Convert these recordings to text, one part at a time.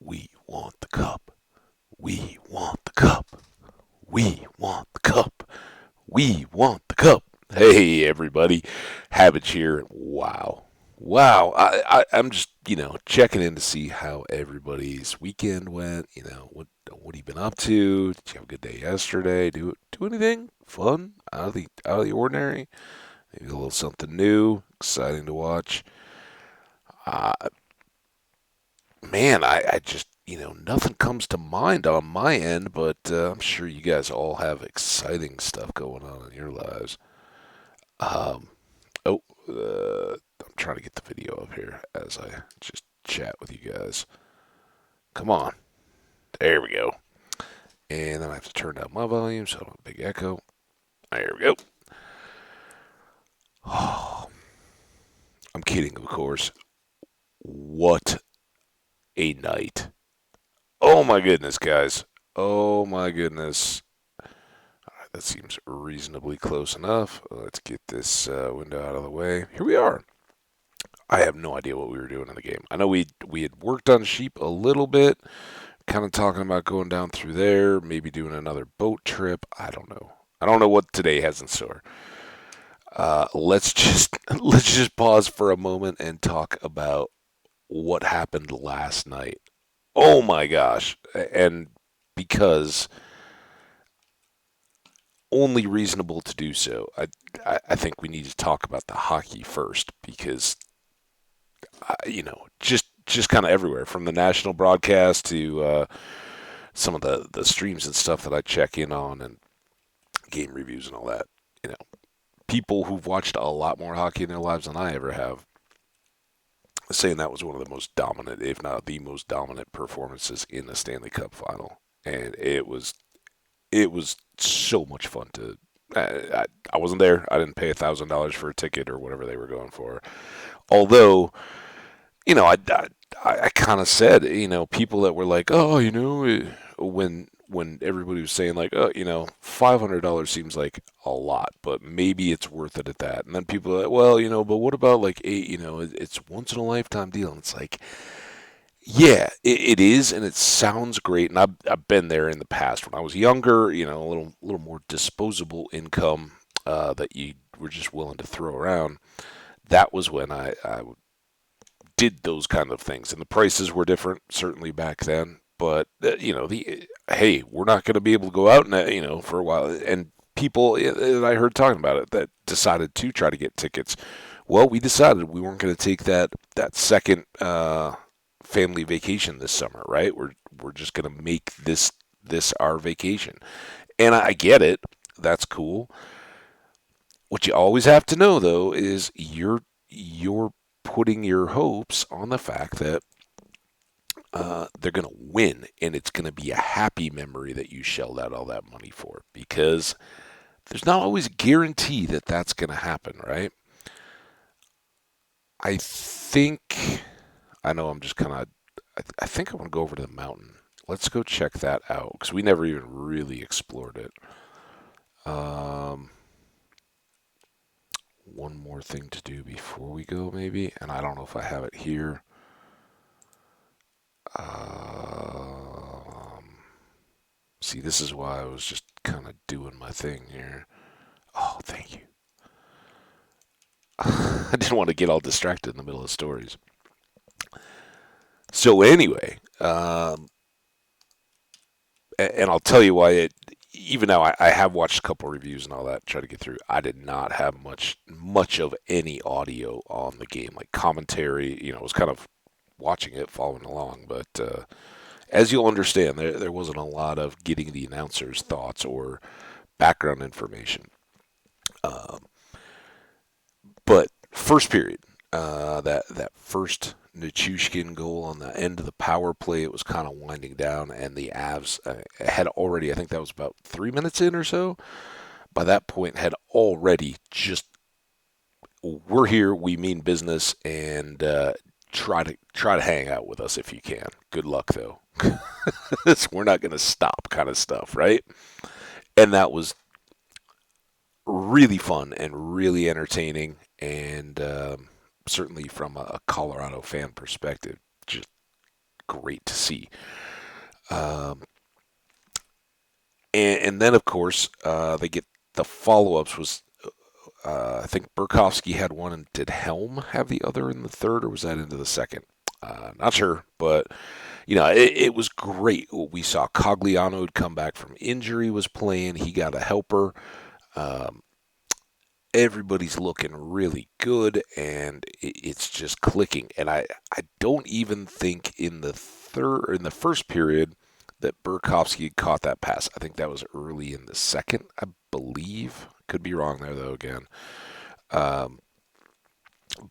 We want the cup. We want the cup. We want the cup. We want the cup. Hey, everybody. Habits here. Wow. Wow. I'm just, checking in to see how everybody's weekend went. What have you been up to? Did you have a good day yesterday? Do anything fun out of the ordinary? Maybe a little something new, exciting to watch. Uh, Man, I just, nothing comes to mind on my end, but I'm sure you guys all have exciting stuff going on in your lives. Um, oh, I'm trying to get the video up here as I just chat with you guys. Come on. There we go. And then I have to turn down my volume so I don't have a big echo. There we go. Oh, I'm kidding, of course. What a night. Oh my goodness, guys. Oh my goodness. That seems reasonably close enough. Let's get this window out of the way. Here we are. I have no idea what we were doing in the game. I know we had worked on sheep a little bit, kind of talking about going down through there, maybe doing another boat trip. I don't know. I don't know what today has in store. Let's just let's just pause for a moment and talk about what happened last night. Oh my gosh! And because only reasonable to do so. I think we need to talk about the hockey first because just kind of everywhere from the national broadcast to some of the streams and stuff that I check in on and game reviews and all that. You know, people who've watched a lot more hockey in their lives than I ever have, saying that was one of the most dominant, if not the most dominant performances in the Stanley Cup final, and it was so much fun to. I wasn't there. I didn't pay $1,000 for a ticket or whatever they were going for. Although, I kind of said, people that were like, oh, when everybody was saying like, oh, $500 seems like a lot, but maybe it's worth it at that. And then people are like, well, but what about like eight? It's once in a lifetime deal. And it's like, yeah, it is, and it sounds great. And I've been there in the past when I was younger. A little more disposable income that you were just willing to throw around. That was when I did those kind of things, and the prices were different certainly back then. But the hey, we're not going to be able to go out and for a while. And people I heard talking about it that decided to try to get tickets. Well, we decided we weren't going to take that second family vacation this summer, right? We're just going to make this our vacation. And I get it. That's cool. What you always have to know though is you're putting your hopes on the fact that they're going to win and it's going to be a happy memory that you shelled out all that money for because there's not always a guarantee that that's going to happen, right? I think I know I'm just kind of I think I want to go over to the mountain. Let's go check that out because we never even really explored it. Um, One more thing to do before we go, maybe, and I don't know if I have it here. Um, See, this is why I was just kind of doing my thing here. Oh, thank you. I didn't want to get all distracted in the middle of stories. So anyway, and I'll tell you why even now I have watched a couple reviews and all that, try to get through. I did not have much of any audio on the game, like commentary. I was kind of watching it, following along, but as you'll understand, there wasn't a lot of getting the announcer's thoughts or background information. Um, but first period, that first Nichushkin goal on the end of the power play, it was kind of winding down, and the Avs had already, I think that was about 3 minutes in or so. By that point, had already just we're here, we mean business, and try to hang out with us if you can. Good luck though. We're not going to stop, kind of stuff, right? And that was really fun and really entertaining, and certainly from a Colorado fan perspective, just great to see. Um, and then of course they get the follow-ups was I think Burkowski had one, and did Helm have the other in the third, or was that into the second? Not sure, but it was great. We saw Cogliano had come back from injury, was playing. He got a helper. Um, Everybody's looking really good, and it's just clicking. And I don't even think in the first period that Burkowski caught that pass. I think that was early in the second, I believe. Could be wrong there though again. Um,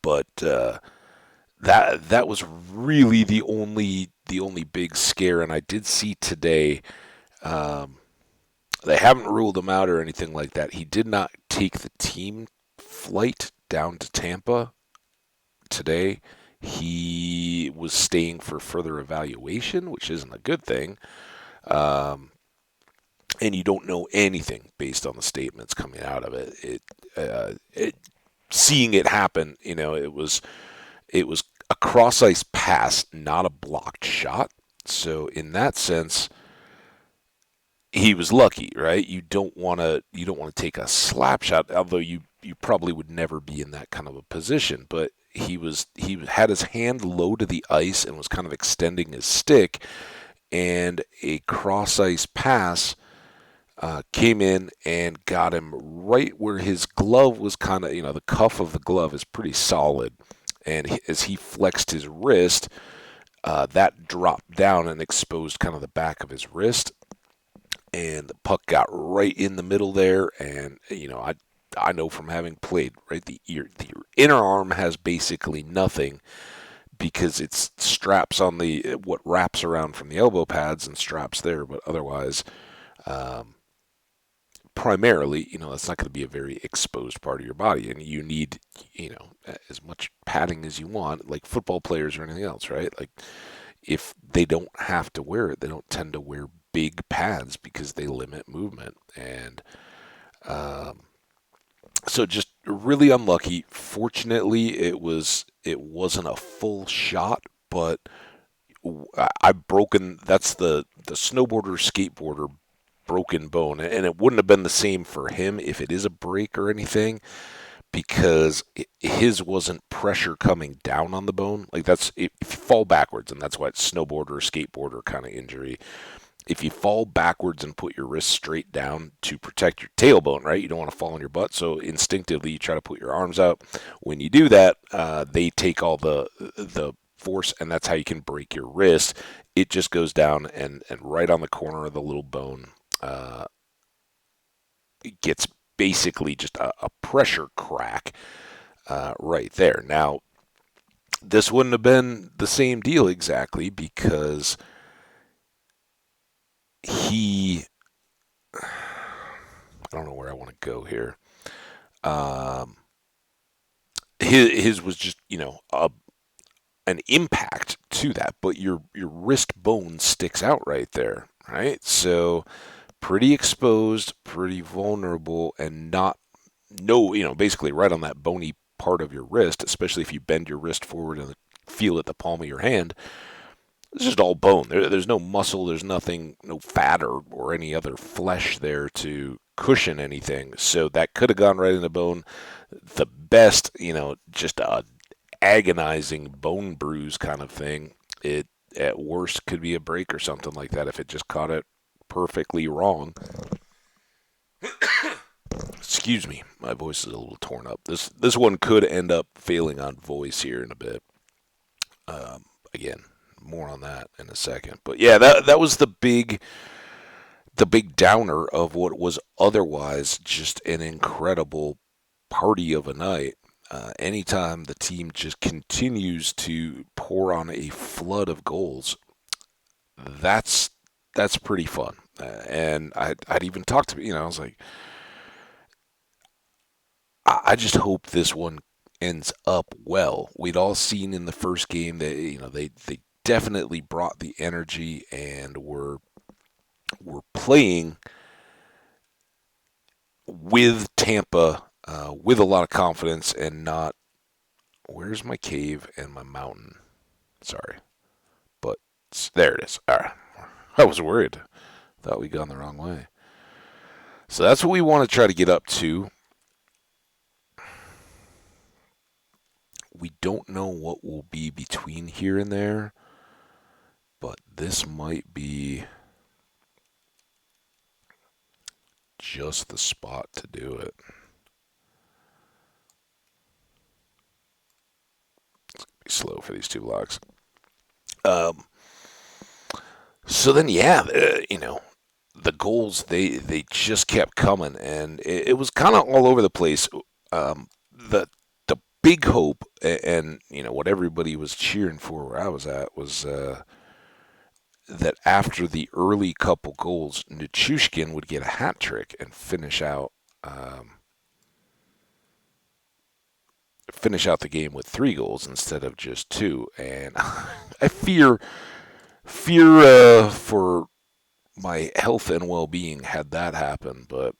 but that was really the only big scare. And I did see today. Um, they haven't ruled him out or anything like that. He did not take the team flight down to Tampa today. He was staying for further evaluation, which isn't a good thing. Um, and you don't know anything based on the statements coming out of it. Seeing it happen, it was a cross ice pass, not a blocked shot. So in that sense, he was lucky, right? You don't want to take a slap shot, although you probably would never be in that kind of a position. But he had his hand low to the ice and was kind of extending his stick, and a cross ice pass came in and got him right where his glove was kind of, the cuff of the glove is pretty solid, and as he flexed his wrist, that dropped down and exposed kind of the back of his wrist, and the puck got right in the middle there. And I know from having played, right, the inner arm has basically nothing because it's straps on the what wraps around from the elbow pads and straps there, but otherwise, um, primarily, that's not going to be a very exposed part of your body, and you need, as much padding as you want, like football players or anything else, right? Like, if they don't have to wear it, they don't tend to wear big pads because they limit movement. And um, so just really unlucky. Fortunately, it wasn't a full shot, but I've broken. That's the snowboarder skateboarder broken bone, and it wouldn't have been the same for him if it is a break or anything, because his wasn't pressure coming down on the bone. Like, that's if you fall backwards, and that's why it's snowboarder or skateboarder kind of injury. If you fall backwards and put your wrist straight down to protect your tailbone, right? You don't want to fall on your butt, so instinctively you try to put your arms out. When you do that, they take all the force, and that's how you can break your wrist. It just goes down and right on the corner of the little bone. It gets basically just a pressure crack right there. Now, this wouldn't have been the same deal exactly because he. I don't know where I want to go here. Um, his was just an impact to that, but your wrist bone sticks out right there, right? So pretty exposed, pretty vulnerable, and not no basically right on that bony part of your wrist, especially if you bend your wrist forward and feel it the palm of your hand. It's just all bone. There's no muscle. There's nothing, no fat or any other flesh there to cushion anything. So that could have gone right in the bone. The best, just a agonizing bone bruise kind of thing. It at worst could be a break or something like that if it just caught it perfectly wrong. Excuse me, my voice is a little torn up. This one could end up failing on voice here in a bit. Again, more on that in a second. But yeah, that was the big downer of what was otherwise just an incredible party of a night. Anytime the team just continues to pour on a flood of goals, that's that's pretty fun. And I'd even talked to I was like, I just hope this one ends up well. We'd all seen in the first game that they definitely brought the energy and were playing with Tampa with a lot of confidence and not. Where's my cave and my mountain? Sorry, but There it is. All right. I was worried. Thought we'd gone the wrong way. So that's what we want to try to get up to. We don't know what will be between here and there, but this might be just the spot to do it. Be slow for these two blocks. Um, so then, yeah, the goals they just kept coming, and it was kind of all over the place. The big hope, and what everybody was cheering for where I was at was that after the early couple goals, Nichushkin would get a hat trick and um, finish out the game with 3 goals instead of just 2. And I fear for my health and well-being had that happen, but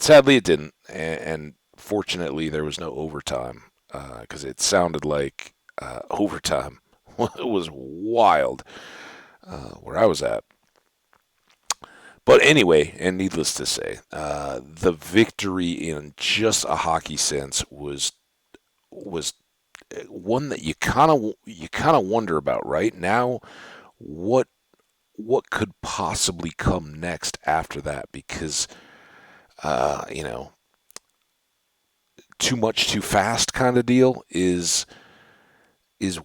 sadly it didn't. And fortunately, there was no overtime because it sounded like overtime was wild where I was at. But anyway, and needless to say, the victory in just a hockey sense was one that you kind of wonder about right now. What what could possibly come next after that? Because uh, you know, too much too fast kind of deal is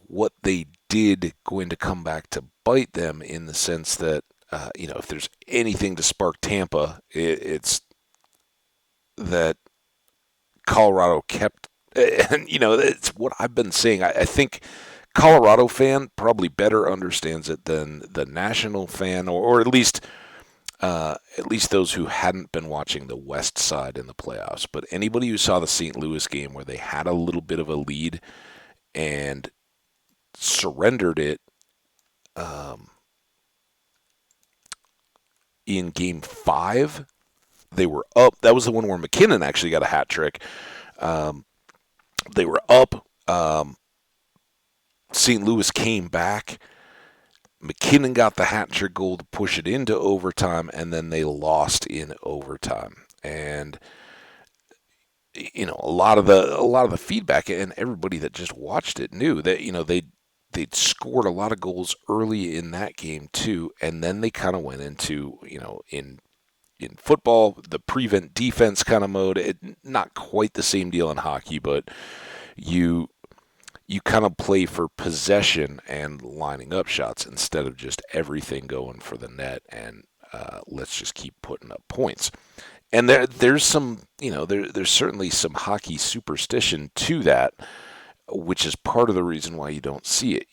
what they did going to come back to bite them in the sense that if there's anything to spark Tampa, it's that Colorado kept, and it's what I've been saying. I think Colorado fan probably better understands it than the national fan, or at least those who hadn't been watching the West Side in the playoffs. But anybody who saw the St. Louis game where they had a little bit of a lead and surrendered it um, in Game 5, they were up. That was the one where McKinnon actually got a hat trick. Um, they were up. St. Louis came back. McKinnon got the hat trick goal to push it into overtime, and then they lost in overtime. And a lot of the feedback and everybody that just watched it knew that they'd scored a lot of goals early in that game too, and then they kind of went into in football the prevent defense kind of mode. Not quite the same deal in hockey, but you you kind of play for possession and lining up shots instead of just everything going for the net and let's just keep putting up points. And there's some, there's certainly some hockey superstition to that, which is part of the reason why you don't see it.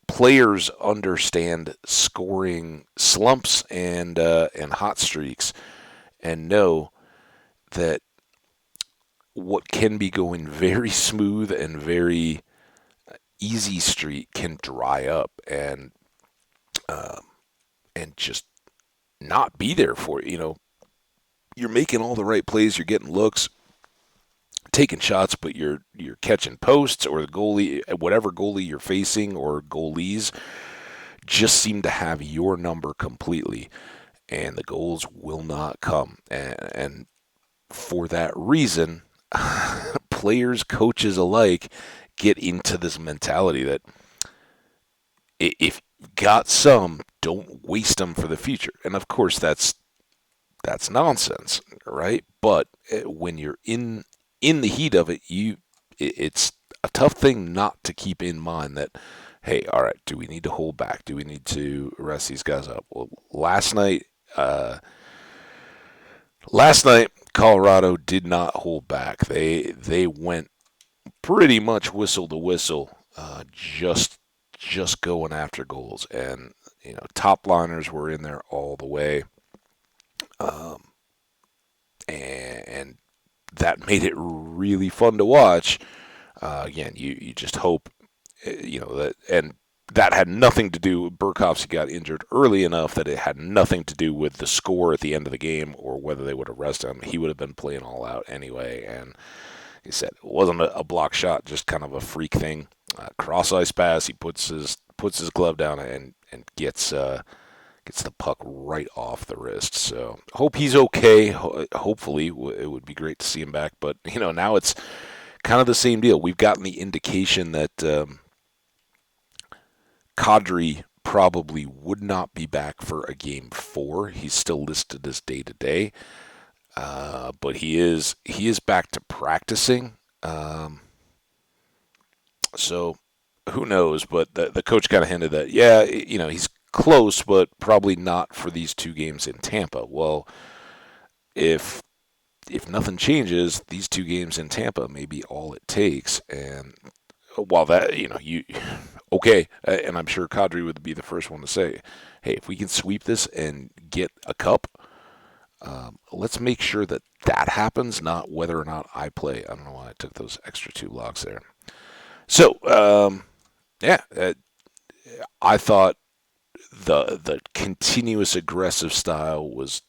Players understand scoring slumps and hot streaks, and know that what can be going very smooth and very easy street can dry up um, and just not be there for you. You're making all the right plays, you're getting looks, taking shots, but you're catching posts, or the goalie, whatever goalie you're facing or goalies, just seem to have your number completely, and the goals will not come. And for that reason, players, coaches alike, get into this mentality that if you got some, don't waste them for the future. And of course, that's nonsense, right? But when you're in the heat of it, it's a tough thing not to keep in mind that, hey, all right, do we need to hold back? Do we need to rest these guys up? Well, last night Colorado did not hold back. They went pretty much whistle to whistle, just going after goals, and top liners were in there all the way. Um, and that made it really fun to watch. Again, you just hope, that, and that had nothing to do. Burkowski got injured early enough that it had nothing to do with the score at the end of the game or whether they would arrest him. He would have been playing all out anyway. And he said it wasn't a block shot, just kind of a freak thing. Cross ice pass. He puts his puts his glove down and gets the puck right off the wrist. So hope he's okay. Hopefully, it would be great to see him back. But now it's kind of the same deal. We've gotten the indication that Kadri probably would not be back for a game 4. He's still listed as day to day, but he is back to practicing. So who knows? But the coach kind of hinted that he's close, but probably not for these 2 games in Tampa. Well, if nothing changes, these 2 games in Tampa may be all it takes. And while that, you okay, and I'm sure Kadri would be the first one to say, hey, if we can sweep this and get a cup, let's make sure that happens, not whether or not I play. I don't know why I took those extra 2 blocks there. So, yeah, I thought the continuous aggressive style was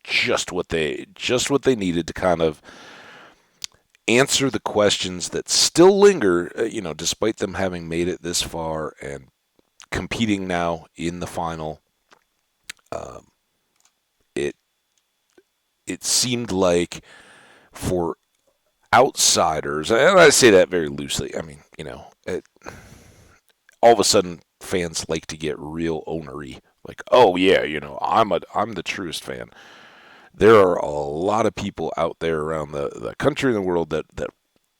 just what they needed to kind of answer the questions that still linger, despite them having made it this far and competing now in the final. It it seemed like for outsiders, and I say that very loosely. I mean, all of a sudden fans like to get real ownery. Like, oh yeah, I'm the truest fan. There are a lot of people out there around the country and the world that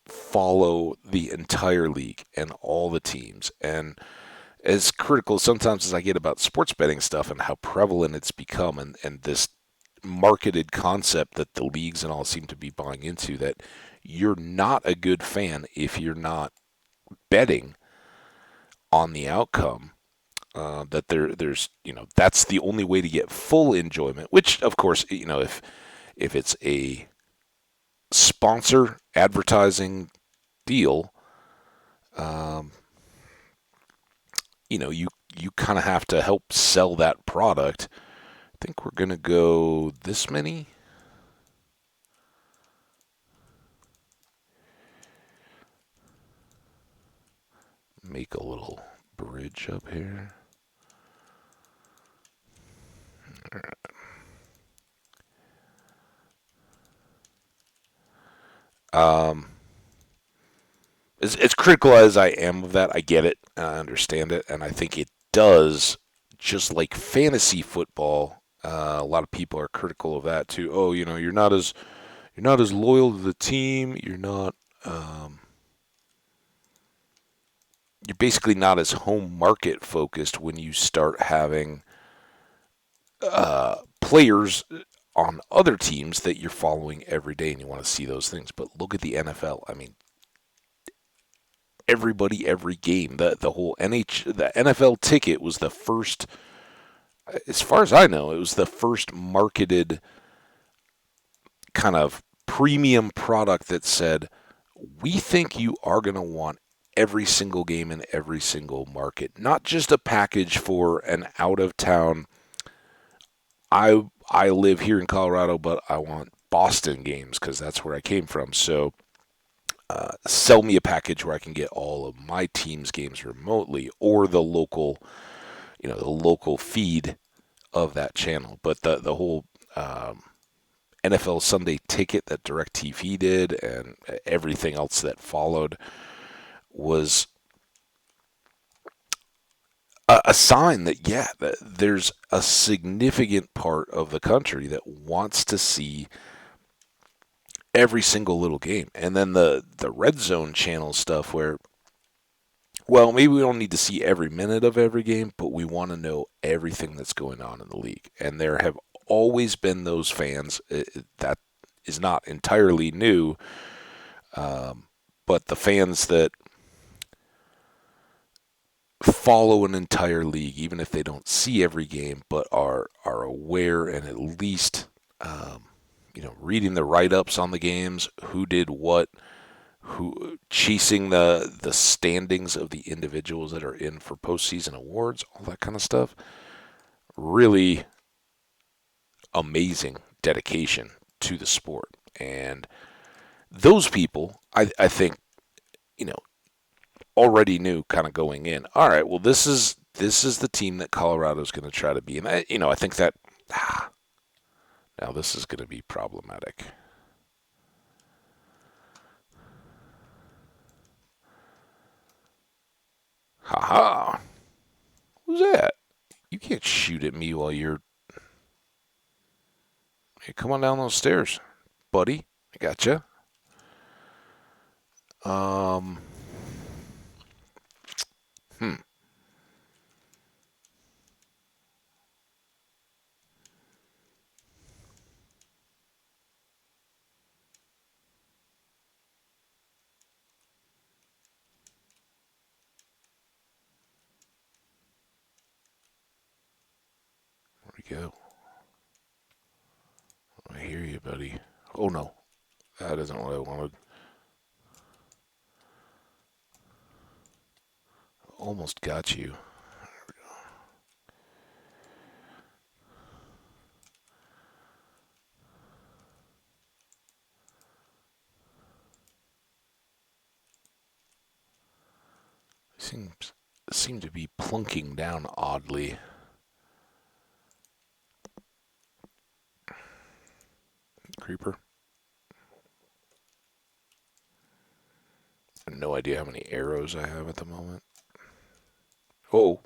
follow the entire league and all the teams. And as critical sometimes as I get about sports betting stuff and how prevalent it's become and this marketed concept that the leagues and all seem to be buying into, that you're not a good fan if you're not betting on the outcome. That there's that's the only way to get full enjoyment. Which of course if it's a sponsor advertising deal, you kind of have to help sell that product. I think we're gonna go this many. Make a little bridge up here. As critical as I am of that, I get it, I understand it, and I think it does. Just like fantasy football, a lot of people are critical of that too. Oh, you're not as loyal to the team. You're basically not as home market focused when you start having players on other teams that you're following every day, and you want to see those things. But look at the NFL. I mean, everybody, every game, the whole the NFL ticket was the first, as far as I know, it was the first marketed kind of premium product that said, we think you are going to want every single game in every single market, not just a package for an out of town. I live here in Colorado, but I want Boston games because that's where I came from. So sell me a package where I can get all of my team's games remotely, or the local feed of that channel. But the whole NFL Sunday Ticket that DirecTV did and everything else that followed was a sign that, that there's a significant part of the country that wants to see every single little game. And then the red zone channel stuff where, well, maybe we don't need to see every minute of every game, but we want to know everything that's going on in the league. And there have always been those fans. That is not entirely new, but the fans that follow an entire league, even if they don't see every game, but are aware and at least reading the write-ups on the games, who did what, who chasing the standings of the individuals that are in for postseason awards, all that kind of stuff. Really amazing dedication to the sport. And those people, I think, already knew kind of going in. All right, well this is the team that Colorado's going to try to be, and I think that now this is going to be problematic. Haha. Who's that? You can't shoot at me while you're. Hey, come on down those stairs, buddy. I gotcha. Um. Hmm. Where we go? I hear you, buddy. Oh no, that isn't what I wanted. Almost got you. Seem to be plunking down oddly. Creeper. I have no idea how many arrows I have at the moment. Oh,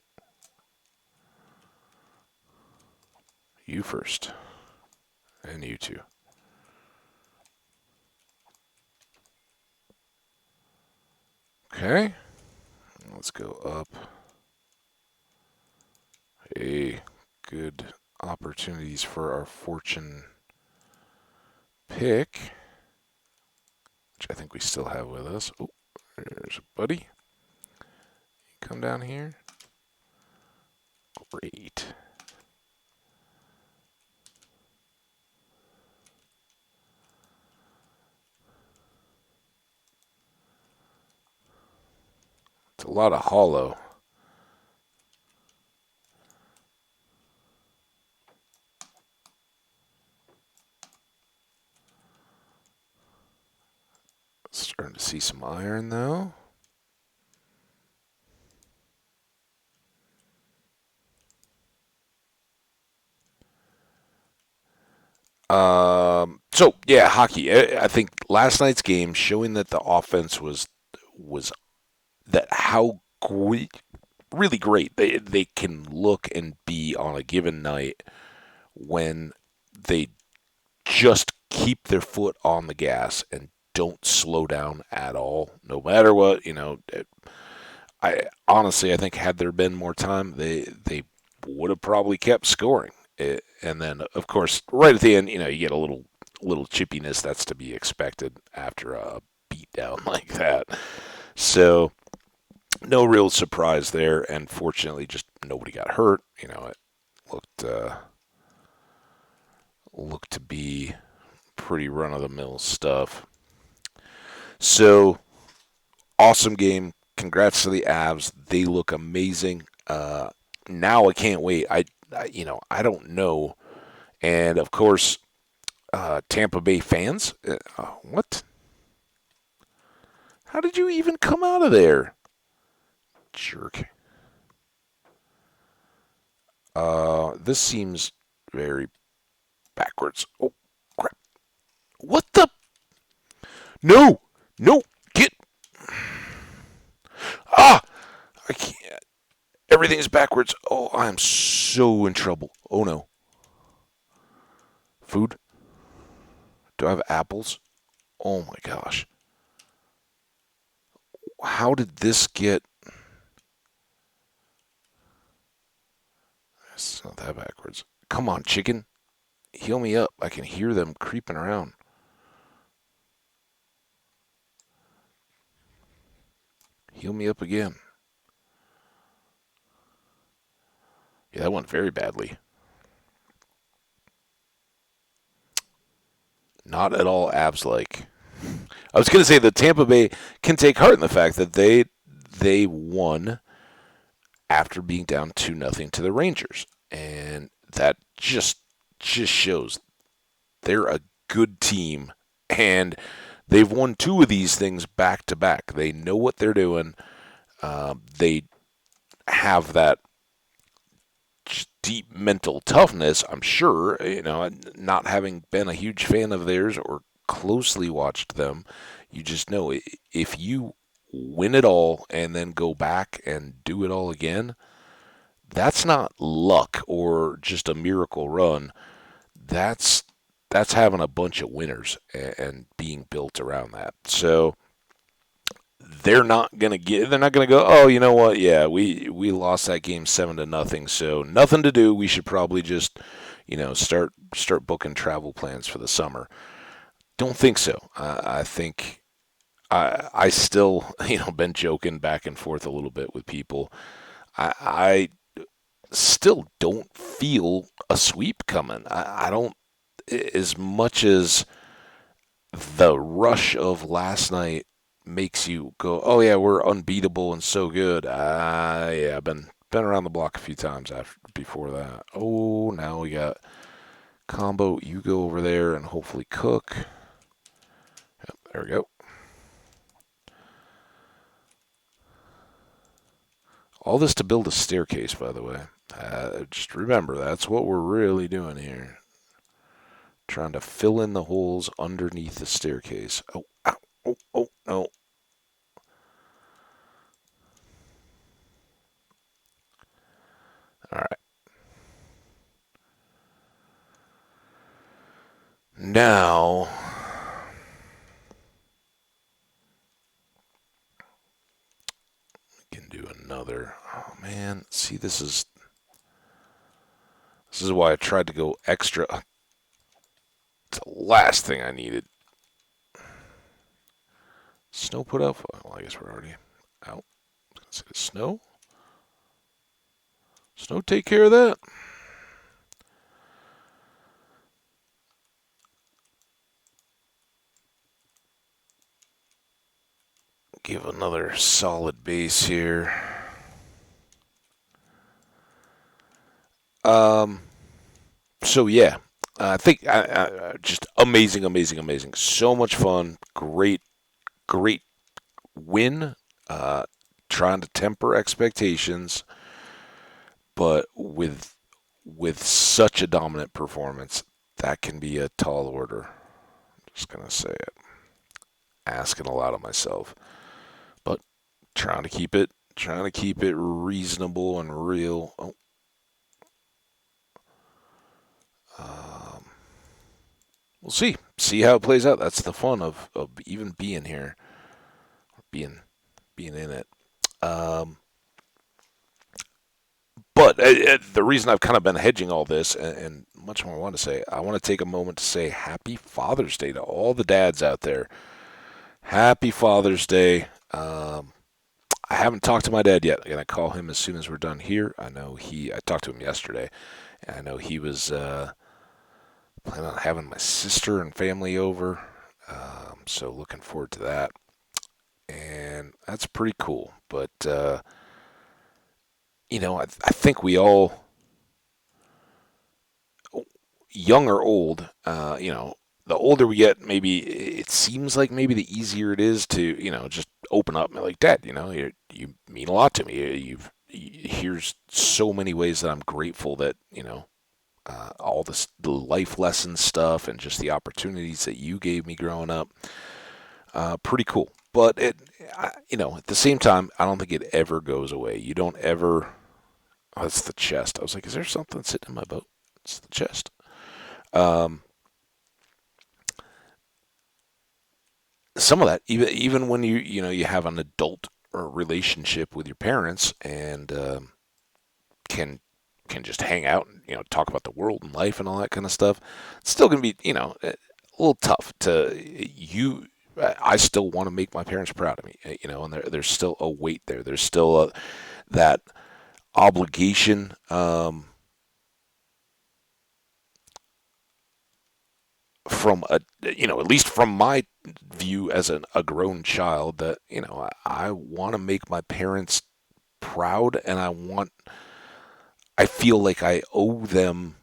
you first. And you too. Okay. Let's go up. Hey, good opportunities for our fortune pick, which I think we still have with us. Oh, there's a buddy. Come down here. Great. It's a lot of hollow. Starting to see some iron though. So yeah, hockey. I think last night's game showing that the offense was that how great, really great they can look and be on a given night when they just keep their foot on the gas and don't slow down at all, no matter what. I honestly, I think had there been more time, they would have probably kept scoring. And then, of course, right at the end, you get a little chippiness. That's to be expected after a beatdown like that. So no real surprise there, and fortunately, just nobody got hurt. It looked looked to be pretty run of the mill stuff. So awesome game. Congrats to the Avs. They look amazing. Now I can't wait. I don't know. And of course, Tampa Bay fans. What? How did you even come out of there, jerk? This seems very backwards. Oh crap! What the? No, no, get! Ah, I can't. Everything's backwards. Oh, I am so in trouble. Oh no. Food? Do I have apples? Oh my gosh. How did this get? It's not that backwards. Come on, chicken. Heal me up. I can hear them creeping around. Heal me up again. Yeah, that went very badly. Not at all abs like. I was going to say that Tampa Bay can take heart in the fact that they won after being down 2-0 to the Rangers, and that just shows they're a good team, and they've won two of these things back to back. They know what they're doing. They have that deep mental toughness, I'm sure. Not having been a huge fan of theirs or closely watched them, you just know if you win it all and then go back and do it all again, that's not luck or just a miracle run. That's that's having a bunch of winners and being built around that. So they're not gonna go, oh, you know what, yeah, we lost that game 7-0, so nothing to do, we should probably just start booking travel plans for the summer. Don't think so. I think I still been joking back and forth a little bit with people. I still don't feel a sweep coming. I don't, as much as the rush of last night makes you go, "Oh yeah, we're unbeatable and so good." Yeah, I've been around the block a few times after before that. Oh, now we got combo. You go over there and hopefully cook. Yep, there we go. All this to build a staircase, by the way. Just remember, that's what we're really doing here. Trying to fill in the holes underneath the staircase. Oh, ow, oh, no. All right. Now, we can do another. Oh man, see, this is why I tried to go extra. It's the last thing I needed. Snow put out. Well, I guess we're already out. I was gonna say snow. Snow, take care of that. Give another solid base here. Um. So yeah, I think just amazing, amazing, amazing. So much fun. Great, great win. Uh, Trying to temper expectations, but with such a dominant performance, that can be a tall order. Just gonna say it. Asking a lot of myself, but trying to keep it reasonable and real. Oh, um, we'll see how it plays out. That's the fun of even being here, being being in it. Um, but the reason I've kind of been hedging all this, and much more I want to say, I want to take a moment to say Happy Father's Day to all the dads out there. Happy Father's Day. I haven't talked to my dad yet. I'm gonna call him as soon as we're done here. I talked to him yesterday, and I know he was planning on having my sister and family over. So looking forward to that, and that's pretty cool. But I think we all, young or old, the older we get, maybe it seems like maybe the easier it is to, just open up and be like, Dad, you mean a lot to me. Here's so many ways that I'm grateful that, all this the life lesson stuff and just the opportunities that you gave me growing up. Pretty cool. But at the same time, I don't think it ever goes away. You don't ever. Oh, that's the chest. I was like, is there something sitting in my boat? It's the chest. Um, some of that, even when you have an adult or relationship with your parents and can can just hang out and talk about the world and life and all that kind of stuff, it's still gonna be a little tough to you. I still want to make my parents proud of me, and there's still a weight there. There's still that obligation. From at least from my view as a grown child, that I want to make my parents proud, and I feel like I owe them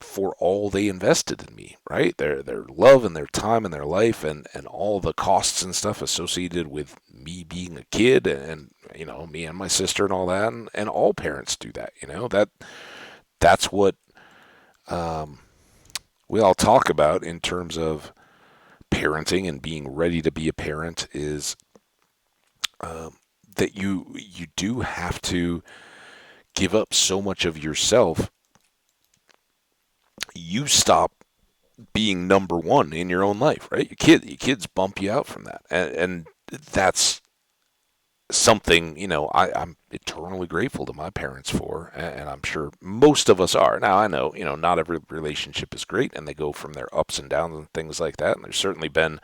for all they invested in me, right? Their love and their time and their life and all the costs and stuff associated with me being a kid and me and my sister and all that and all parents do that, that's what um, we all talk about in terms of parenting and being ready to be a parent is um, that you do have to give up so much of yourself. You stop being number one in your own life, right? Your kids bump you out from that, and that's something I'm eternally grateful to my parents for, and I'm sure most of us are. Now I know not every relationship is great, and they go from their ups and downs and things like that. And there's certainly been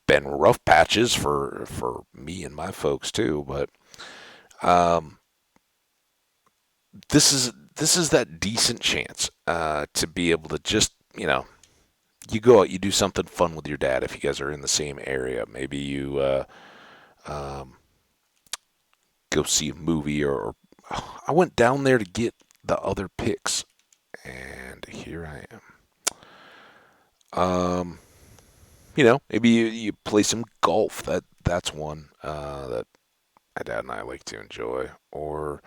rough patches for me and my folks too, but um, this is that decent chance to be able to just you go out, you do something fun with your dad if you guys are in the same area. Maybe you um, go see a movie, or I went down there to get the other picks, and here I am. Maybe you play some golf. That's one that my dad and I like to enjoy, or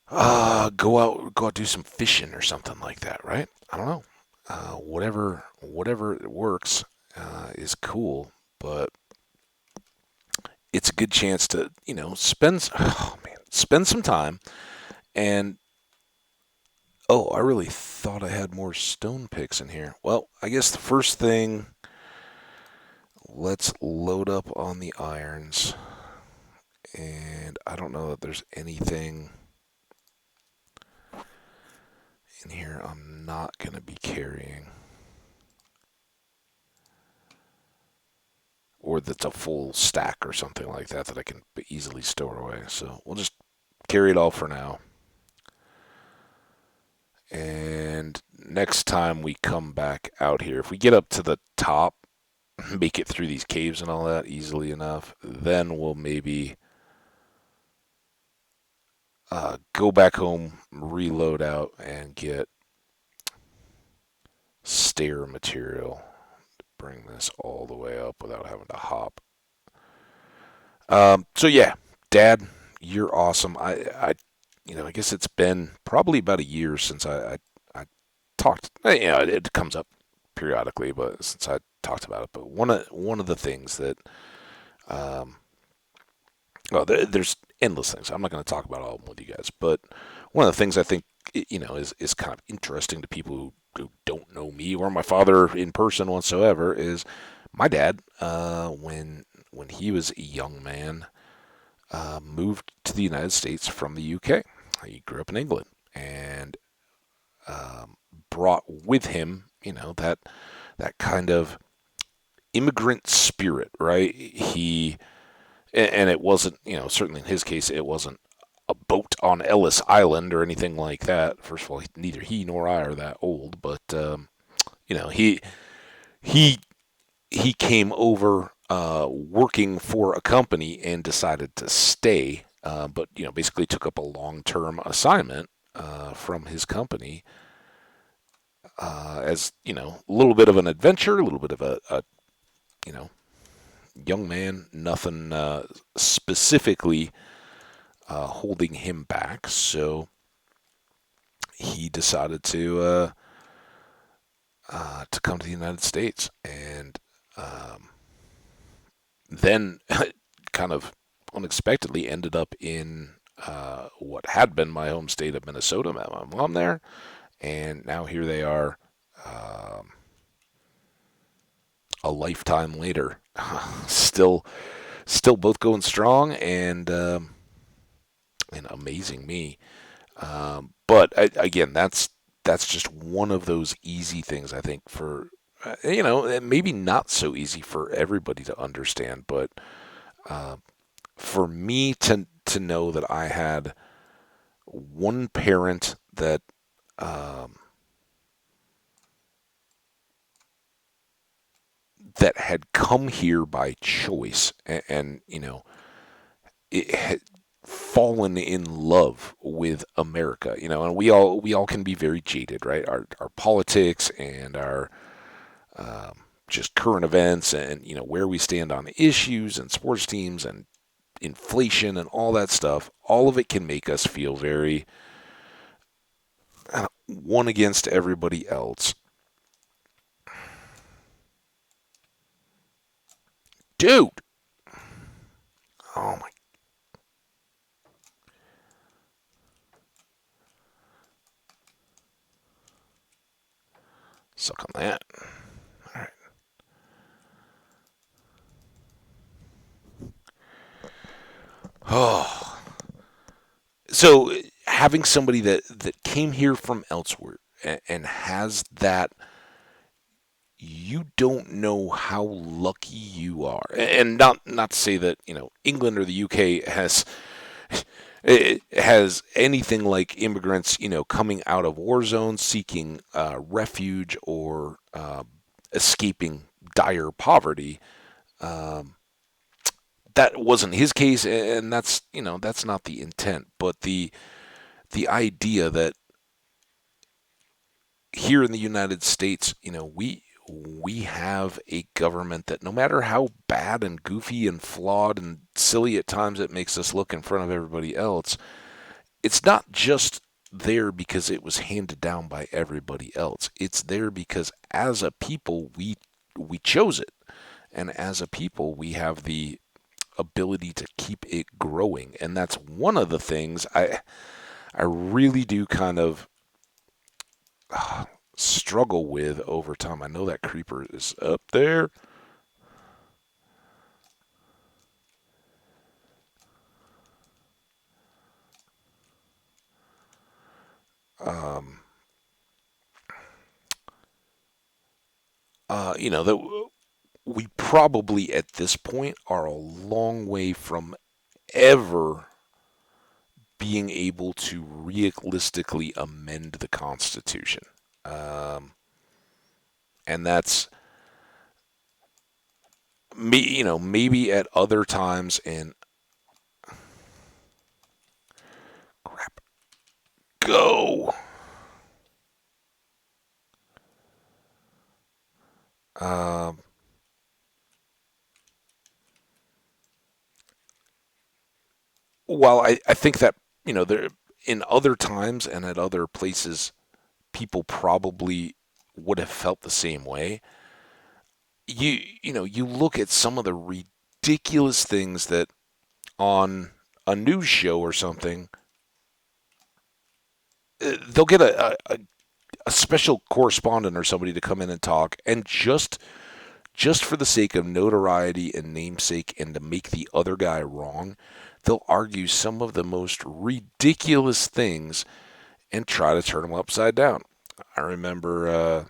go out do some fishing or something like that. Right? I don't know. Whatever works is cool, but it's a good chance to spend some time. And I really thought I had more stone picks in here. Well, I guess the first thing, let's load up on the irons. And I don't know that there's anything in here I'm not going to be carrying, or that's a full stack or something like that that I can easily store away. So we'll just carry it all for now. And next time we come back out here, if we get up to the top, make it through these caves and all that easily enough, then we'll maybe go back home, reload out, and get stair material to bring this all the way up without having to hop. So yeah, Dad, you're awesome. I guess it's been probably about a year since I talked. It comes up periodically, but since I talked about it, but one of the things that um, well, there's endless things. I'm not going to talk about all of them with you guys, but one of the things I think is kind of interesting to people who don't know me or my father in person whatsoever is my dad. When he was a young man, moved to the United States from the UK. He grew up in England and brought with him, that kind of immigrant spirit, right? And it wasn't, certainly in his case, it wasn't a boat on Ellis Island or anything like that. First of all, neither he nor I are that old, but you know, he he he came over working for a company and decided to stay, but basically took up a long-term assignment from his company as a little bit of an adventure, a little bit of a you know young man, nothing specifically holding him back. So he decided to come to the United States, and then kind of unexpectedly ended up in what had been my home state of Minnesota. Met my mom there, and now here they are, um, a lifetime later, still both going strong and amazing me. But again, that's just one of those easy things I think for maybe not so easy for everybody to understand, but uh, for me to know that I had one parent um, that had come here by choice, and it had fallen in love with America, and we all can be very jaded, right? Our politics and our just current events, and where we stand on issues and sports teams and inflation and all that stuff. All of it can make us feel very one against everybody else. Dude, oh my, suck on that. All right. Oh, so having somebody that came here from elsewhere and has that, you don't know how lucky you are. And not to say that England or the UK has anything like immigrants coming out of war zones seeking refuge or escaping dire poverty. Um, that wasn't his case, and that's not the intent. But the idea that here in the United States, we have a government that no matter how bad and goofy and flawed and silly at times it makes us look in front of everybody else, it's not just there because it was handed down by everybody else. It's there because as a people we chose it. And as a people, we have the ability to keep it growing. And that's one of the things I really do kind of struggle with over time. I know that creeper is up there. Um, that we probably at this point are a long way from ever being able to realistically amend the Constitution. Um, and that's me, maybe at other times, and crap, go. Um, while I think that, there in other times and at other places, people probably would have felt the same way. You look at some of the ridiculous things that on a news show or something, they'll get a special correspondent or somebody to come in and talk, and just for the sake of notoriety and namesake and to make the other guy wrong, they'll argue some of the most ridiculous things and try to turn them upside down. I remember,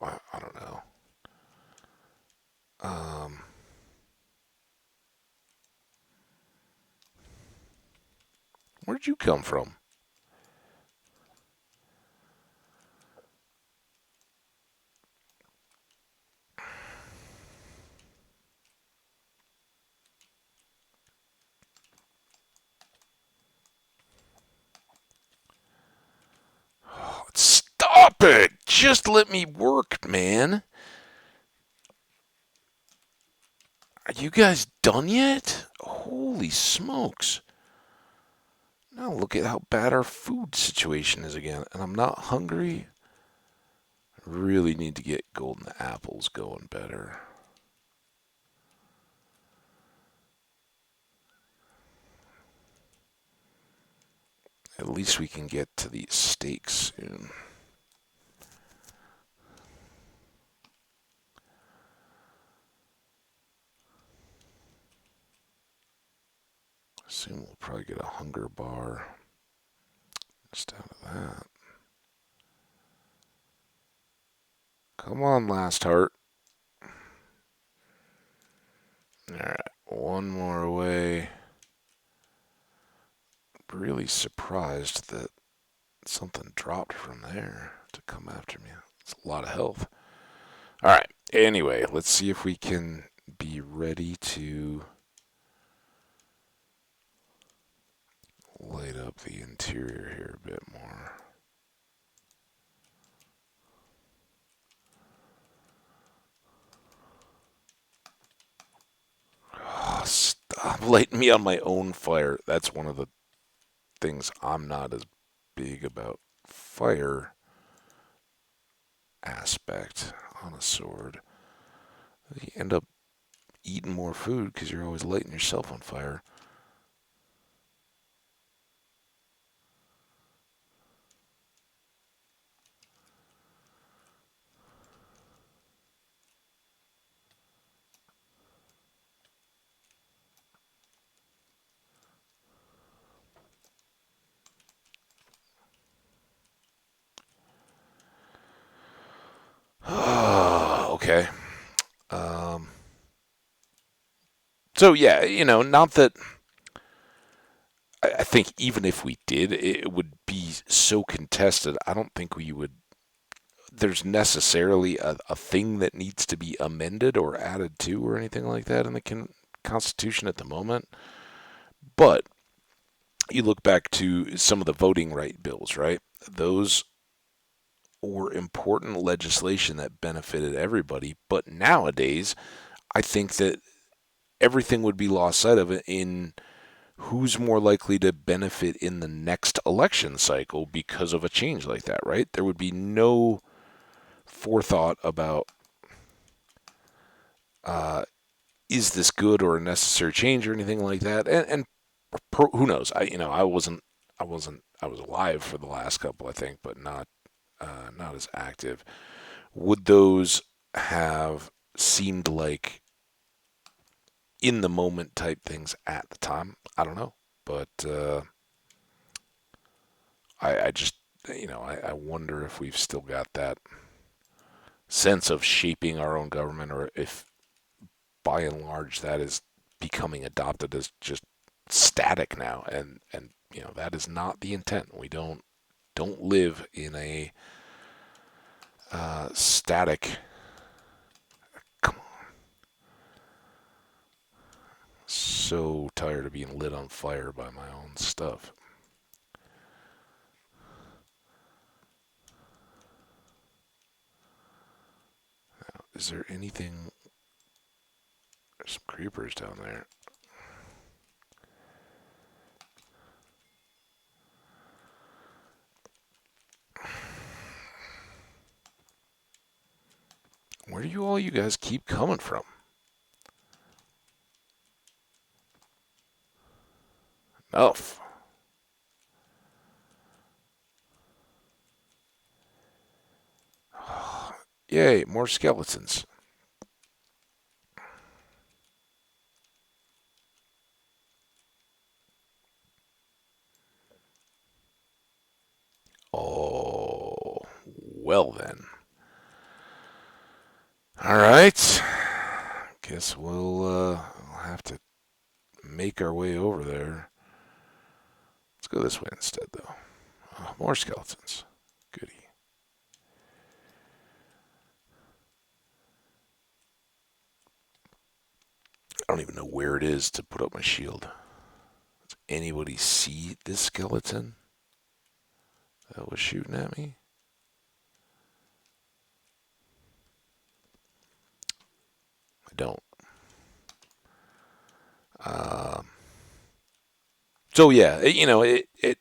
I don't know. Um, where'd you come from? Stop it! Just let me work, man. Are you guys done yet? Holy smokes. Now look at how bad our food situation is again. And I'm not hungry. Really need to get golden apples going better. At least we can get to these steaks soon. Soon we'll probably get a hunger bar just out of that. Come on, last heart. Alright, one more away. Really surprised that something dropped from there to come after me. It's a lot of health. Alright, anyway, let's see if we can be ready to light up the interior here a bit more. Oh, stop lighting me on my own fire. That's one of the things I'm not as big about. Fire aspect on a sword. You end up eating more food because you're always lighting yourself on fire. Okay. Um, so yeah, not that I think even if we did, it would be so contested. I don't think we would. There's necessarily a thing that needs to be amended or added to or anything like that in the Constitution at the moment. But you look back to some of the voting right bills, right? Those were important legislation that benefited everybody. But nowadays, I think that everything would be lost sight of it in who's more likely to benefit in the next election cycle because of a change like that, right? There would be no forethought about uh, is this good or a necessary change or anything like that. And who knows? I was alive for the last couple, I think, but not as active. Would those have seemed like in the moment type things at the time? I don't know, but I just I wonder if we've still got that sense of shaping our own government, or if by and large that is becoming adopted as just static now, and that is not the intent. We don't live in a static. Come on, so tired of being lit on fire by my own stuff. Is there anything? There's some creepers down there. Where do you guys keep coming from? Oh, yay, more skeletons. Oh, well then. All right. Guess we'll have to make our way over there. Let's go this way instead, though. Oh, more skeletons. Goody. I don't even know where it is to put up my shield. Does anybody see this skeleton that was shooting at me? I don't. Um, so yeah, it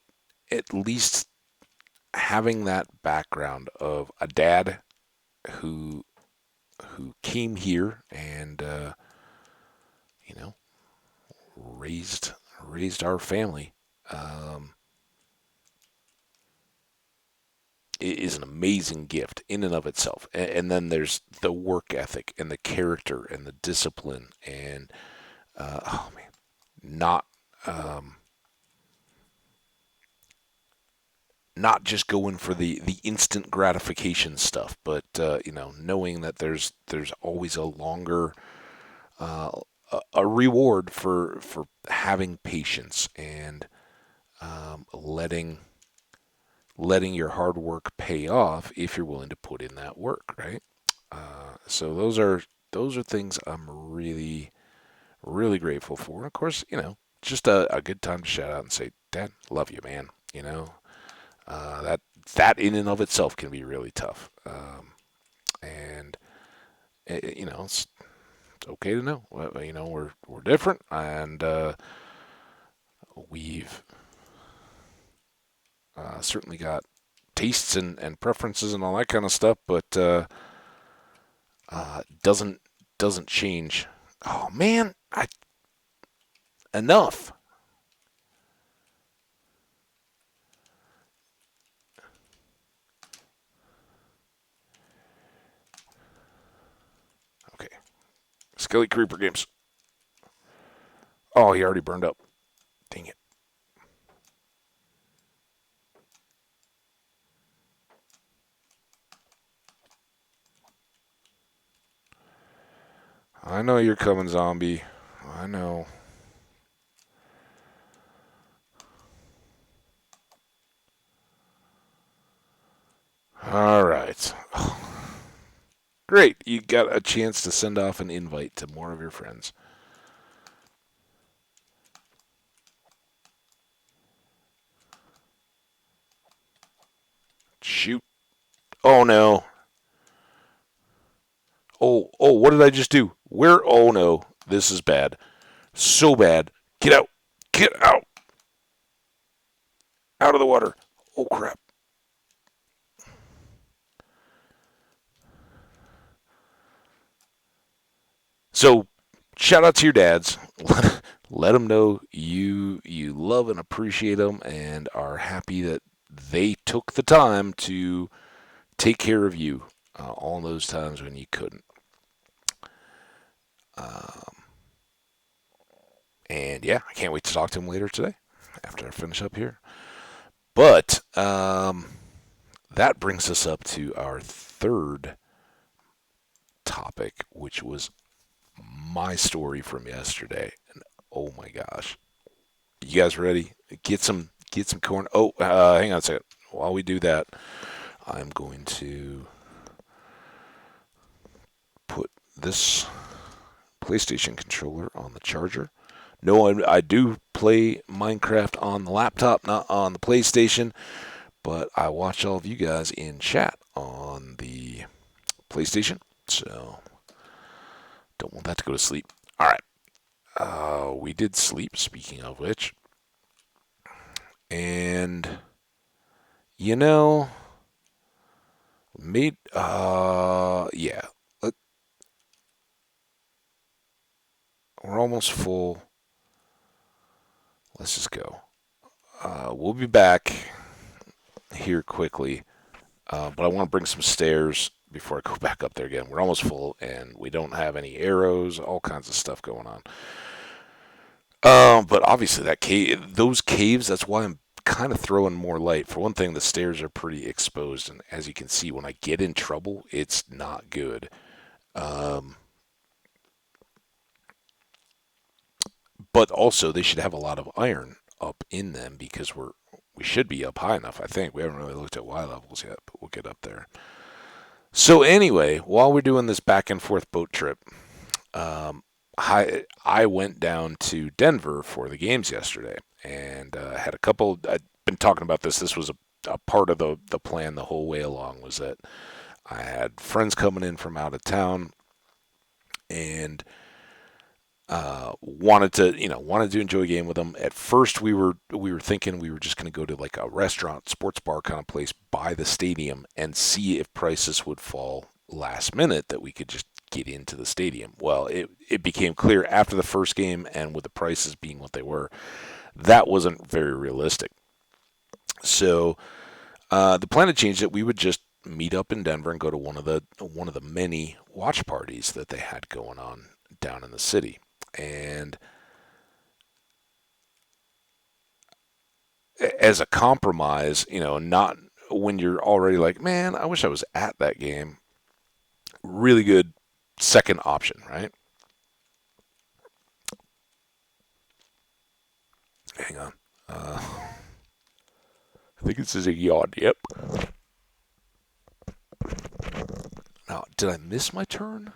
at least having that background of a dad who came here and you know raised our family um, is an amazing gift in and of itself. And then there's the work ethic and the character and the discipline and oh man, not um, not just going for the instant gratification stuff, but knowing that there's always a longer uh, a reward for having patience and letting your hard work pay off if you're willing to put in that work, right? So those are those are things I'm really, really grateful for. And of course, just a good time to shout out and say, Dad, love you, man. That in and of itself can be really tough. And it's okay to know. We're different, and we've certainly got tastes and preferences and all that kind of stuff, but doesn't change. Oh man, enough. Okay, Skelly Creeper games. Oh, he already burned up. Dang it. I know you're coming, zombie. I know. All right. Great. You got a chance to send off an invite to more of your friends. Shoot. Oh no. Oh, what did I just do? Where? Oh no. This is bad. So bad. Get out. Get out. Out of the water. Oh crap. So, shout out to your dads. Let them know you love and appreciate them and are happy that they took the time to take care of you all those times when you couldn't. Um, and yeah, I can't wait to talk to him later today after I finish up here. But that brings us up to our third topic, which was my story from yesterday. And oh my gosh, you guys ready? Get some corn. Oh, hang on a second. While we do that, I'm going to put this PlayStation controller on the charger. No, I do play Minecraft on the laptop, not on the PlayStation, but I watch all of you guys in chat on the PlayStation, so don't want that to go to sleep. All right, we did sleep. Speaking of which, and you know, made yeah, we're almost full. Let's just go. We'll be back here quickly, but I want to bring some stairs before I go back up there again. We're almost full, and we don't have any arrows, all kinds of stuff going on. But obviously those caves, that's why I'm kind of throwing more light. For one thing, the stairs are pretty exposed, and as you can see, when I get in trouble, it's not good. Um, but also, they should have a lot of iron up in them because we should be up high enough. I think we haven't really looked at Y levels yet, but we'll get up there. So anyway, while we're doing this back and forth boat trip, um, I went down to Denver for the games yesterday and had a couple. I'd been talking about this. This was a part of the plan the whole way along. Was that I had friends coming in from out of town and wanted to enjoy a game with them. At first, we were thinking we were just going to go to like a restaurant, sports bar kind of place by the stadium and see if prices would fall last minute that we could just get into the stadium. Well, it became clear after the first game and with the prices being what they were, that wasn't very realistic. So the plan had changed that we would just meet up in Denver and go to one of the many watch parties that they had going on down in the city. And as a compromise, not when you're already like, man, I wish I was at that game. Really good second option, right? Hang on. I think this is a yawn. Yep. Now, did I miss my turn?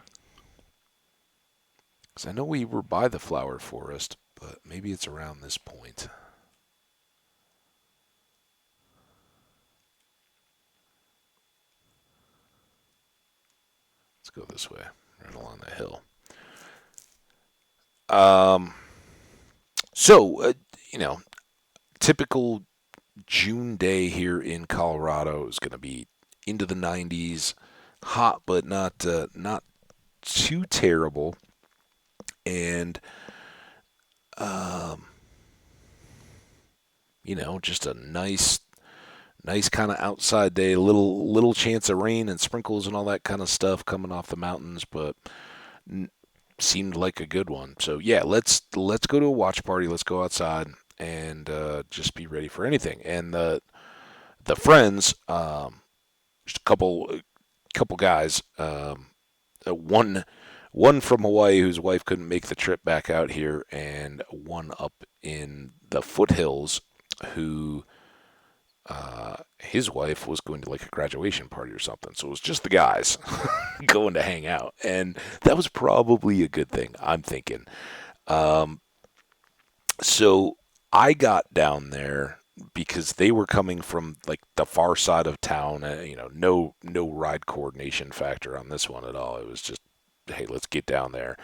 Because I know we were by the flower forest, but maybe it's around this point. Let's go this way, right along the hill. Um, so, you know, typical June day here in Colorado is going to be into the 90s, hot but not too terrible, and um, just a nice kind of outside day. Little chance of rain and sprinkles and all that kind of stuff coming off the mountains, but n- seemed like a good one. So yeah, let's go to a watch party. Let's go outside and just be ready for anything. And the friends, just a couple guys, one from Hawaii whose wife couldn't make the trip back out here, and one up in the foothills who his wife was going to like a graduation party or something. So it was just the guys going to hang out, and that was probably a good thing. I'm thinking. Um, so I got down there because they were coming from like the far side of town. No ride coordination factor on this one at all. It was just, hey, let's get down there.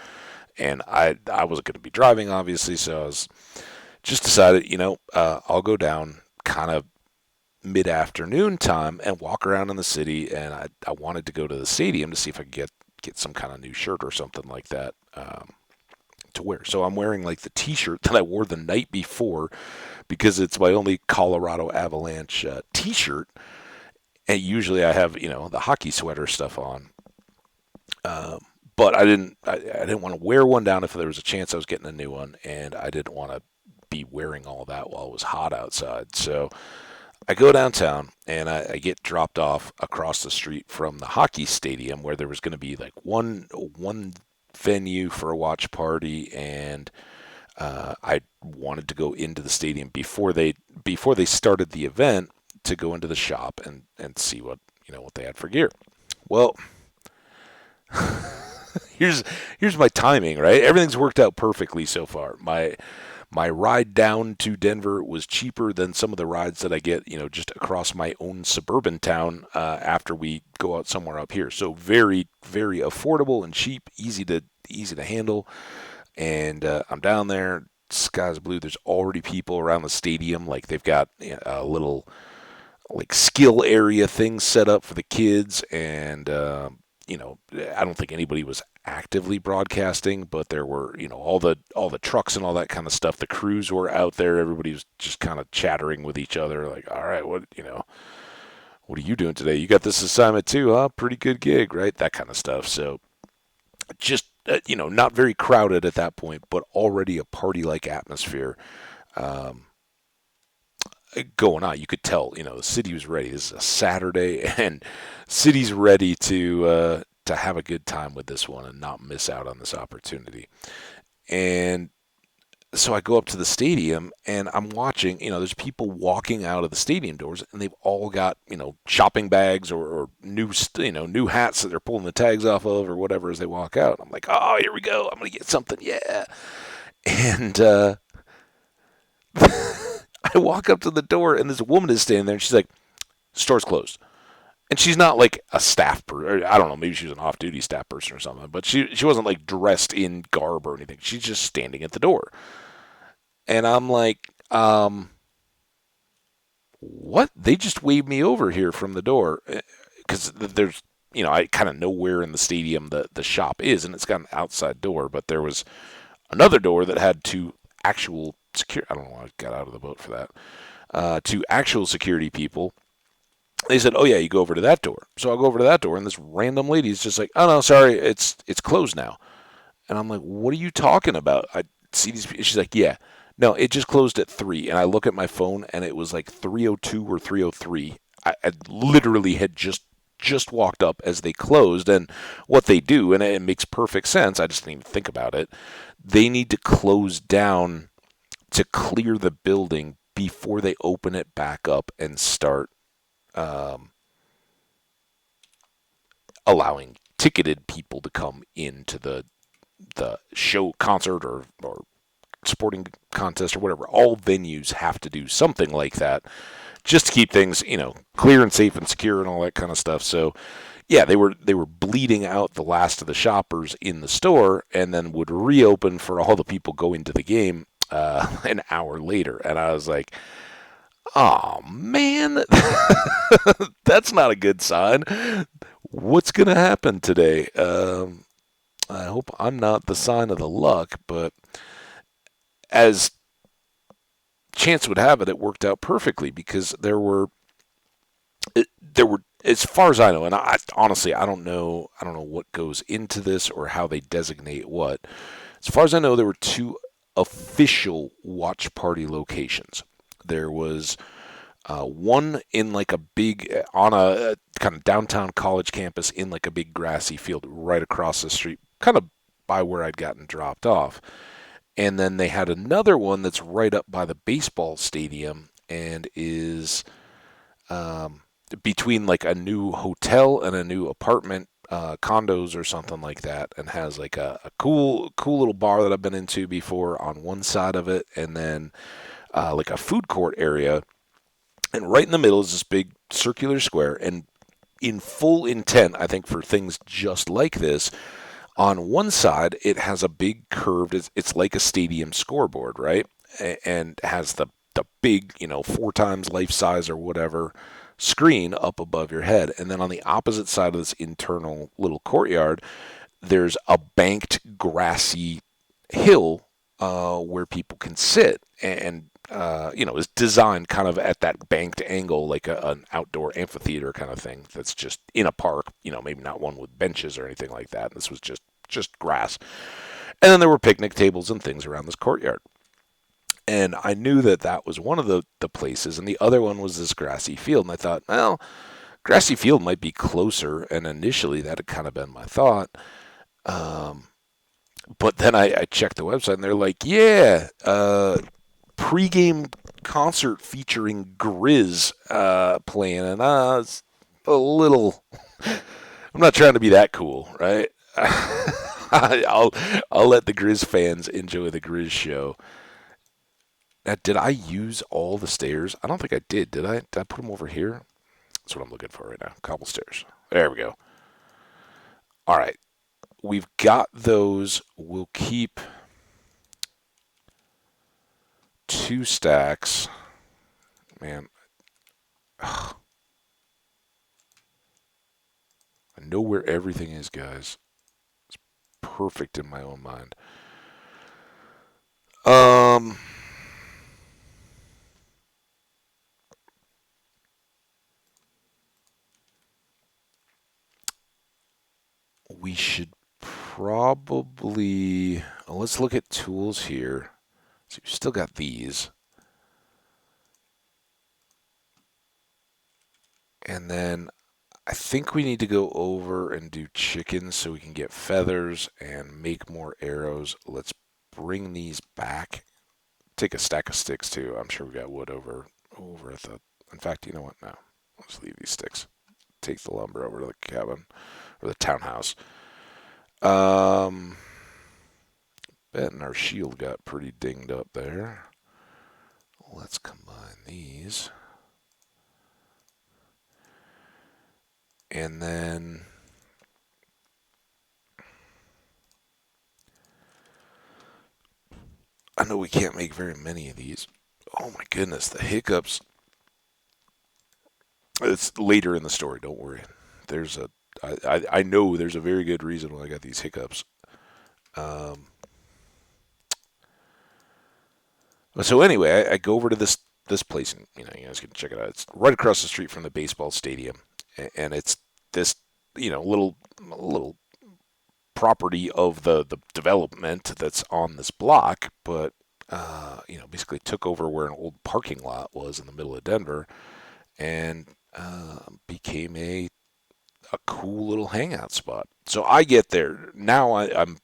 And I wasn't going to be driving, obviously, so I was just decided, I'll go down kind of mid-afternoon time and walk around in the city. And I wanted to go to the stadium to see if I could get some kind of new shirt or something like that. To wear. So I'm wearing like the T-shirt that I wore the night before because it's my only Colorado Avalanche T-shirt. And usually I have the hockey sweater stuff on, um, but I didn't want to wear one down if there was a chance I was getting a new one, and I didn't want to be wearing all that while it was hot outside. So I go downtown and I get dropped off across the street from the hockey stadium where there was going to be like one venue for a watch party, and I wanted to go into the stadium before they started the event to go into the shop and see what they had for gear. Well, here's here's my timing, right? Everything's worked out perfectly so far. My ride down to Denver was cheaper than some of the rides that I get, just across my own suburban town after we go out somewhere up here. So very, very affordable and cheap, easy to handle. And I'm down there. Sky's blue. There's already people around the stadium. Like they've got a little like skill area things set up for the kids, and I don't think anybody was actively broadcasting, but there were all the trucks and all that kind of stuff. The crews were out there. Everybody was just kind of chattering with each other, like, all right, what are you doing today? You got this assignment too, huh? Pretty good gig, right? That kind of stuff. So just not very crowded at that point, but already a party-like atmosphere. Um, Going on. You could tell, the city was ready. This is a Saturday, and city's ready to have a good time with this one and not miss out on this opportunity. And so I go up to the stadium and I'm watching. There's people walking out of the stadium doors, and they've all got shopping bags or new hats that they're pulling the tags off of or whatever as they walk out. I'm like, oh, here we go. I'm gonna get something, yeah. And I walk up to the door, and this woman is standing there, and she's like, "Store's closed." And she's not like a staff person. I don't know. Maybe she was an off-duty staff person or something. But she wasn't like dressed in garb or anything. She's just standing at the door. And I'm like, what? They just waved me over here from the door because there's, I kind of know where in the stadium the shop is, and it's got an outside door. But there was another door that had two actual security. I don't know why I got out of the boat for that. Two actual security people. They said, "Oh yeah, you go over to that door." So I'll go over to that door, and this random lady is just like, "Oh no, sorry, it's closed now." And I'm like, "What are you talking about?" I see these. She's like, "Yeah, no, it just closed at 3." And I look at my phone, and it was like 3:02 or 3:03. I literally had just walked up as they closed, and what they do, and it makes perfect sense. I just didn't even think about it. They need to close down to clear the building before they open it back up and start um, allowing ticketed people to come into the the show concert or sporting contest or whatever, all venues have to do something like that just to keep things, clear and safe and secure and all that kind of stuff. So yeah, they were bleeding out the last of the shoppers in the store, and then would reopen for all the people going to the game an hour later. And I was like, oh man, that's not a good sign. What's gonna happen today? I hope I'm not the sign of the luck, but as chance would have it, it worked out perfectly because there were, as far as I know, and I honestly I don't know what goes into this or how they designate what. As far as I know, there were two official watch party locations. There was one in like a big on a kind of downtown college campus in like a big grassy field right across the street, kind of by where I'd gotten dropped off. And then they had another one that's right up by the baseball stadium and is um, between like a new hotel and a new apartment condos or something like that, and has like a cool little bar that I've been into before on one side of it, and then like a food court area, and right in the middle is this big circular square. And in full intent, I think, for things just like this, on one side it has a big curved, it's like a stadium scoreboard, right? And has the big, 4 times life size or whatever screen up above your head. And then on the opposite side of this internal little courtyard, there's a banked grassy hill where people can sit, and is designed kind of at that banked angle, like an outdoor amphitheater kind of thing that's just in a park. Maybe not one with benches or anything like that. This was just grass, and then there were picnic tables and things around this courtyard. And I knew that that was one of the places, and the other one was this grassy field. And I thought, well, grassy field might be closer, and initially that had kind of been my thought. Um, but then I checked the website, and they're like, yeah, pregame concert featuring Grizz playing, and it's a little. I'm not trying to be that cool, right? I'll I'll let the Grizz fans enjoy the Grizz show. Now, did I use all the stairs? I don't think I did. Did I? Did I put them over here? That's what I'm looking for right now. Cobble stairs. There we go. All right. We've got those. We'll keep 2 stacks. Man, I know where everything is, guys. It's perfect in my own mind. Um, we should probably let's look at tools here. So we've still got these, and then I think we need to go over and do chickens so we can get feathers and make more arrows. Let's bring these back. Take a stack of sticks too. I'm sure we got wood over at the. In fact, you know what? No, let's leave these sticks. Take the lumber over to the cabin or the townhouse. Um, Betting our shield got pretty dinged up there. Let's combine these. And then I know we can't make very many of these. Oh my goodness, the hiccups. It's later in the story, don't worry. There's a I know there's a very good reason why I got these hiccups. Um, so anyway, I go over to this place, and you guys can check it out. It's right across the street from the baseball stadium, and it's this little property of the development that's on this block, but basically took over where an old parking lot was in the middle of Denver, and became a cool little hangout spot. So I get there now. I'm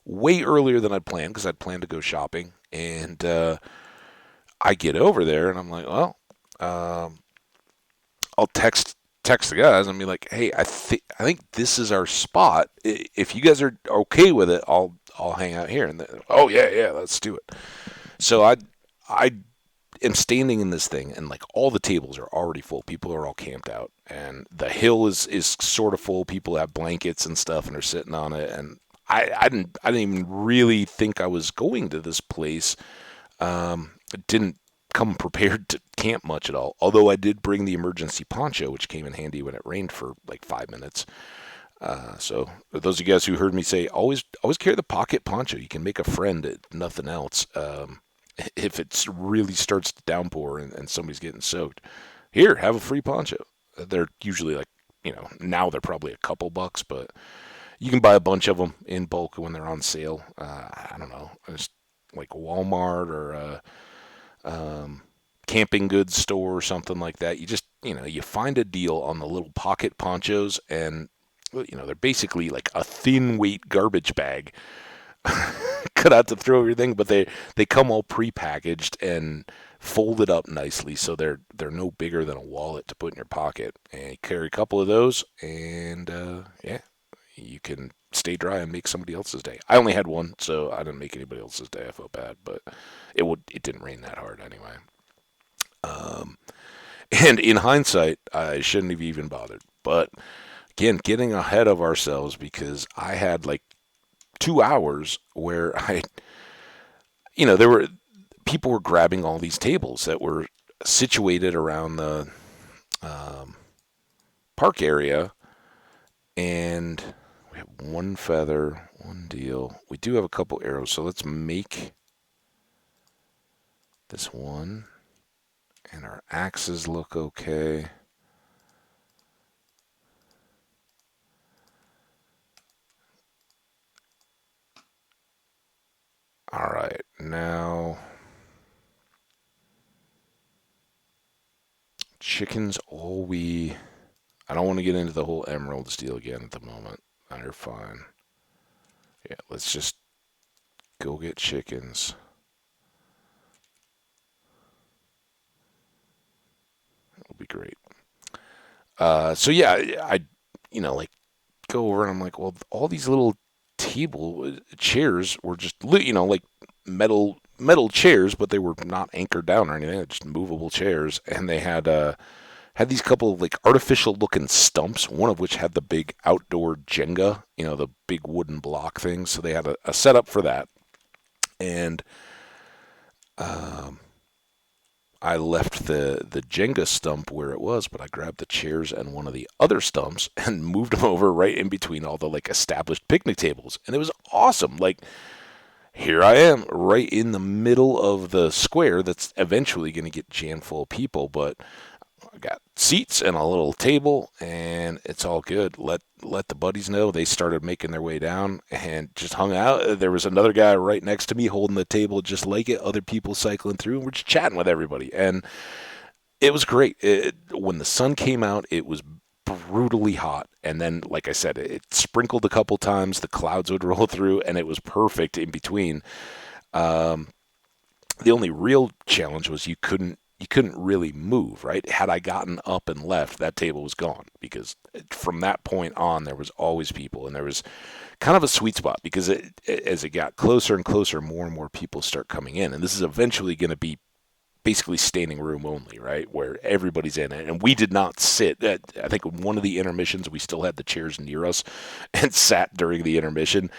way earlier than I'd planned because I'd planned to go shopping, and I get over there and I'm like, well, I'll text the guys and be like, hey, I think this is our spot. If you guys are okay with it, I'll hang out here. And oh yeah, let's do it. So I am standing in this thing, and like all the tables are already full. People are all camped out, and the hill is sort of full. People have blankets and stuff, and are sitting on it. And I didn't even really think I was going to this place. Didn't come prepared to camp much at all. Although I did bring the emergency poncho, which came in handy when it rained for like 5 minutes. So those of you guys who heard me say, always carry the pocket poncho. You can make a friend at nothing else. If it really starts to downpour and somebody's getting soaked, here, have a free poncho. They're usually like, now they're probably a couple bucks, but you can buy a bunch of them in bulk when they're on sale. I don't know, it's like Walmart or camping goods store or something like that. You just, you find a deal on the little pocket ponchos, and they're basically like a thin weight garbage bag cut out to throw everything, but they come all pre-packaged and folded up nicely, so they're no bigger than a wallet to put in your pocket. And you carry a couple of those, and yeah, you can stay dry and make somebody else's day. I only had one, so I didn't make anybody else's day. I felt bad, but it didn't rain that hard anyway. And in hindsight, I shouldn't have even bothered. But again, getting ahead of ourselves, because I had like 2 hours where there were people were grabbing all these tables that were situated around the park area, and we have one feather, one deal. We do have a couple arrows, so let's make this one, and our axes look okay. All right, now chickens I don't want to get into the whole emeralds deal again at the moment. You're fine. Yeah, let's just go get chickens. It'll be great. So yeah, I like go over and I'm like, well, all these little table chairs were just like metal chairs, but they were not anchored down or anything. They're just movable chairs, and they had these couple of like artificial looking stumps, one of which had the big outdoor Jenga, the big wooden block things. So they had a setup for that. And I left the Jenga stump where it was, but I grabbed the chairs and one of the other stumps and moved them over right in between all the like established picnic tables. And it was awesome. Like, here I am right in the middle of the square that's eventually going to get jam full of people, but I got seats and a little table, and it's all good. Let the buddies know. They started making their way down and just hung out. There was another guy right next to me holding the table just like it. Other people cycling through, and we're just chatting with everybody. And it was great. When the sun came out, it was brutally hot. And then, like I said, it sprinkled a couple times. The clouds would roll through, and it was perfect in between. The only real challenge was you couldn't really move, right? Had I gotten up and left, that table was gone, because from that point on, there was always people, and there was kind of a sweet spot, because as it got closer and closer, more and more people start coming in, and this is eventually going to be basically standing room only, right, where everybody's in it. And we did not sit. I think one of the intermissions, we still had the chairs near us and sat during the intermission.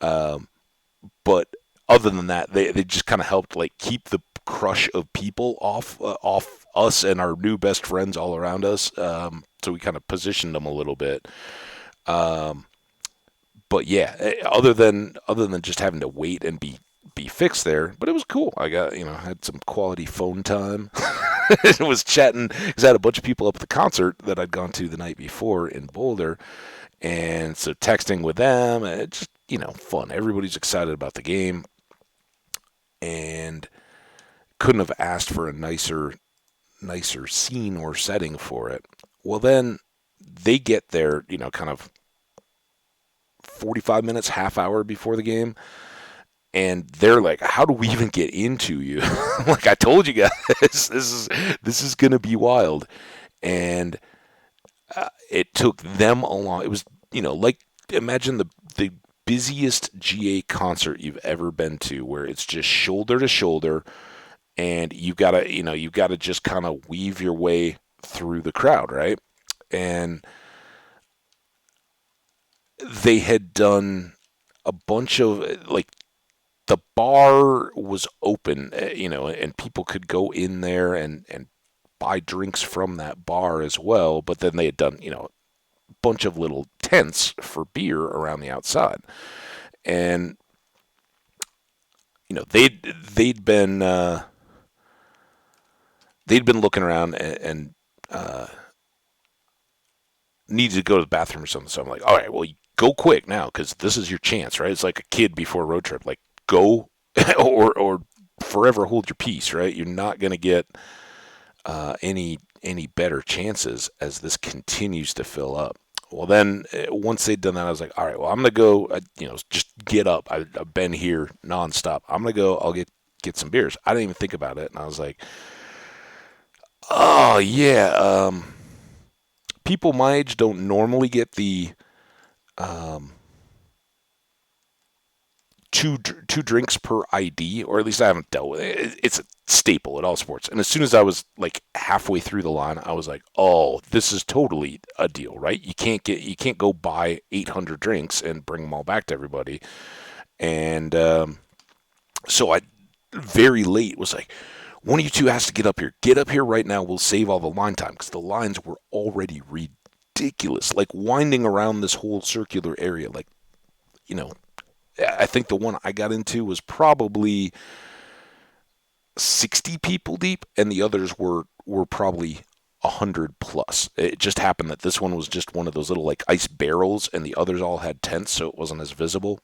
But other than that, they just kind of helped like keep the crush of people off us and our new best friends all around us. So we kind of positioned them a little bit. But yeah, other than just having to wait and be fixed there, but it was cool. I got had some quality phone time. Was chatting because I had a bunch of people up at the concert that I'd gone to the night before in Boulder, and so texting with them, and it's just fun. Everybody's excited about the game, and couldn't have asked for a nicer scene or setting for it. Well, then they get there, kind of 45 minutes, half hour before the game, and they're like, "How do we even get into you?" Like, I told you guys, this is gonna be wild, and it took them a long. It was like, imagine the busiest GA concert you've ever been to, where it's just shoulder to shoulder, and you've got to just kind of weave your way through the crowd, right? And they had done a bunch of like the bar was open, and people could go in there and buy drinks from that bar as well. But then they had done, a bunch of little tents for beer around the outside, and they'd been looking around and needed to go to the bathroom or something. So I'm like, all right, well, go quick now because this is your chance, right? It's like a kid before a road trip. Like, go or forever hold your peace, right? You're not going to get any better chances as this continues to fill up. Well, then once they'd done that, I was like, all right, well, I'm gonna go. Just get up. I've been here nonstop. I'm gonna go. I'll get some beers. I didn't even think about it, and I was like, oh yeah. People my age don't normally get the um, two drinks per ID, or at least I haven't dealt with it. It's a staple at all sports. And as soon as I was like halfway through the line, I was like, "Oh, this is totally a deal, right? You can't go buy 800 drinks and bring them all back to everybody." And so I very late was like, "One of you two has to get up here. Get up here right now. We'll save all the line time because the lines were already ridiculous, like winding around this whole circular area, like." You know, I think the one I got into was probably 60 people deep, and the others were probably 100 plus. It just happened that this one was just one of those little like ice barrels, and the others all had tents, so it wasn't as visible.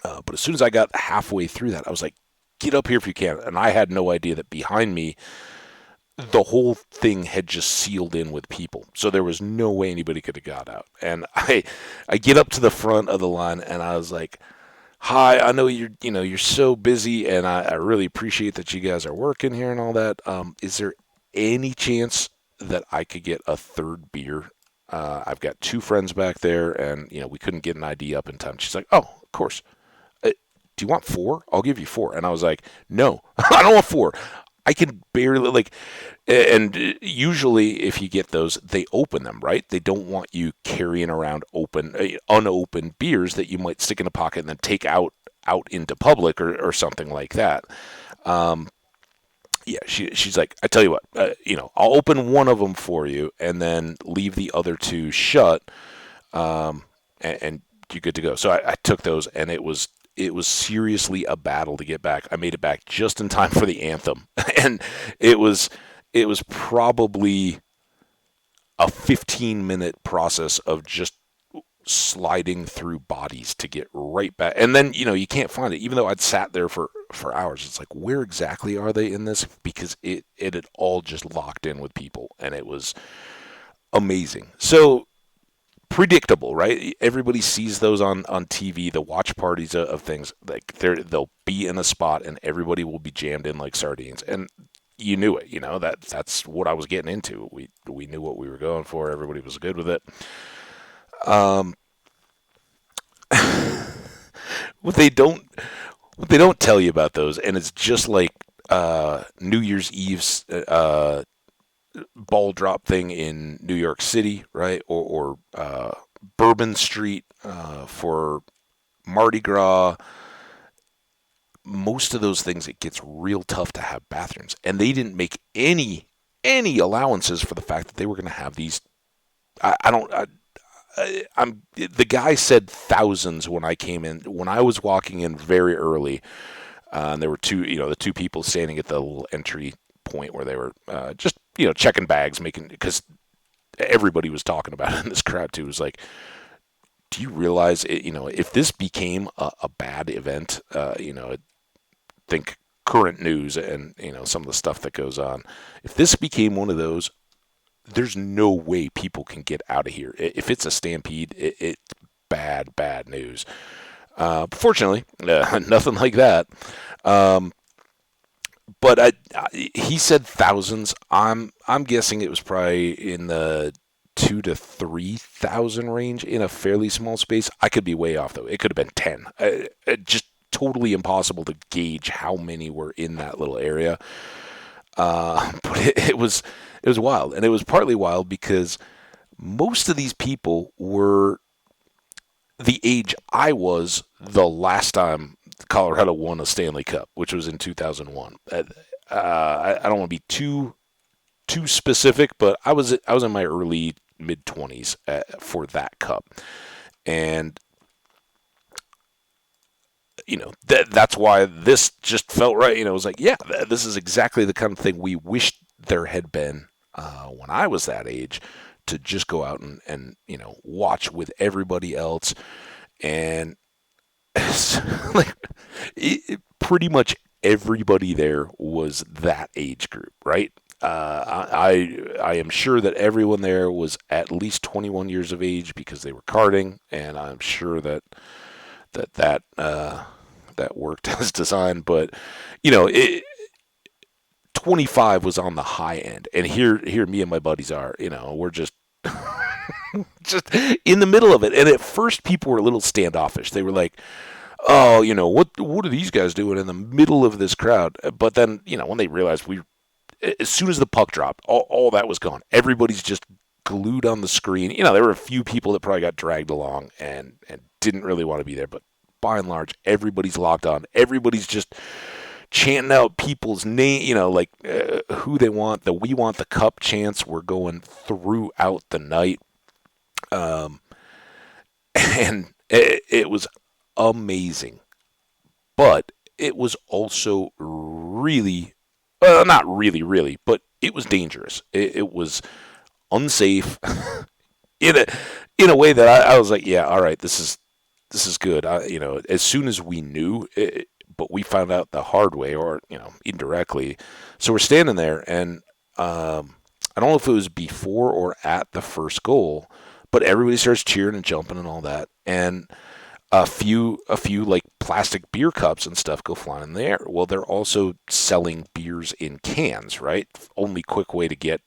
But as soon as I got halfway through that, I was like, "Get up here if you can!" And I had no idea that behind me, the whole thing had just sealed in with people, so there was no way anybody could have got out. And I get up to the front of the line, and I was like, "Hi, I know you're so busy, and I really appreciate that you guys are working here and all that. Is there any chance that I could get a third beer? I've got two friends back there, and we couldn't get an ID up in time." She's like, "Oh, of course. Do you want four? I'll give you four." And I was like, "No, I don't want four. I can barely like." And usually, if you get those, they open them, right? They don't want you carrying around unopened beers that you might stick in a pocket and then take out into public or something like that. Um, yeah, she's like, "I tell you what, I'll open one of them for you and then leave the other two shut, and you're good to go." So I took those, and it was seriously a battle to get back. I made it back just in time for the anthem, and it was probably a 15-minute process of just sliding through bodies to get right back. And then, you can't find it. Even though I'd sat there for hours, it's like, where exactly are they in this? Because it had all just locked in with people, and it was amazing. So predictable, right? Everybody sees those on TV, the watch parties of things. Like they'll be in a spot, and everybody will be jammed in like sardines. And you knew it, that's what I was getting into. We knew what we were going for. Everybody was good with it. Um, what they don't tell you about those, and it's just like New Year's Eve's ball drop thing in New York City, right? Or Bourbon Street for Mardi Gras. Most of those things, it gets real tough to have bathrooms, and they didn't make any allowances for the fact that they were going to have these. I don't. I'm the guy said thousands when I came in. When I was walking in very early, and there were the two people standing at the little entry point where they were just checking bags, making, because everybody was talking about it in this crowd too. It was like, do you realize if this became a bad event, think current news and some of the stuff that goes on. If this became one of those, there's no way people can get out of here. If it's a stampede, it's bad news. Fortunately, nothing like that. But he said thousands. I'm guessing it was probably in the 2 to 3,000 range in a fairly small space. I could be way off though. It could have been 10. Just totally impossible to gauge how many were in that little area. But it was wild, and it was partly wild because most of these people were the age I was the last time Colorado won a Stanley Cup, which was in 2001. I don't want to be too specific, but I was in my early mid 20s for that cup, and that's why this just felt right. It was like, yeah, this is exactly the kind of thing we wished there had been when I was that age, to just go out and watch with everybody else. And like pretty much everybody there was that age group, right? I am sure that everyone there was at least 21 years of age because they were karting, and I'm sure that worked as designed. But 25 was on the high end, and here me and my buddies are. We're just just in the middle of it. And at first, people were a little standoffish. They were like, "Oh, what are these guys doing in the middle of this crowd?" But then, when they realized as soon as the puck dropped, all that was gone. Everybody's just glued on the screen. There were a few people that probably got dragged along and didn't really want to be there, but by and large, everybody's locked on. Everybody's just chanting out people's name, like who they want. The "We Want the Cup" chants were going throughout the night. Um, and it was amazing. But it was also really, not really, really, but it was dangerous. It was unsafe in a in a way that I was like, yeah, all right, this is good. As soon as we knew, but we found out the hard way, or indirectly. So we're standing there, and I don't know if it was before or at the first goal, but everybody starts cheering and jumping and all that, and a few like plastic beer cups and stuff go flying in the air. Well, they're also selling beers in cans, right? Only quick way to get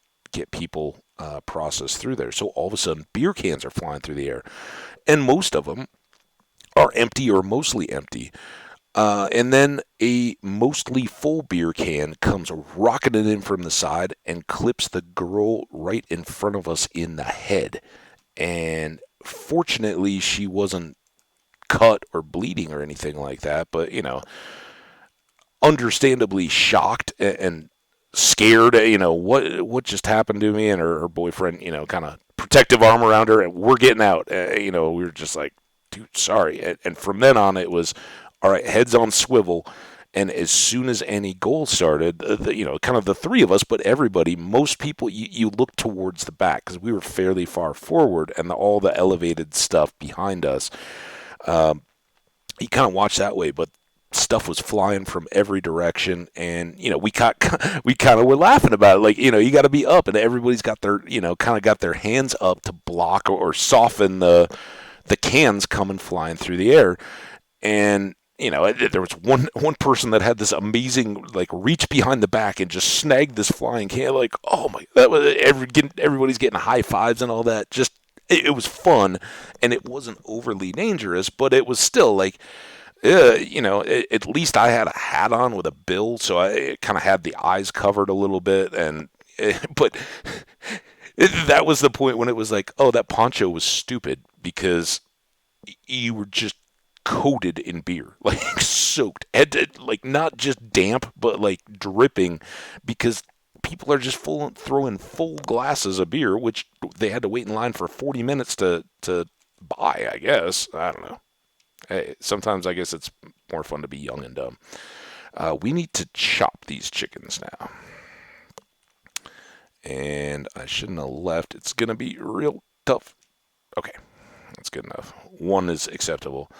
people processed through there. So all of a sudden, beer cans are flying through the air, and most of them are empty or mostly empty. And then a mostly full beer can comes rocketing in from the side and clips the girl right in front of us in the head. And fortunately, she wasn't cut or bleeding or anything like that, but understandably shocked and scared. What just happened to me, and her boyfriend, kind of protective arm around her, and we're getting out. We were just like, dude, sorry. And from then on, it was all right, heads on swivel. And as soon as any goal started, kind of the three of us, but everybody, most people, you look towards the back because we were fairly far forward, and all the elevated stuff behind us. You kind of watch that way, but stuff was flying from every direction, and we kind of were laughing about it, like you got to be up, and everybody's got their kind of got their hands up to block or soften the cans coming flying through the air. And there was one person that had this amazing like reach behind the back and just snagged this flying can. Like, oh my, that was everybody's getting high fives and all that. Just it was fun, and it wasn't overly dangerous, but it was still like, at least I had a hat on with a bill, so I kind of had the eyes covered a little bit, and but that was the point when it was like, oh, that poncho was stupid because you were just coated in beer, like soaked, and like not just damp, but like dripping, because people are just throwing full glasses of beer, which they had to wait in line for 40 minutes to buy. I guess I don't know. Hey, sometimes I guess it's more fun to be young and dumb. We need to chop these chickens now, and I shouldn't have left. It's gonna be real tough. Okay, that's good enough. One is acceptable.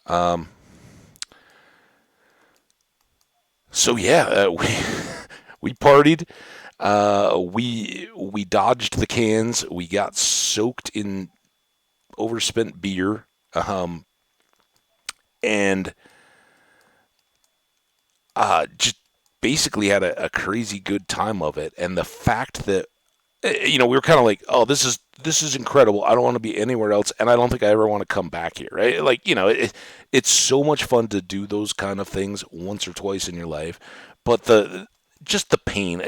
Um, so yeah, we partied. We dodged the cans. We got soaked in overspent beer. And just basically had a crazy good time of it. And the fact that we were kind of like, oh, this is incredible. I don't want to be anywhere else, and I don't think I ever want to come back here, right? Like, it's so much fun to do those kind of things once or twice in your life, but just the pain,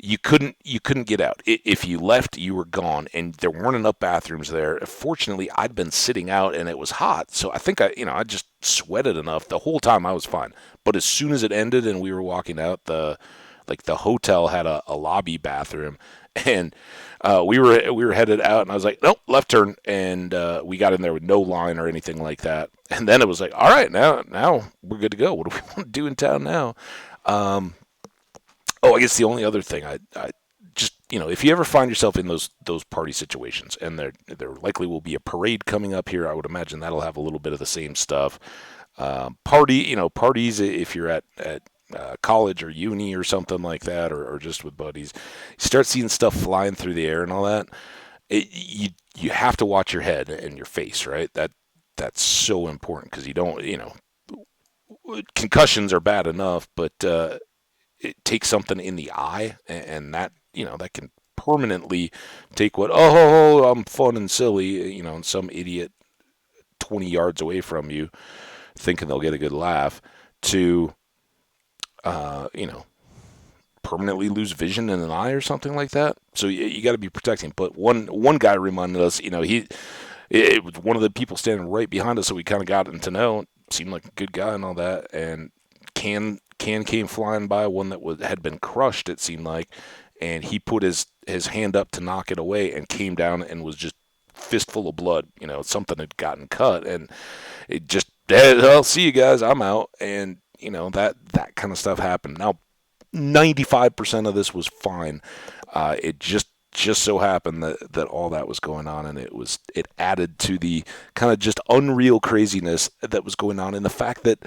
you couldn't get out. If you left, you were gone, and there weren't enough bathrooms there. Fortunately, I'd been sitting out, and it was hot, so I think I just sweated enough the whole time. I was fine, but as soon as it ended and we were walking out, the hotel had a lobby bathroom, and we were headed out, and I was like, nope, left turn, and we got in there with no line or anything like that. And then it was like, all right, now we're good to go. What do we want to do in town now? Um, oh, I guess the only other thing I just if you ever find yourself in those party situations, and there likely will be a parade coming up here, I would imagine that'll have a little bit of the same stuff. Parties if you're at college or uni or something like that, or just with buddies, you start seeing stuff flying through the air and all that. You have to watch your head and your face, right? That's so important because you don't, concussions are bad enough, but it takes something in the eye, and that can permanently take I'm fun and silly, and some idiot 20 yards away from you thinking they'll get a good laugh to uh, you know, permanently lose vision in an eye or something like that. So you got to be protecting. But one guy reminded us, it was one of the people standing right behind us, so we kind of got him to know. Seemed like a good guy and all that. And can came flying by, one that had been crushed. It seemed like, and he put his hand up to knock it away, and came down and was just fistful of blood. Something had gotten cut, and it just, I'll see you guys. I'm out, and that kind of stuff happened. Now, 95% of this was fine. It just so happened that all that was going on, and it added to the kind of just unreal craziness that was going on, and the fact that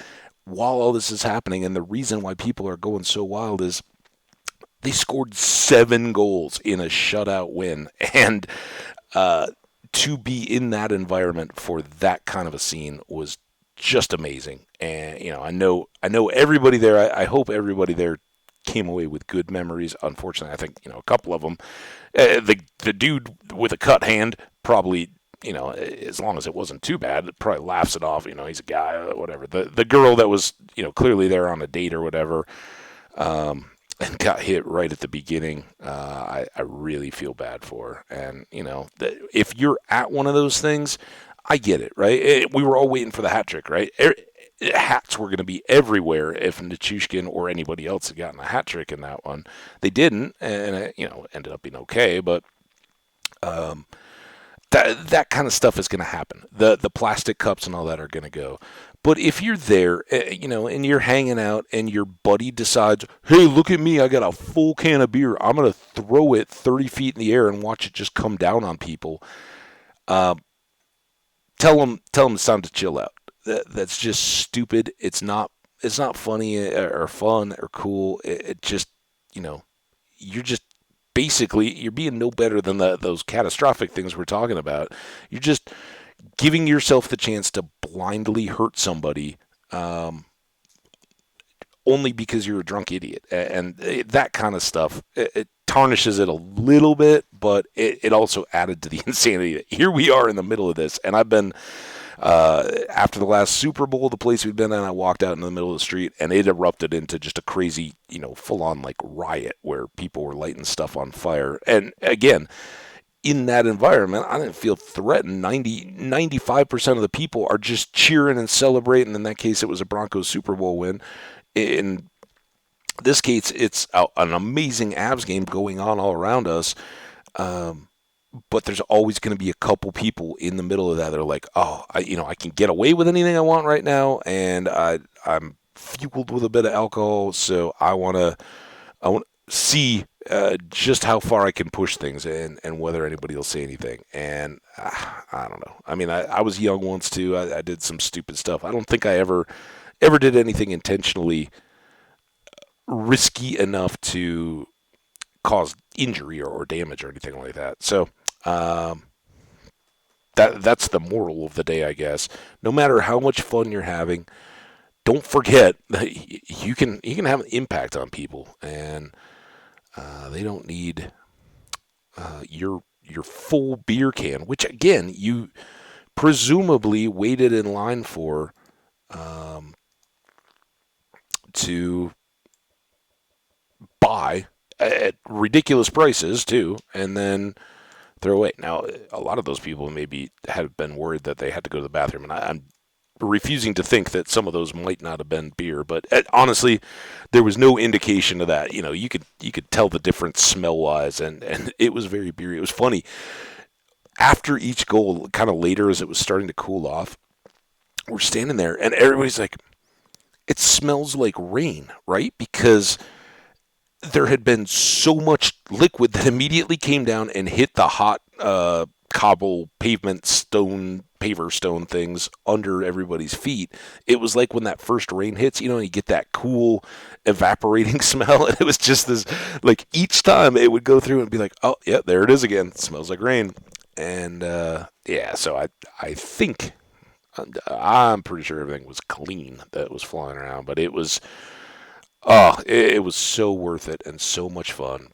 while all this is happening, and the reason why people are going so wild is they scored 7 goals in a shutout win, and to be in that environment for that kind of a scene was just amazing. And I know everybody there. I hope everybody there came away with good memories. Unfortunately, I think a couple of them. The dude with a cut hand probably, as long as it wasn't too bad, probably laughs it off. He's a guy, whatever. The girl that was clearly there on a date or whatever, and got hit right at the beginning. I really feel bad for her. And if you're at one of those things, I get it, right? We were all waiting for the hat trick, right? Hats were going to be everywhere if Nichushkin or anybody else had gotten a hat trick in that one. They didn't, and it, ended up being okay. But um, that kind of stuff is going to happen. The plastic cups and all that are going to go. But if you're there, and you're hanging out, and your buddy decides, "Hey, look at me! I got a full can of beer. I'm going to throw it 30 feet in the air and watch it just come down on people." Uh, tell them it's time to chill out. That's just stupid. It's not funny or fun or cool. It just you know you're just basically you're being no better than those catastrophic things we're talking about. You're just giving yourself the chance to blindly hurt somebody, only because you're a drunk idiot, and that kind of stuff. It tarnishes it a little bit, but it also added to the insanity. Here we are in the middle of this, and I've been after the last Super Bowl, the place we'd been in, I walked out in the middle of the street, and it erupted into just a crazy, full-on like riot where people were lighting stuff on fire. And again, in that environment, I didn't feel threatened. 95% of the people are just cheering and celebrating. In that case, it was a Broncos Super Bowl win. In this case, it's an amazing Avs game going on all around us. Um, but there's always going to be a couple people in the middle of that are like, oh, I can get away with anything I want right now, and I'm fueled with a bit of alcohol, so I want to see just how far I can push things, and whether anybody will say anything. And I don't know. I mean, I was young once too. I did some stupid stuff. I don't think I ever did anything intentionally risky enough to cause injury or damage or anything like that. So um, that's the moral of the day, I guess. No matter how much fun you're having, don't forget that you can have an impact on people, and they don't need your full beer can, which again you presumably waited in line for um, to buy at ridiculous prices too, and then throw away. Now, a lot of those people maybe had been worried that they had to go to the bathroom, and I'm refusing to think that some of those might not have been beer, but honestly, there was no indication of that. You could tell the difference smell wise, and it was very beery. It was funny after each goal, kind of later as it was starting to cool off. We're standing there, and everybody's like, "It smells like rain, right?" Because there had been so much liquid that immediately came down and hit the hot cobble pavement stone paver stone things under everybody's feet. It was like when that first rain hits, you get that cool evaporating smell, and it was just this, like, each time it would go through and be like, oh yeah, there it is again, it smells like rain. And yeah, so I think I'm pretty sure everything was clean that was flying around, but it was, oh, it was so worth it and so much fun.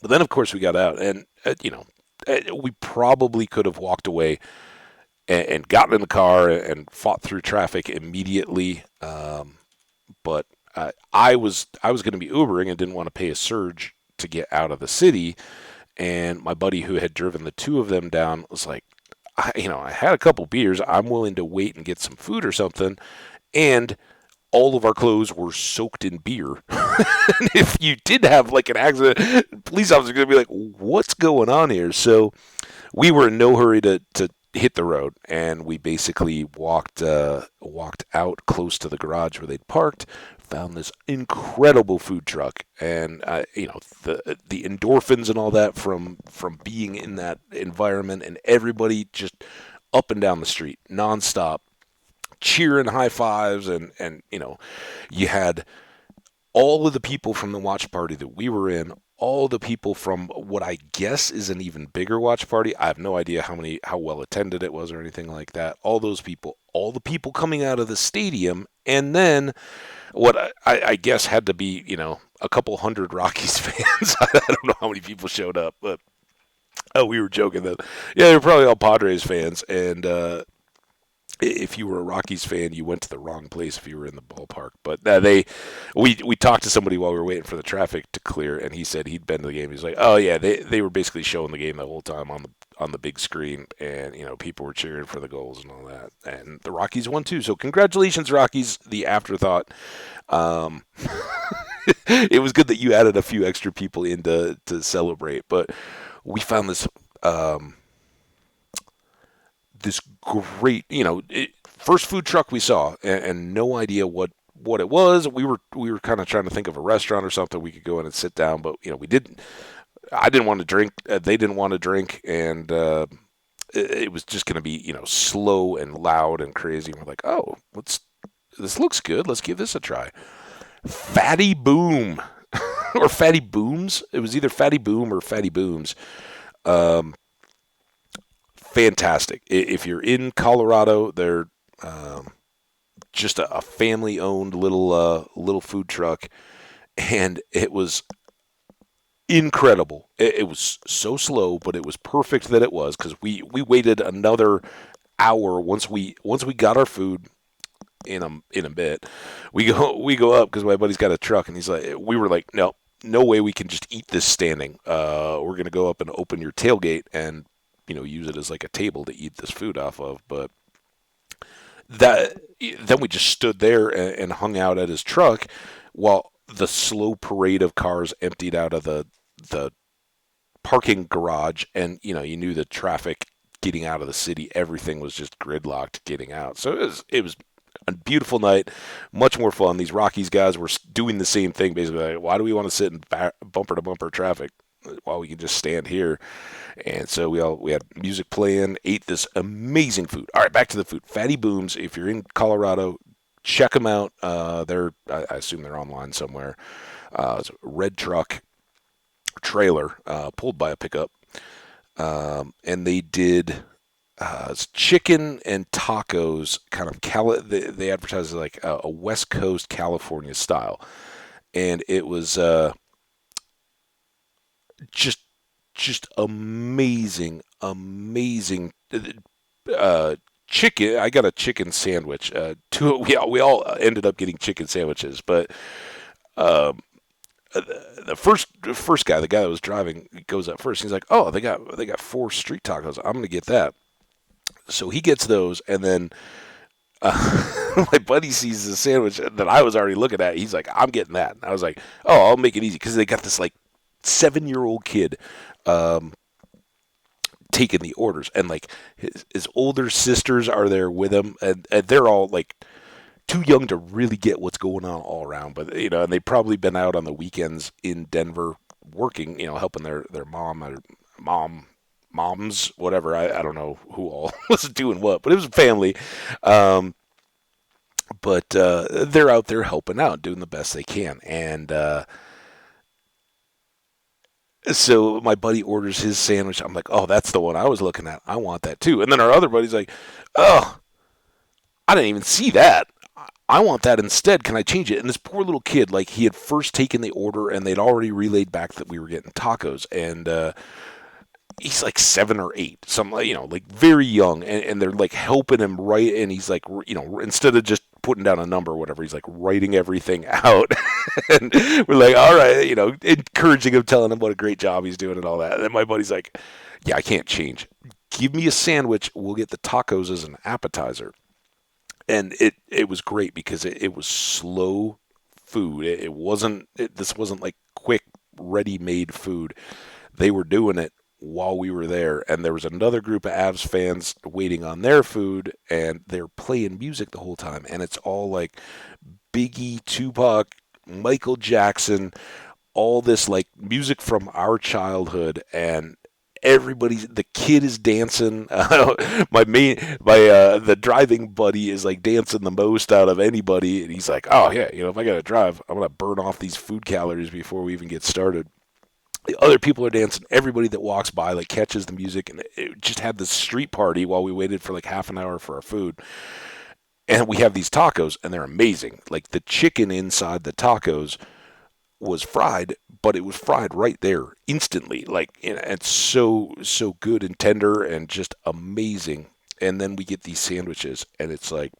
But then, of course, we got out, and we probably could have walked away and gotten in the car and fought through traffic immediately. But I was going to be Ubering and didn't want to pay a surge to get out of the city. And my buddy who had driven the two of them down was like, I had a couple beers. I'm willing to wait and get some food or something. And all of our clothes were soaked in beer. If you did have like an accident, police officer going to be like, "What's going on here?" So we were in no hurry to hit the road, and we basically walked out close to the garage where they'd parked. Found this incredible food truck, and the endorphins and all that from being in that environment, and everybody just up and down the street nonstop cheering, high fives, and you had all of the people from the watch party that we were in, all the people from what I guess is an even bigger watch party. I have no idea how well attended it was or anything like that. All those people, all the people coming out of the stadium, and then what I guess had to be, a couple hundred Rockies fans. I don't know how many people showed up, but we were joking that, yeah, they're probably all Padres fans, and if you were a Rockies fan, you went to the wrong place if you were in the ballpark. But we talked to somebody while we were waiting for the traffic to clear, and he said he'd been to the game. He's like, oh yeah, they were basically showing the game the whole time on the big screen, and people were cheering for the goals and all that, and the Rockies won too. So congratulations, Rockies! The afterthought. Um, it was good that you added a few extra people in to celebrate, but we found um, this great, first food truck we saw, and no idea what it was. We were kind of trying to think of a restaurant or something we could go in and sit down, but we didn't. I didn't want to drink. They didn't want to drink, and it was just going to be slow and loud and crazy. And we're like, oh, this looks good. Let's give this a try. Fatty Boom or Fatty Booms. It was either Fatty Boom or Fatty Booms. Um, Fantastic. If you're in Colorado, they're um, just a family-owned little food truck, and it was incredible. It was so slow, but it was perfect that it was, because we waited another hour once we got our food in a bit. We go up because my buddy's got a truck, and we were like, no way we can just eat this standing. We're gonna go up and open your tailgate and use it as like a table to eat this food off of. But that then we just stood there and hung out at his truck while the slow parade of cars emptied out of the parking garage, and you knew the traffic getting out of the city, everything was just gridlocked getting out. So it was a beautiful night, much more fun. These Rockies guys were doing the same thing, basically. Like, why do we want to sit in bumper to bumper traffic while we can just stand here? And so we had music playing, ate this amazing food. All right, back to the food. Fatty Booms. If you're in Colorado, check them out. I assume they're online somewhere. It's a red truck trailer pulled by a pickup, and they did chicken and tacos, kind of they advertised it like a West Coast California style, and it was just just amazing, amazing uh, chicken. I got a chicken sandwich. We all ended up getting chicken sandwiches, but um, the first guy, the guy that was driving, goes up first. He's like, "Oh, they got four street tacos. I'm gonna get that." So he gets those, and then my buddy sees the sandwich that I was already looking at. He's like, "I'm getting that." And I was like, "Oh, I'll make it easy," because they got this like 7-year-old kid um, taking the orders, and like his older sisters are there with him, and they're all like too young to really get what's going on all around. But and they've probably been out on the weekends in Denver working, helping their mom or moms, whatever. I don't know who all was doing what, but it was a family. Um, but they're out there helping out, doing the best they can, and so my buddy orders his sandwich. I'm like, oh, that's the one I was looking at. I want that too. And then our other buddy's like, oh, I didn't even see that. I want that instead. Can I change it? And this poor little kid, like he had first taken the order and they'd already relayed back that we were getting tacos. And he's like 7 or 8, some like very young, and they're like helping him write. And he's like, instead of just putting down a number or whatever, he's like writing everything out. And we're like, all right, encouraging him, telling him what a great job he's doing and all that. And then my buddy's like, yeah, I can't change. Give me a sandwich. We'll get the tacos as an appetizer. And it was great because it was slow food. It wasn't. This wasn't like quick, ready-made food. They were doing it while we were there, and there was another group of Avs fans waiting on their food, and they're playing music the whole time, and it's all like Biggie, Tupac, Michael Jackson, all this like music from our childhood, and the kid is dancing. The driving buddy is like dancing the most out of anybody, and he's like, oh yeah, if I gotta drive, I'm gonna burn off these food calories before we even get started. The other people are dancing. Everybody that walks by like catches the music, and it just had this street party while we waited for like half an hour for our food. And we have these tacos, and they're amazing. Like the chicken inside the tacos was fried, but it was fried right there instantly. Like, it's so good and tender and just amazing. And then we get these sandwiches, and it's like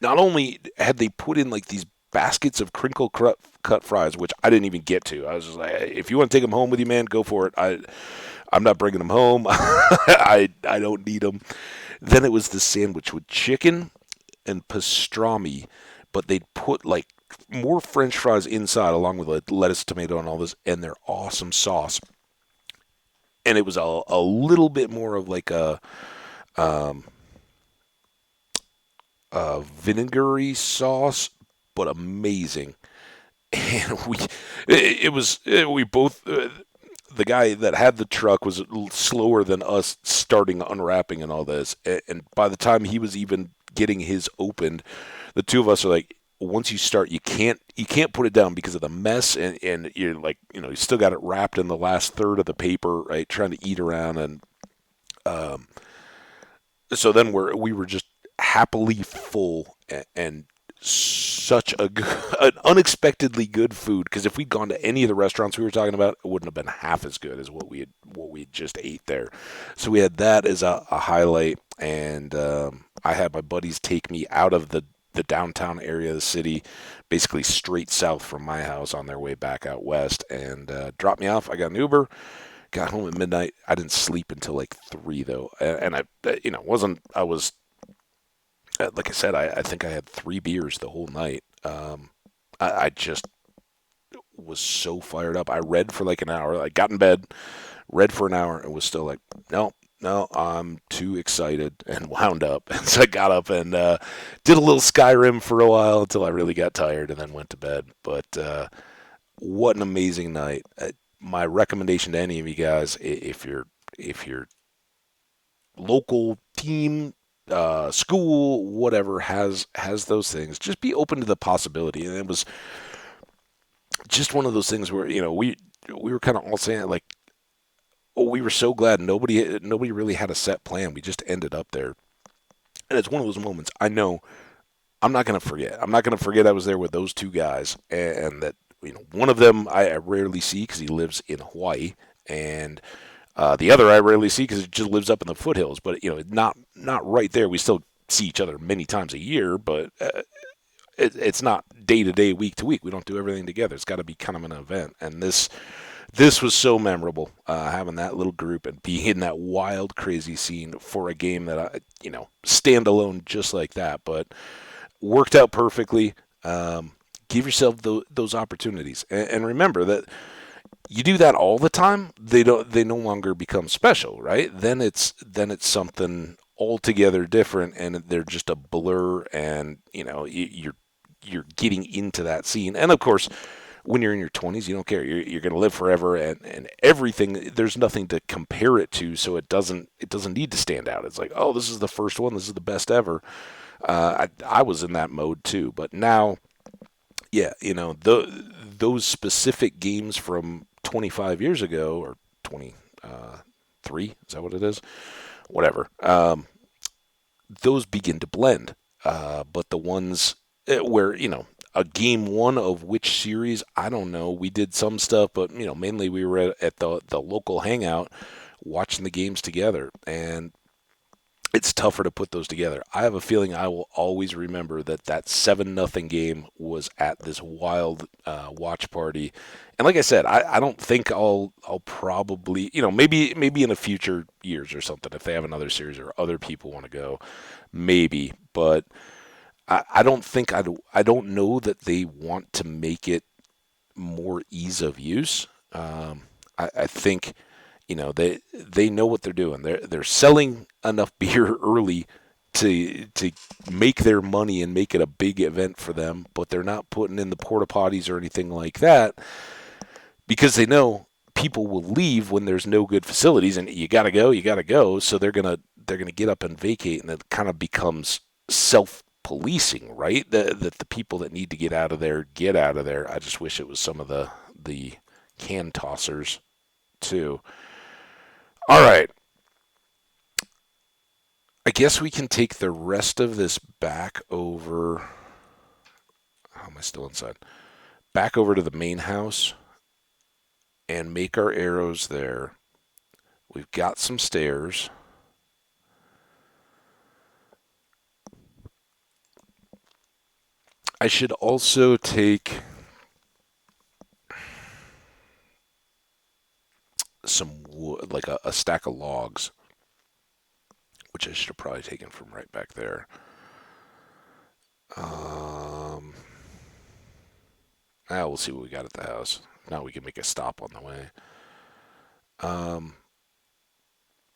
not only had they put in like these baskets of crinkle cut fries, which I didn't even get to. I was just like, if you want to take them home with you, man, go for it. I'm not bringing them home. I don't need them. Then it was the sandwich with chicken and pastrami, but they'd put like more French fries inside, along with like lettuce, tomato, and all this, and their awesome sauce. And it was a little bit more of like um, a vinegary sauce, but amazing. And we both. The guy that had the truck was slower than us starting unwrapping and all this. And by the time he was even getting his opened, the two of us are like, once you start, you can't put it down because of the mess, and you're like, you still got it wrapped in the last third of the paper, right? Trying to eat around, and um, so then we were just happily full, and such an unexpectedly good food, because if we'd gone to any of the restaurants we were talking about, it wouldn't have been half as good as what we just ate there. So we had that as a highlight, and I had my buddies take me out of the downtown area of the city, basically straight south from my house on their way back out west, and dropped me off. I got an Uber, got home at midnight. I didn't sleep until like 3 though, and wasn't I was like I said, I think I had 3 beers the whole night. I just was so fired up. I read for like an hour. I got in bed, read for an hour, and was still like, no, no, I'm too excited, and wound up. And so I got up and did a little Skyrim for a while until I really got tired, and then went to bed. But what an amazing night! My recommendation to any of you guys, if your local team, school, whatever has those things, just be open to the possibility. And it was just one of those things where we were kind of all saying like, oh, we were so glad nobody really had a set plan. We just ended up there, and it's one of those moments. I know I'm not gonna forget. I'm not gonna forget I was there with those two guys, and that one of them I rarely see because he lives in Hawaii. and the other I rarely see because it just lives up in the foothills. But not right there. We still see each other many times a year, but it's not day to day, week to week. We don't do everything together. It's got to be kind of an event, and this was so memorable, having that little group and be in that wild, crazy scene for a game that stand alone just like that, but worked out perfectly. Give yourself those opportunities, and remember that you do that all the time. They no longer become special, right? Then it's something altogether different, and they're just a blur, and you're getting into that scene, and of course when you're in your 20s, you don't care. You're going to live forever, and everything. There's nothing to compare it to, so it doesn't need to stand out. It's like, oh, this is the first one. This is the best ever. I was in that mode too, but now, yeah, those specific games from 25 years ago or 23, is that what it is? Whatever. Those begin to blend. But the ones where, a game one of which series, I don't know. We did some stuff, but, mainly we were at the local hangout watching the games together. And it's tougher to put those together. I have a feeling I will always remember that 7-0 game was at this wild watch party. And like I said, I don't think I'll probably, maybe in a future years or something, if they have another series or other people want to go, maybe. But I don't think I don't know that they want to make it more ease of use. I think they know what they're doing. They're selling enough beer early to make their money and make it a big event for them, but they're not putting in the porta potties or anything like that because they know people will leave when there's no good facilities, and you gotta go. So they're gonna get up and vacate, and it kind of becomes self policing, right? That the people that need to get out of there get out of there. I just wish it was some of the can tossers too. All right, I guess we can take the rest of this back over. How am I still inside? Back over to the main house and make our arrows there. We've got some stairs. I should also take some wood, like a stack of logs, which I should have probably taken from right back there. Um, we'll see what we got at the house. Now we can make a stop on the way.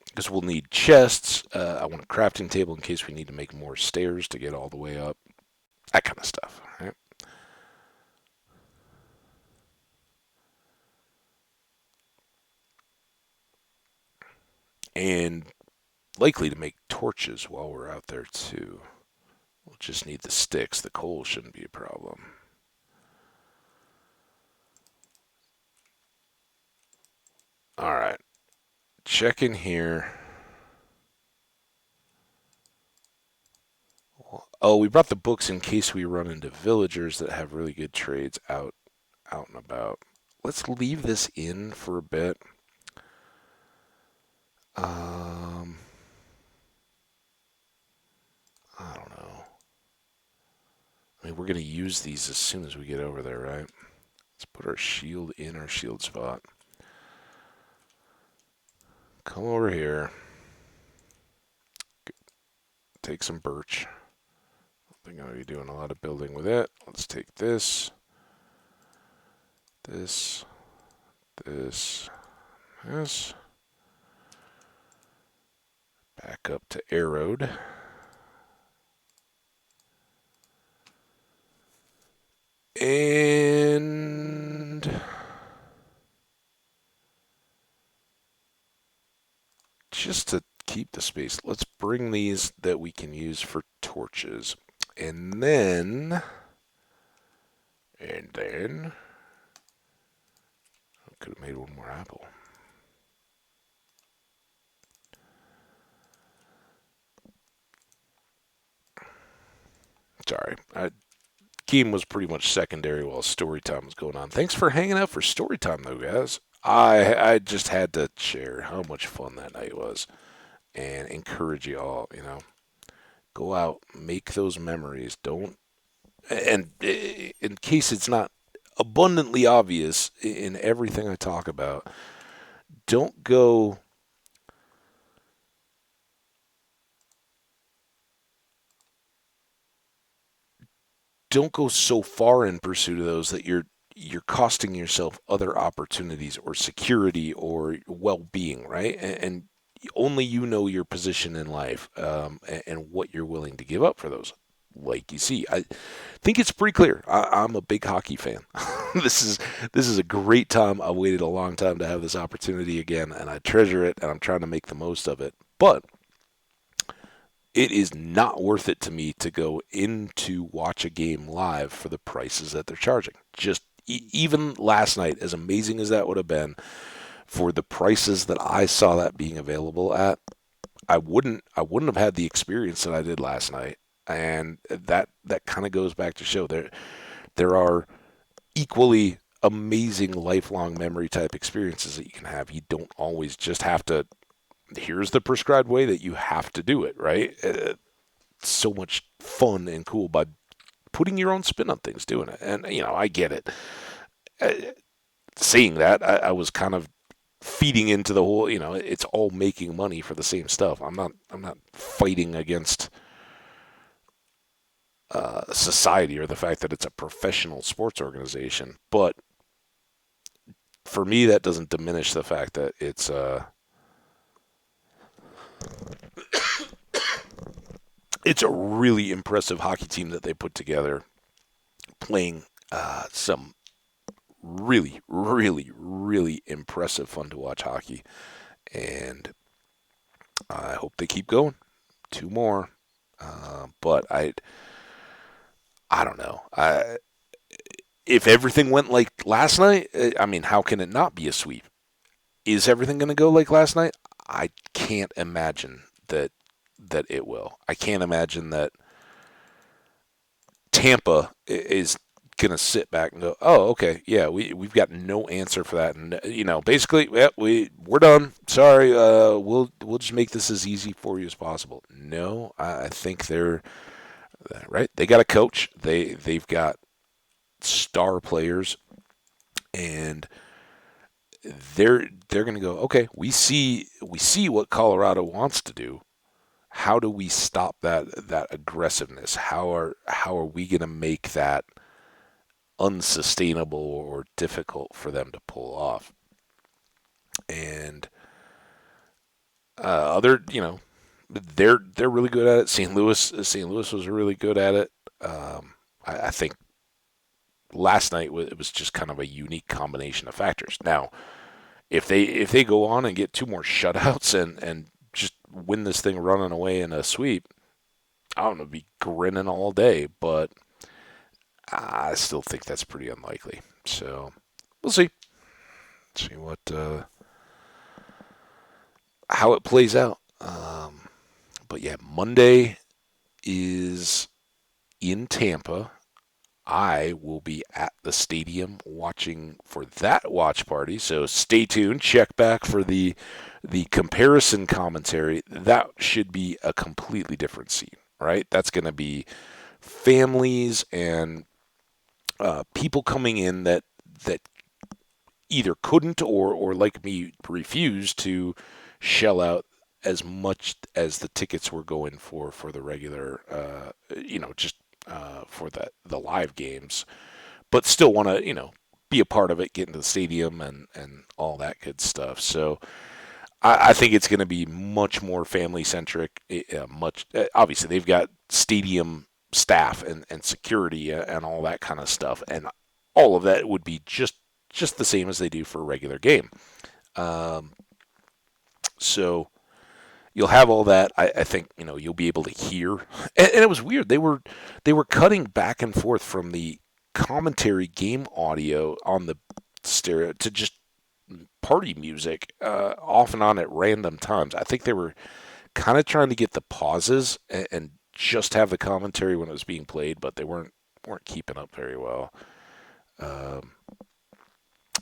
Because we'll need chests. I want a crafting table in case we need to make more stairs to get all the way up. That kind of stuff. Right? And likely to make torches while we're out there too. We'll just need the sticks. The coal shouldn't be a problem. All right. Check in here. Oh, we brought the books in case we run into villagers that have really good trades out and about. Let's leave this in for a bit. Um, I don't know. I mean, we're gonna use these as soon as we get over there, right? Let's put our shield in our shield spot. Come over here. Take some birch. I think I'm gonna be doing a lot of building with it. Let's take this, this, this, this. Back up to arrowed. And just to keep the space, let's bring these that we can use for torches. And then I could have made one more apple. Sorry. Game was pretty much secondary while story time was going on. Thanks for hanging out for story time, though, guys. I just had to share how much fun that night was and encourage you all, go out, make those memories. Don't, and in case it's not abundantly obvious in everything I talk about, don't go don't go so far in pursuit of those that you're costing yourself other opportunities or security or well-being, right? And only you know your position in life, and what you're willing to give up for those. Like you see, I think it's pretty clear. I'm a big hockey fan. this is this is a great time. I waited a long time to have this opportunity again, and I treasure it, and I'm trying to make the most of it. But it is not worth it to me to go in to watch a game live for the prices that they're charging. Just even last night, as amazing as that would have been, for the prices that I saw that being available at, I wouldn't have had the experience that I did last night. And that kind of goes back to show there are equally amazing lifelong memory type experiences that you can have. You don't always just have to. Here's the prescribed way that you have to do it, right? So much fun and cool by putting your own spin on things, doing it. And I get it. Uh, Seeing that, I was kind of feeding into the whole. It's all making money for the same stuff. I'm not fighting against society or the fact that it's a professional sports organization, but for me, that doesn't diminish the fact that it's a really impressive hockey team that they put together, playing some really, really, really impressive, fun to watch hockey, and I hope they keep going. Two more, but I don't know. If everything went like last night, I mean, how can it not be a sweep? Is everything going to go like last night? I can't imagine that it will. I can't imagine that Tampa is going to sit back and go, "Oh, okay, yeah, we've got no answer for that," and basically, yeah, we're done. Sorry, we'll just make this as easy for you as possible. No, I think they're right. They got a coach. They've got star players, and they're going to go, okay, we see what Colorado wants to do. How do we stop that aggressiveness? How are we going to make that unsustainable or difficult for them to pull off? And other, they're really good at it. St. Louis was really good at it. I think last night it was just kind of a unique combination of factors. Now, if they go on and get two more shutouts and just win this thing running away in a sweep, I'm gonna be grinning all day. But I still think that's pretty unlikely. So we'll see. See what how it plays out. But yeah, Monday is in Tampa. I will be at the stadium watching for that watch party. So stay tuned. Check back for the comparison commentary. That should be a completely different scene, right? That's going to be families and people coming in that either couldn't or like me refused to shell out as much as the tickets were going for the regular, just for the live games, but still want to, be a part of it, get into the stadium and all that good stuff. So I think it's going to be much more family centric. Much obviously they've got stadium staff and security and all that kind of stuff, and all of that would be just the same as they do for a regular game. Um, so you'll have all that. I think you'll be able to hear, and it was weird. They were cutting back and forth from the commentary game audio on the stereo to just party music off and on at random times. I think they were kind of trying to get the pauses and just have the commentary when it was being played, but they weren't keeping up very well. Um,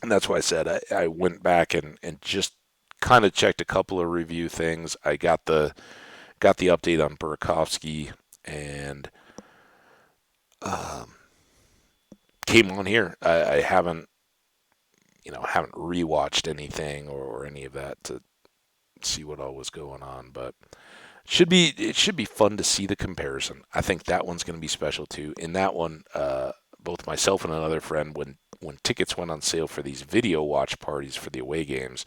And that's why I said I went back and just kind of checked a couple of review things. I got the update on Burakovsky and um, came on here. I haven't haven't rewatched anything or any of that to see what all was going on, but it should be fun to see the comparison. I think that one's going to be special too. In that one, both myself and another friend, when tickets went on sale for these video watch parties for the away games,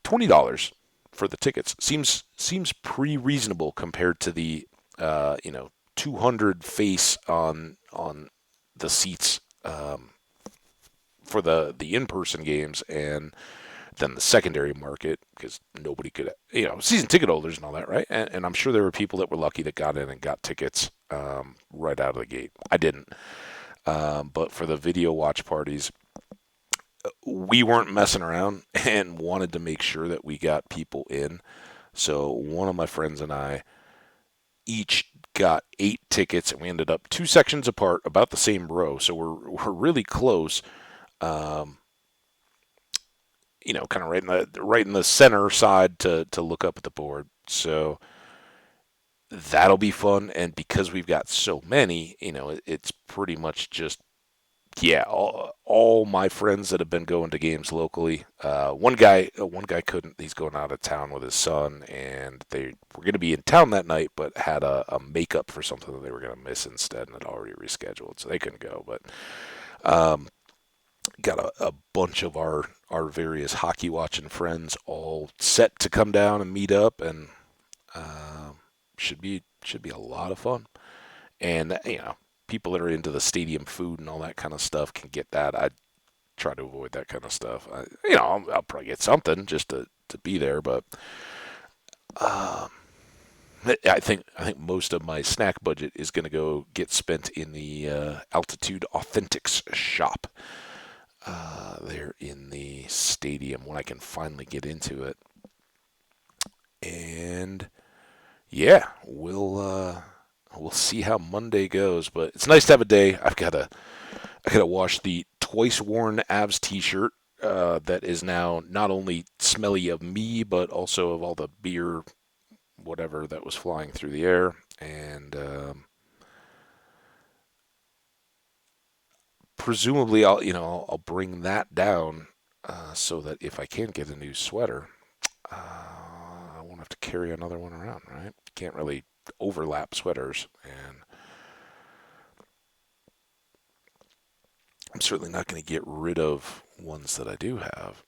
$20 for the tickets seems pretty reasonable compared to the 200 face on the seats for the in person games, and then the secondary market because nobody could, season ticket holders and all that, right? And I'm sure there were people that were lucky that got in and got tickets right out of the gate. I didn't, but for the video watch parties, we weren't messing around and wanted to make sure that we got people in. So one of my friends and I each got 8 tickets, and we ended up 2 sections apart, about the same row. So we're really close. Um, kind of right in the center side to look up at the board. So that'll be fun. And because we've got so many, it's pretty much just yeah, all my friends that have been going to games locally. One guy couldn't. He's going out of town with his son, and they were going to be in town that night, but had a makeup for something that they were going to miss instead, and had already rescheduled, so they couldn't go. But um, got a bunch of our various hockey watching friends all set to come down and meet up, and um, should be a lot of fun. And people that are into the stadium food and all that kind of stuff can get that. I try to avoid that kind of stuff. I'll probably get something just to be there, but um, I think most of my snack budget is going to go get spent in the Altitude Authentics shop there in the stadium when I can finally get into it. And yeah, we'll see how Monday goes, but it's nice to have a day. I gotta wash the twice worn Avs T-shirt that is now not only smelly of me but also of all the beer, whatever that was flying through the air, and presumably I'll bring that down so that if I can get a new sweater, I won't have to carry another one around. Right? Can't really overlap sweaters, and I'm certainly not going to get rid of ones that I do have.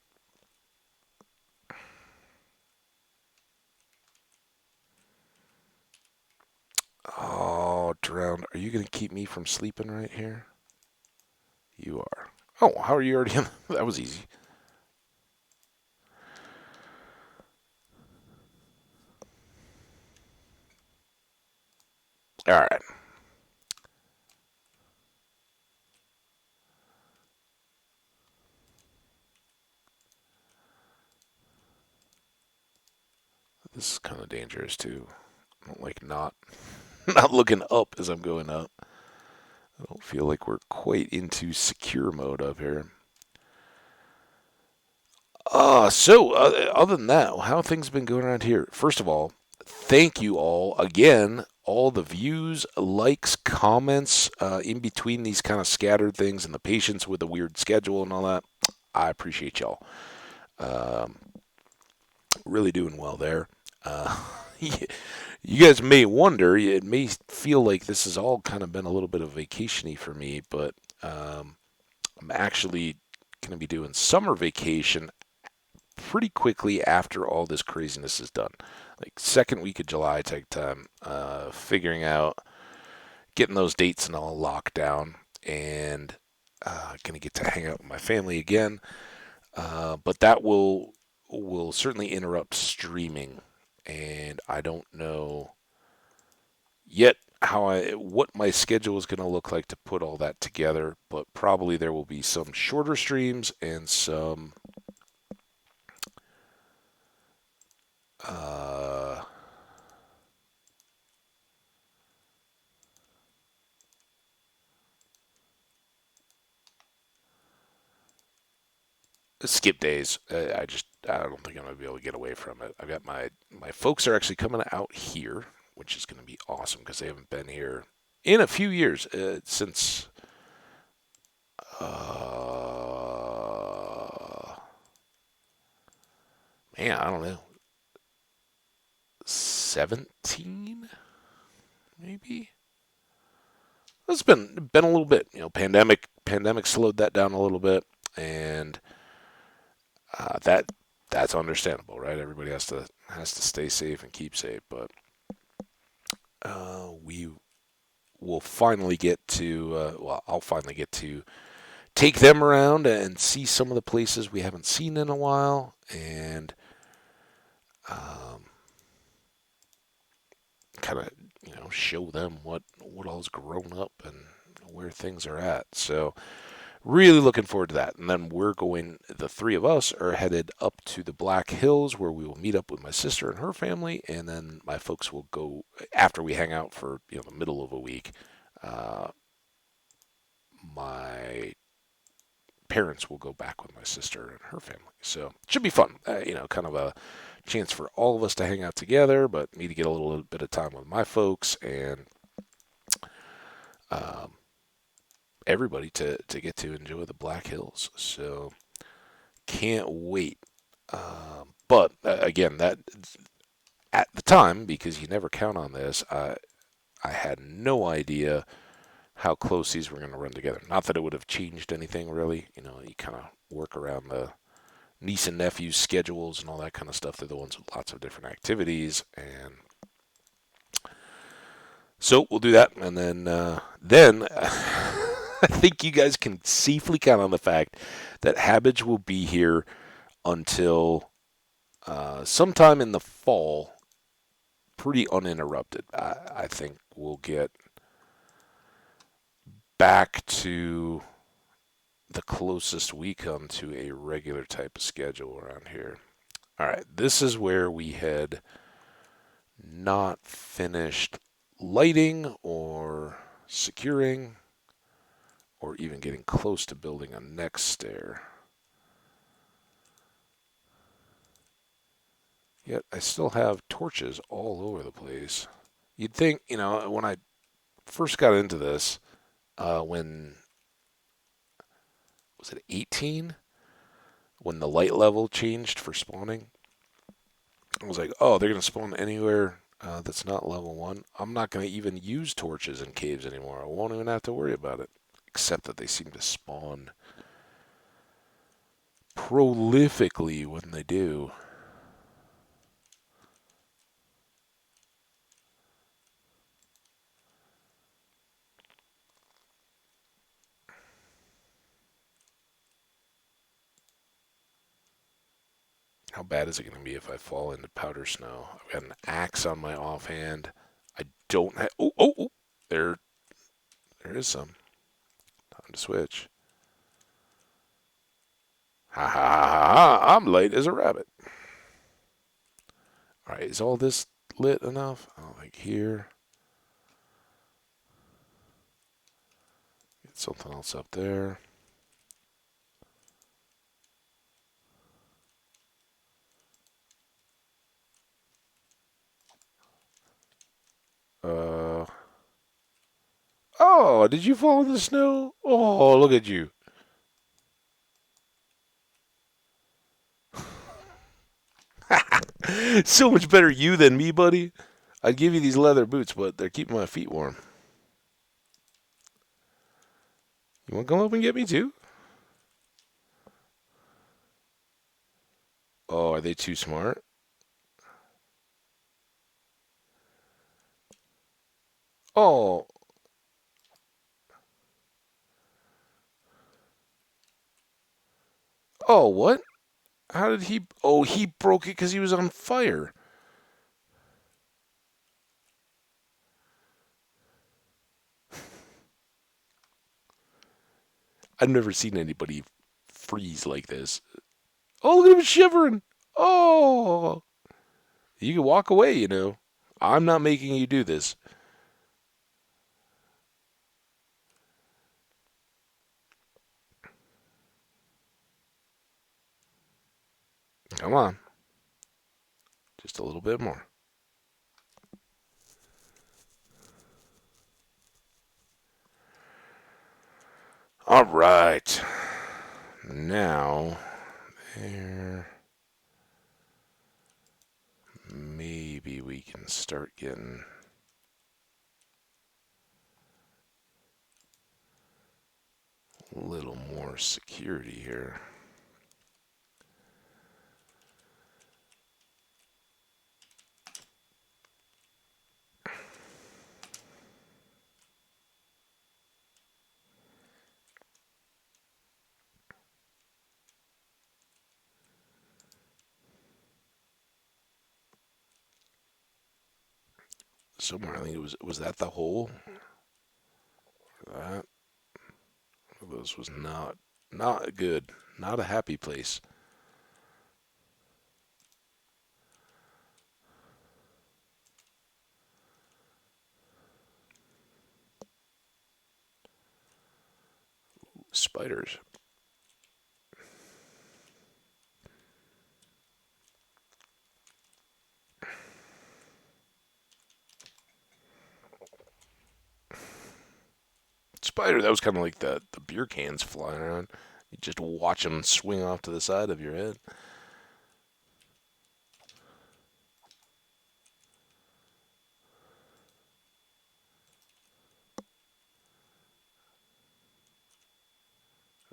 Oh, drowned. Are you going to keep me from sleeping right here? You are. Oh, how are you already in? That was easy. All right. This is kind of dangerous too. I don't like not looking up as I'm going up. I don't feel like we're quite into secure mode up here. Other than that, how have things been going around here? First of all, thank you all again. All the views, likes, comments in between these kind of scattered things and the patience with the weird schedule and all that. I appreciate y'all. Um, really doing well there. Uh, you guys may wonder, it may feel like this has all kind of been a little bit of vacationy for me, but I'm actually going to be doing summer vacation pretty quickly after all this craziness is done. Like second week of July, take time figuring out, getting those dates and all locked down, and gonna get to hang out with my family again. But that will certainly interrupt streaming, and I don't know yet what my schedule is going to look like to put all that together. But probably there will be some shorter streams and some uh, skip days. I don't think I'm gonna be able to get away from it. I've got my folks are actually coming out here, which is gonna be awesome because they haven't been here in a few years since man, I don't know, 17 maybe. It's been a little bit. Pandemic slowed that down a little bit, and that's understandable, right? Everybody has to stay safe and keep safe, but we will finally get to. Well, I'll finally get to take them around and see some of the places we haven't seen in a while, and um, kind of show them what all's grown up and where things are at. So really looking forward to that. And then the three of us are headed up to the Black Hills where we will meet up with my sister and her family. And then my folks will go after we hang out for, the middle of a week. Uh, my parents will go back with my sister and her family. So it should be fun. Kind of a chance for all of us to hang out together, but me to get a little bit of time with my folks and um, everybody to get to enjoy the Black Hills. So can't wait. But again, that at the time, because you never count on this, I had no idea how close these were going to run together. Not that it would have changed anything really. You kind of work around the niece and nephew's schedules and all that kind of stuff. They're the ones with lots of different activities, and so we'll do that. And then I think you guys can safely count on the fact that Habbage will be here until sometime in the fall, pretty uninterrupted. I think we'll get back to the closest we come to a regular type of schedule around here. All right, this is where we had not finished lighting or securing or even getting close to building a next stair. Yet I still have torches all over the place. You'd think, when I first got into this, when was it 18? When the light level changed for spawning, I was like, oh, they're going to spawn anywhere that's not level 1. I'm not going to even use torches in caves anymore. I won't even have to worry about it. Except that they seem to spawn prolifically when they do. How bad is it going to be if I fall into powder snow? I've got an axe on my offhand. I don't have. Oh, oh, oh. There is some. Time to switch. Ha ha ha ha! I'm late as a rabbit. All right, is all this lit enough? I don't think here. Get something else up there. Uh. Oh, did you fall in the snow? Oh, look at you. So much better you than me, buddy. I'd give you these leather boots, but they're keeping my feet warm. You want to come up and get me too? Oh, are they too smart? Oh, oh, what? How did he? Oh, he broke it because he was on fire. I've never seen anybody freeze like this. Oh, look at him shivering. Oh, you can walk away. I'm not making you do this. Come on. Just a little bit more. All right. Now, there. Maybe we can start getting a little more security here. Somewhere, I think was that the hole? That this was not good. Not a happy place. Spiders. Spider, that was kind of like the beer cans flying around. You just watch them swing off to the side of your head.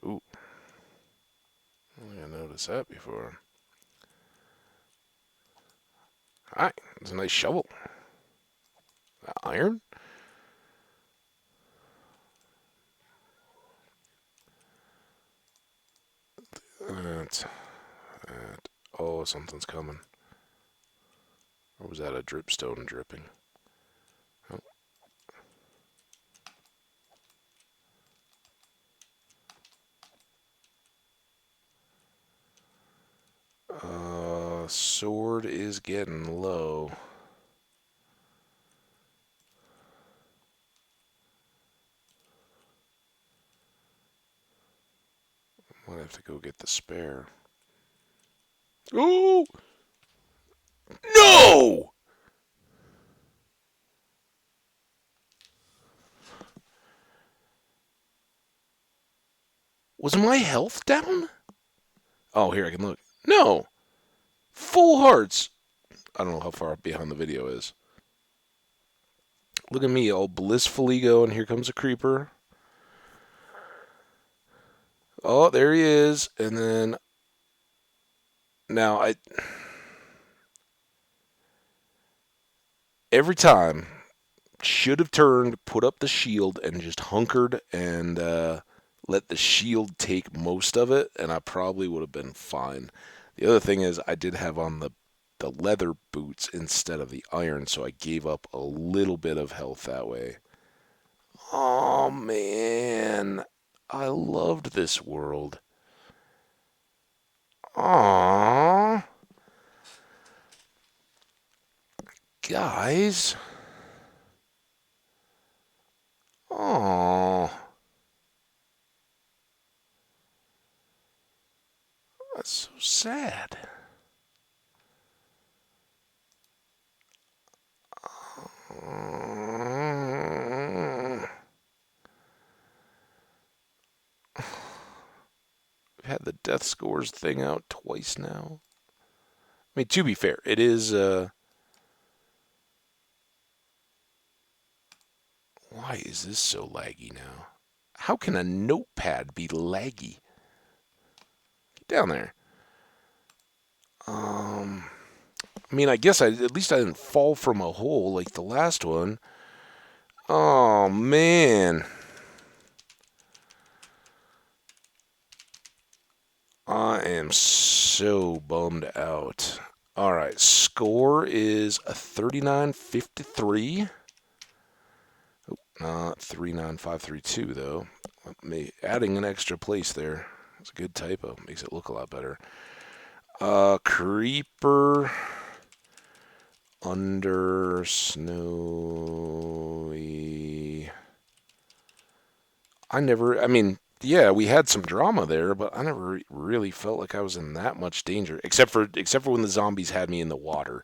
Ooh, I don't think I noticed that before. Alright, it's a nice shovel. Iron? That, oh, something's coming. Or was that a dripstone dripping? Sword is getting low. Might have to go get the spare. Oh! No! Was my health down? Oh, here I can look. No! Full hearts. I don't know how far behind the video is. Look at me, all blissfully going. Here comes a creeper. Oh, there he is. And then now every time should have turned, put up the shield, and just hunkered and let the shield take most of it, and I probably would have been fine. The other thing is, I did have on the leather boots instead of the iron, so I gave up a little bit of health that way. Oh man, I loved this world. Aww, guys. Aww, that's so sad. We've had the death scores thing out twice now. I mean, to be fair, it is. Why is this so laggy now? How can a notepad be laggy? Get down there. I mean, I guess at least I didn't fall from a hole like the last one. Oh man. I am so bummed out. All right, score is a 39.53. Not 39532 though. Adding an extra place there. It's a good typo. Makes it look a lot better. Creeper under snowy. I mean, Yeah, we had some drama there, but I never really felt like I was in that much danger, except for when the zombies had me in the water.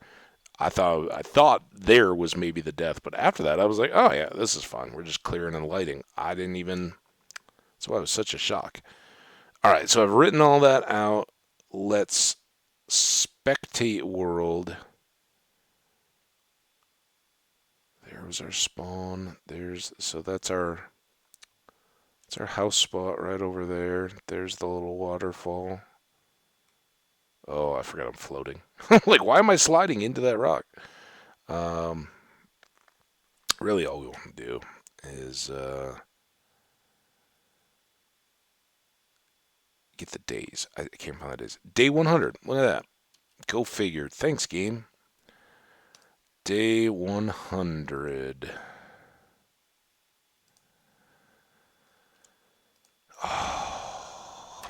I thought there was maybe the death, but after that, I was like, oh yeah, this is fun. We're just clearing and lighting. I didn't even. That's why it was such a shock. All right, so I've written all that out. Let's spectate world. There was our spawn. That's our house spot right over there. There's the little waterfall. Oh, I forgot I'm floating. Like, why am I sliding into that rock? Um, really, all we want to do is get the days. I can't find the days. Day 100. Look at that. Go figure. Thanks, game. Day 100. Oh,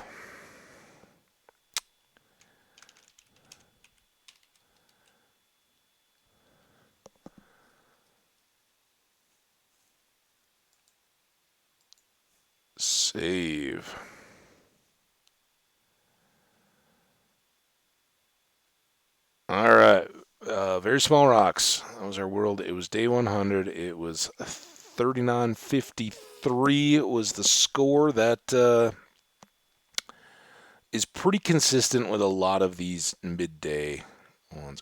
save. All right. Very small rocks. That was our world. It was day 100. It was 3953 was the score. That is pretty consistent with a lot of these midday ones.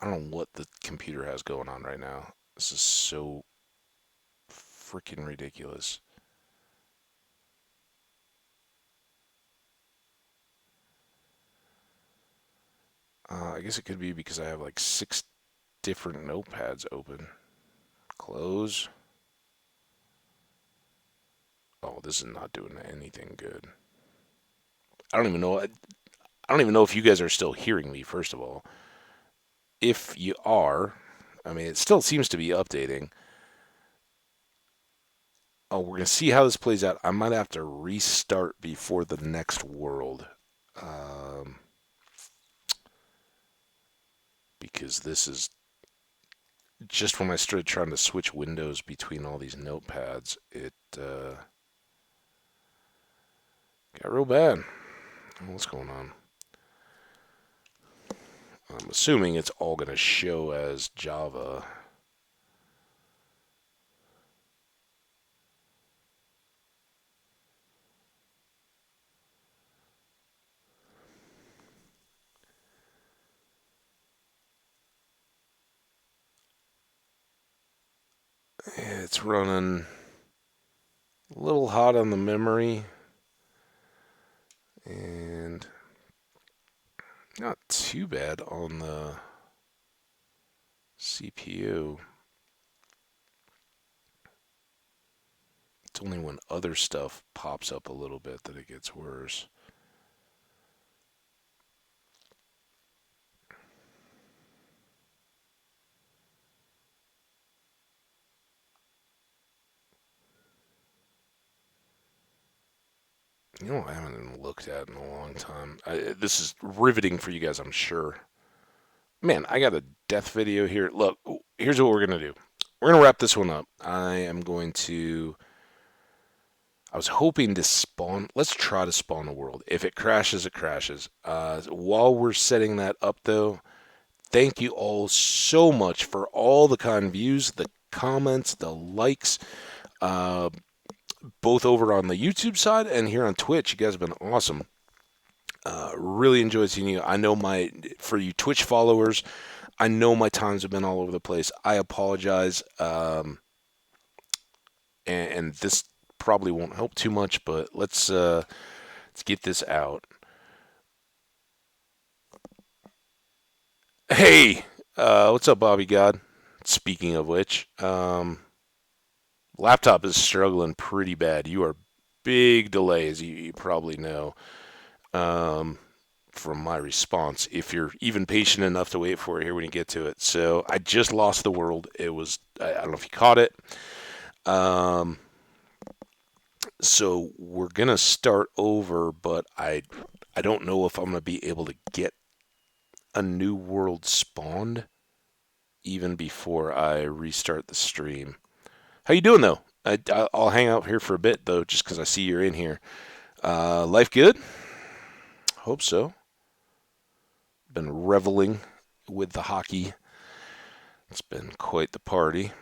I don't know what the computer has going on right now. This is so freaking ridiculous. I guess it could be because I have like six different notepads open. Close. Oh, this is not doing anything good. I don't even know. I don't even know if you guys are still hearing me. First of all, if you are, I mean, it still seems to be updating. Oh, we're gonna see how this plays out. I might have to restart before the next world, um, because this is just when I started trying to switch windows between all these notepads. It got real bad. What's going on? I'm assuming it's all gonna show as Java. It's running a little hot on the memory and not too bad on the CPU. It's only when other stuff pops up a little bit that it gets worse. You know, I haven't even looked at in a long time. This is riveting for you guys, I'm sure. Man, I got a death video here. Look, here's what we're going to do. We're going to wrap this one up. I am going to. I was hoping to spawn. Let's try to spawn a world. If it crashes, it crashes. While we're setting that up, though, thank you all so much for all the kind views, the comments, the likes. Uh, both over on the YouTube side and here on Twitch. You guys have been awesome. Really enjoyed seeing you. I know for you Twitch followers, I know my times have been all over the place. I apologize. And this probably won't help too much, but let's get this out. Hey, what's up, Bobby God? Speaking of which, laptop is struggling pretty bad. You are big delay, as you probably know. Um, from my response, if you're even patient enough to wait for it here when you get to it. So I just lost the world. It was, I don't know if you caught it. Um, so we're gonna start over, but I don't know if I'm gonna be able to get a new world spawned even before I restart the stream. How you doing though? I'll hang out here for a bit though, just because I see you're in here. Life good? Hope so. Been reveling with the hockey. It's been quite the party.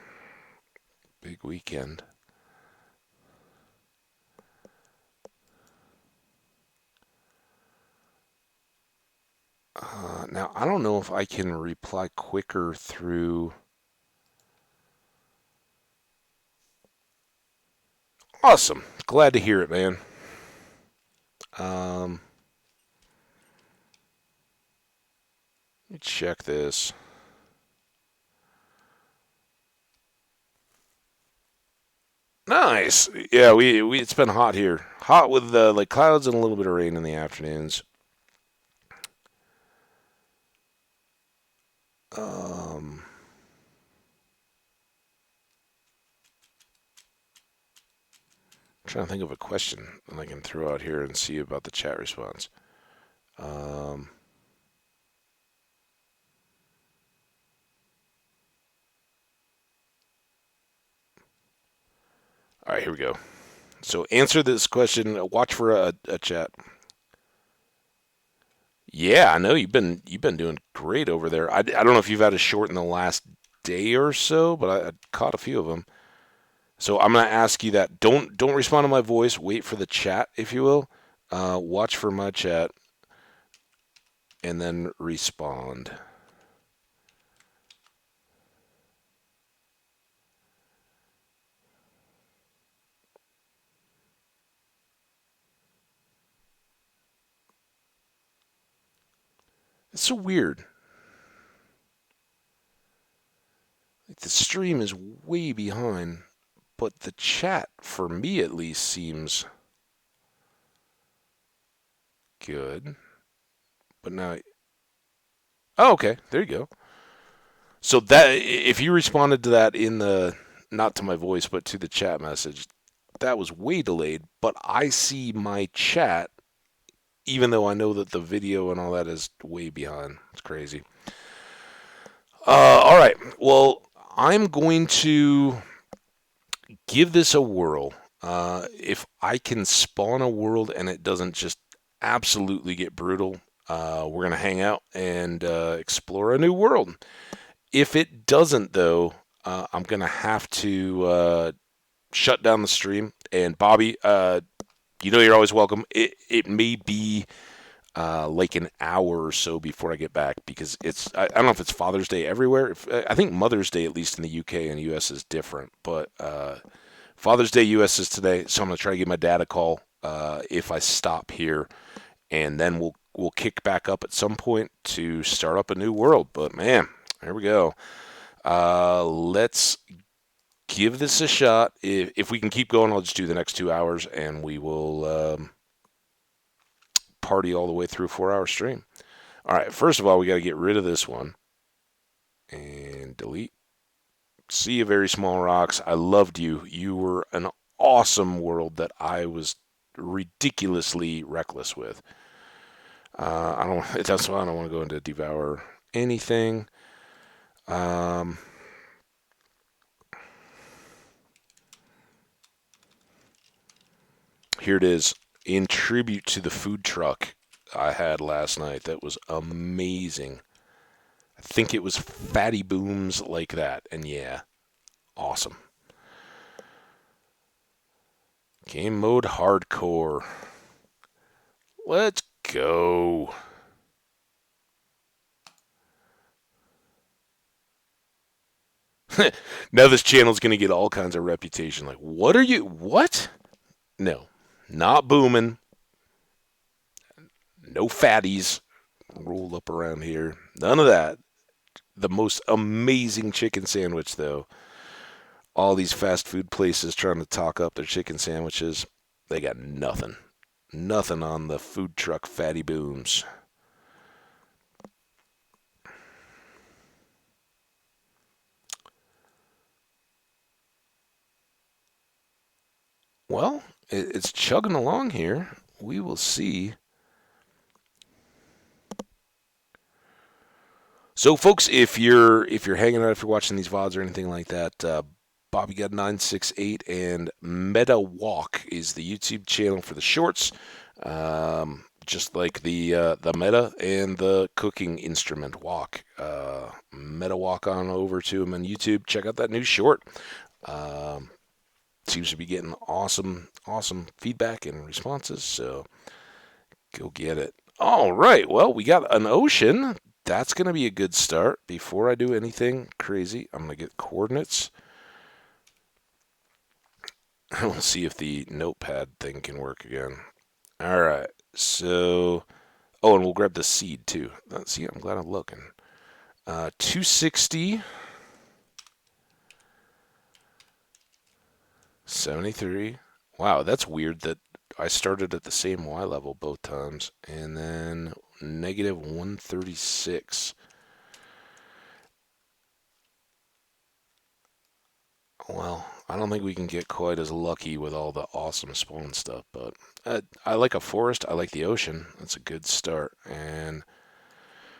Big weekend. Now, I don't know if I can reply quicker through. Awesome. Glad to hear it, man. Um, Let me check this. Nice. Yeah, we it's been hot here. Hot with like clouds and a little bit of rain in the afternoons. Um, Trying to think of a question that I can throw out here and see about the chat response. Um, all right, here we go. So answer this question. Watch for a chat. Yeah, I know you've been doing great over there. I don't know if you've had a short in the last day or so, but I caught a few of them. So I'm gonna ask you that. Don't respond to my voice. Wait for the chat, if you will. Watch for my chat and then respond. It's so weird. Like the stream is way behind, but the chat, for me at least, seems good. But now, oh, okay, there you go. So that if you responded to that in the not to my voice but to the chat message, that was way delayed. But I see my chat, even though I know that the video and all that is way behind. It's crazy. All right. Well, I'm going to give this a whirl. If I can spawn a world and it doesn't just absolutely get brutal, we're going to hang out and explore a new world. If it doesn't, though, I'm going to have to shut down the stream. And Bobby, you know you're always welcome. It may be like an hour or so before I get back because I don't know if it's Father's Day everywhere. I think Mother's Day, at least in the UK and US, is different. But Father's Day US is today, so I'm gonna try to give my dad a call if I stop here, and then we'll kick back up at some point to start up a new world. But man, here we go. Let's give this a shot. If we can keep going, I'll just do the next 2 hours, and we will party all the way through a 4 hour stream. All right, first of all, we got to get rid of this one and delete. See you, very small rocks. I loved you. You were an awesome world that I was ridiculously reckless with. I don't. That's why I don't want to go into devour anything. Um, Here it is. In tribute to the food truck I had last night, that was amazing. I think it was Fatty Booms like that, and yeah, awesome. Game mode hardcore. Let's go. Now this channel's going to get all kinds of reputation. Like, what are you? What? No, not booming. No fatties roll up around here. None of that. The most amazing chicken sandwich, though. All these fast food places trying to talk up their chicken sandwiches. They got nothing. Nothing on the food truck Fatty Booms. Well, it's chugging along here. We will see. So, folks, if you're hanging out, if you're watching these VODs or anything like that, Bobby got 968, and Meta Walk is the YouTube channel for the shorts. Just like the Meta and the cooking instrument walk. Meta Walk on over to him on YouTube. Check out that new short. Um, Seems to be getting awesome feedback and responses. So go get it. All right. Well, we got an ocean. That's going to be a good start. Before I do anything crazy, I'm going to get coordinates. We'll see if the notepad thing can work again. All right. So, oh, and we'll grab the seed too. See, I'm glad I'm looking. 260, 73. Wow, that's weird that I started at the same Y level both times. And then negative 136. Well, I don't think we can get quite as lucky with all the awesome spawn stuff, but I like a forest. I like the ocean. That's a good start. And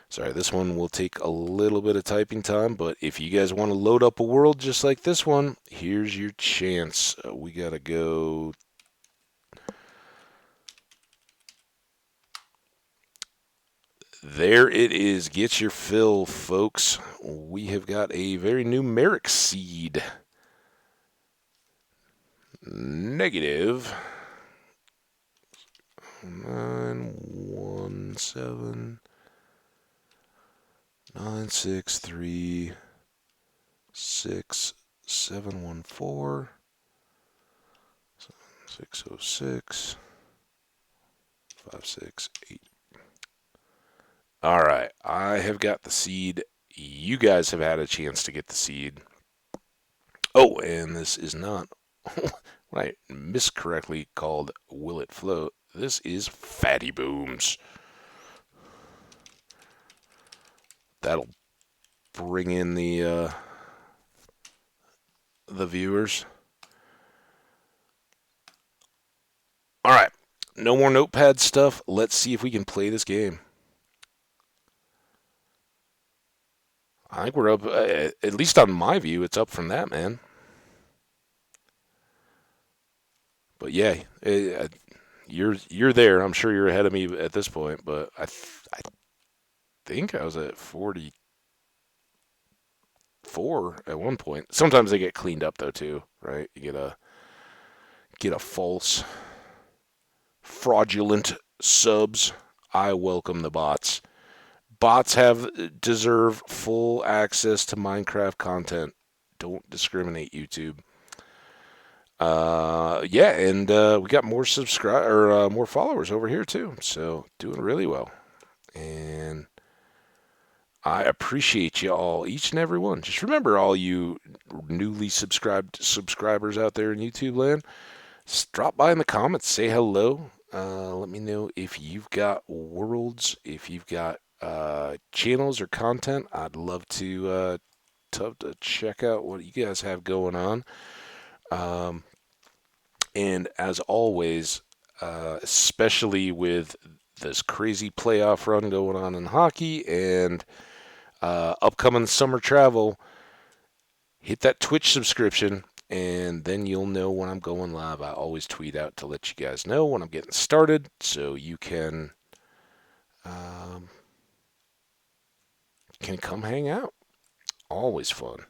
sorry, this one will take a little bit of typing time, but if you guys want to load up a world just like this one, here's your chance. We got to go. There it is. Get your fill, folks. We have got a very numeric seed. Negative 917 963 6714 606 568. All right, I have got the seed. You guys have had a chance to get the seed. Oh, and this is not right, miscorrectly called Will It Float. This is Phatty Booms. That'll bring in the viewers. All right, no more notepad stuff. Let's see if we can play this game. I think we're up, at least on my view, it's up from that, man. But yeah, you're there. I'm sure you're ahead of me at this point, but I think I was at 44 at one point. Sometimes they get cleaned up though too, right? You get a false fraudulent subs. I welcome the bots. Bots deserve full access to Minecraft content. Don't discriminate, YouTube. Yeah, and we got more followers over here too. So doing really well, and I appreciate you all, each and every one. Just remember, all you newly subscribed subscribers out there in YouTube land, drop by in the comments, say hello. Let me know if you've got worlds, if you've got channels or content. I'd love to check out what you guys have going on. And as always, especially with this crazy playoff run going on in hockey and upcoming summer travel, hit that Twitch subscription, and then you'll know when I'm going live. I always tweet out to let you guys know when I'm getting started, so you um, can come hang out. Always fun.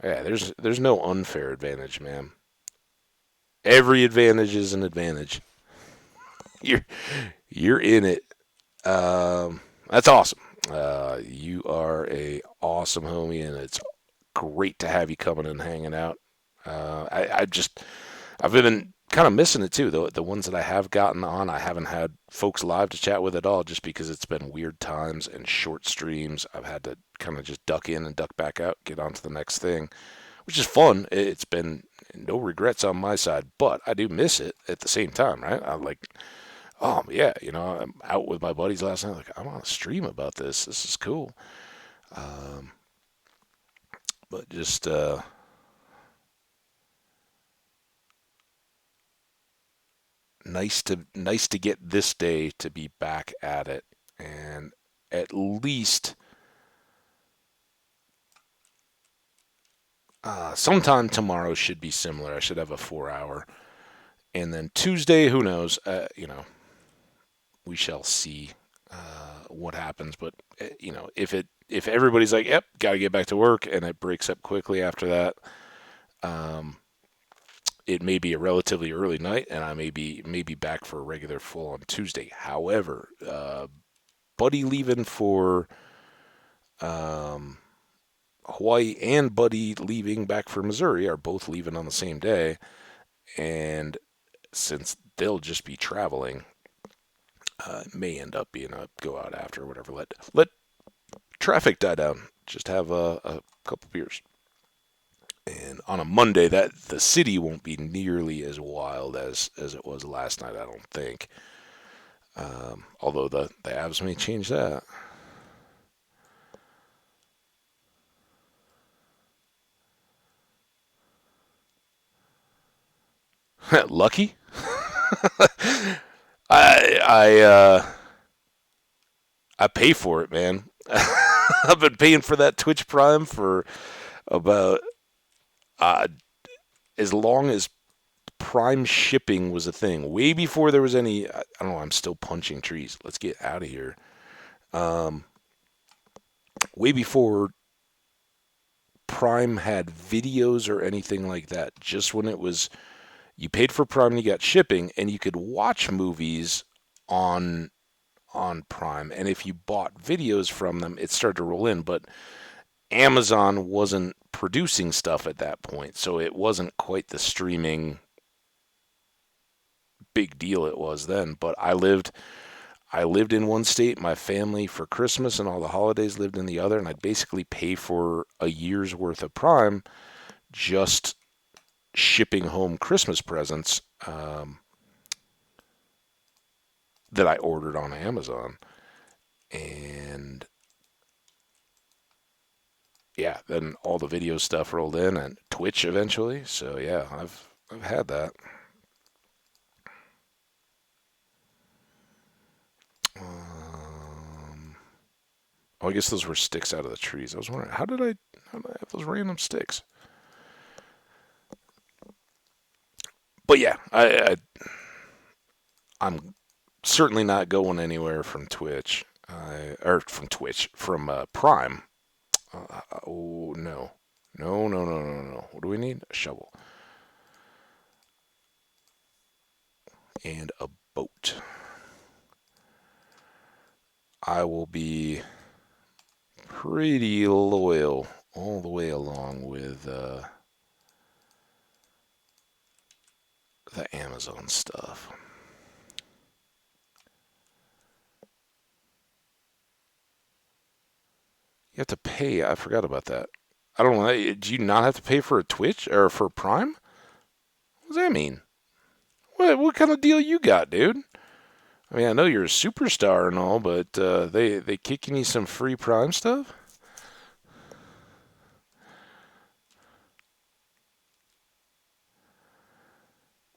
Yeah, there's no unfair advantage, man. Every advantage is an advantage. You're you're in it. That's awesome. You are a awesome homie, and it's great to have you coming and hanging out. I've been kind of missing it too. The ones that I have gotten on, I haven't had folks live to chat with at all, just because it's been weird times and short streams. I've had to kind of just duck in and duck back out, get on to the next thing, which is fun. It's been no regrets on my side, but I do miss it at the same time, right? I like, oh yeah, I'm out with my buddies last night. Like, I'm on a stream about this. This is cool. Um, but just nice to get this day to be back at it, and at least sometime tomorrow should be similar. I should have a 4 hour, and then Tuesday, who knows? We shall see what happens. But if everybody's like, "Yep, got to get back to work," and it breaks up quickly after that, um, it may be a relatively early night, and I may be back for a regular full on Tuesday. However, Buddy leaving for um, Hawaii and Buddy leaving back for Missouri are both leaving on the same day, and since they'll just be traveling, it may end up being a go out after or whatever. Let traffic die down. Just have a couple beers. And on a Monday, that the city won't be nearly as wild as it was last night. I don't think. Although the Avs may change that. Lucky. I I pay for it, man. I've been paying for that Twitch Prime for about uh, as long as Prime shipping was a thing. Way before there was any. I don't know. I'm still punching trees. Let's get out of here. Um, way before Prime had videos or anything like that. Just when it was, you paid for Prime and you got shipping, and you could watch movies on Prime. And if you bought videos from them, it started to roll in. But Amazon wasn't producing stuff at that point, so it wasn't quite the streaming big deal it was then. But I lived in one state, my family for Christmas and all the holidays lived in the other, and I'd basically pay for a year's worth of Prime just shipping home Christmas presents that I ordered on Amazon. And yeah, then all the video stuff rolled in and Twitch eventually. So yeah, I've had that. Um, oh, I guess those were sticks out of the trees. I was wondering how did I have those random sticks? But yeah, I'm certainly not going anywhere from Twitch. Or from Twitch, from Prime. Oh no, no, no, no, no, no. What do we need? A shovel and a boat. I will be pretty loyal all the way along with the Amazon stuff. You have to pay. I forgot about that. I don't know. Do you not have to pay for a Twitch or for Prime? What does that mean? What kind of deal you got, dude? I mean, I know you're a superstar and all, but they kicking you some free Prime stuff?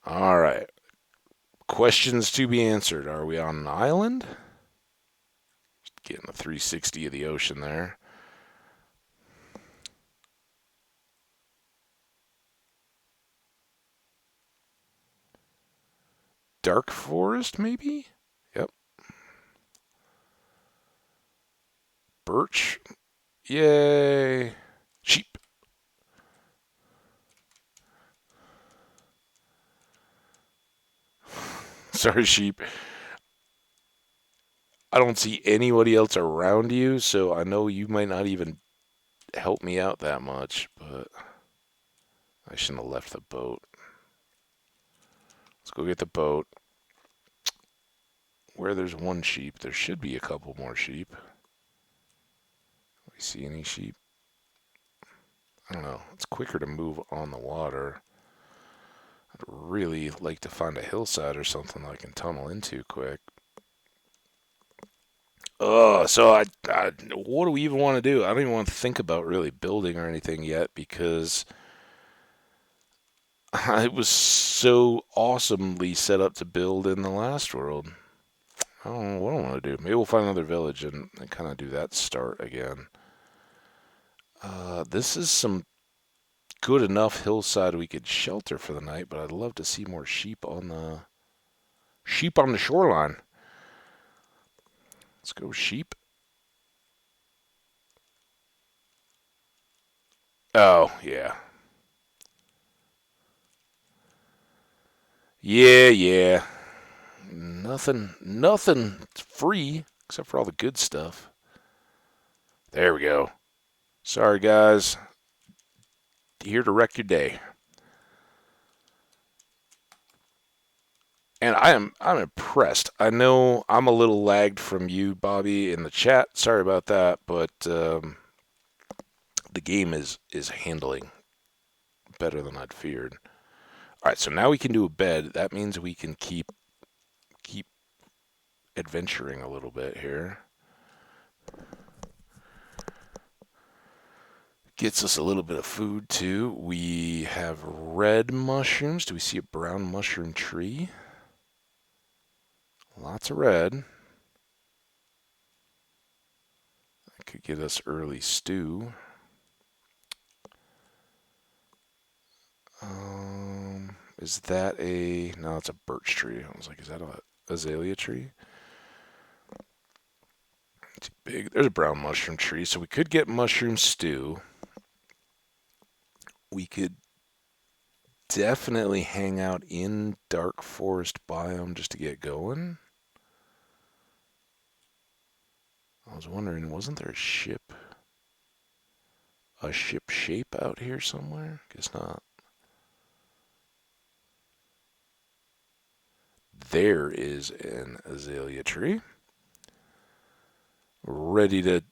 All right. Questions to be answered. Are we on an island? Getting a 360 of the ocean there. Dark forest, maybe? Yep. Birch. Yay. Sheep. Sorry, sheep. I don't see anybody else around you, so I know you might not even help me out that much, but I shouldn't have left the boat. Let's go get the boat. Where there's one sheep, there should be a couple more sheep. Do we see any sheep? I don't know. It's quicker to move on the water. I'd really like to find a hillside or something that I can tunnel into quick. Oh, so what do we even want to do? I don't even want to think about really building or anything yet because It was so awesomely set up to build in the last world. I don't know what I want to do. Maybe we'll find another village and kind of do that start again. This is some good enough hillside we could shelter for the night, but I'd love to see more sheep on the shoreline. Let's go sheep. Oh, yeah. Yeah, yeah. Nothing free except for all the good stuff. There we go. Sorry, guys. Here to wreck your day. And I'm impressed. I know I'm a little lagged from you, Bobby, in the chat. Sorry about that, but the game is handling better than I'd feared. All right, so now we can do a bed. That means we can keep adventuring a little bit here. Gets us a little bit of food too. We have red mushrooms. Do we see a brown mushroom tree? Lots of red. That could get us early stew. Is that a... No, it's a birch tree. I was like, is that a azalea tree? It's big. There's a brown mushroom tree, so we could get mushroom stew. We could definitely hang out in dark forest biome just to get going. I was wondering, wasn't there a ship shape out here somewhere? Guess not. There is an azalea tree. Ready to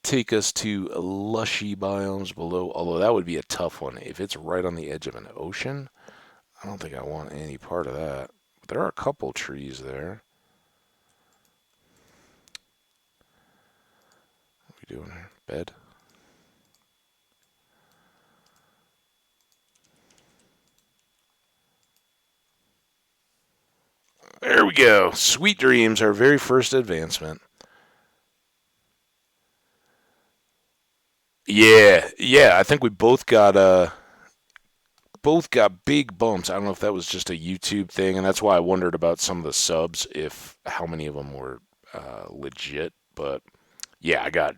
take us to lushy biomes below, although that would be a tough one. If it's right on the edge of an ocean, I don't think I want any part of that. But there are a couple trees there. What are we doing here? Bed? There we go. Sweet dreams, our very first advancement. Yeah. I think we both got big bumps. I don't know if that was just a YouTube thing, and that's why I wondered about some of the subs, if how many of them were legit. But yeah, I got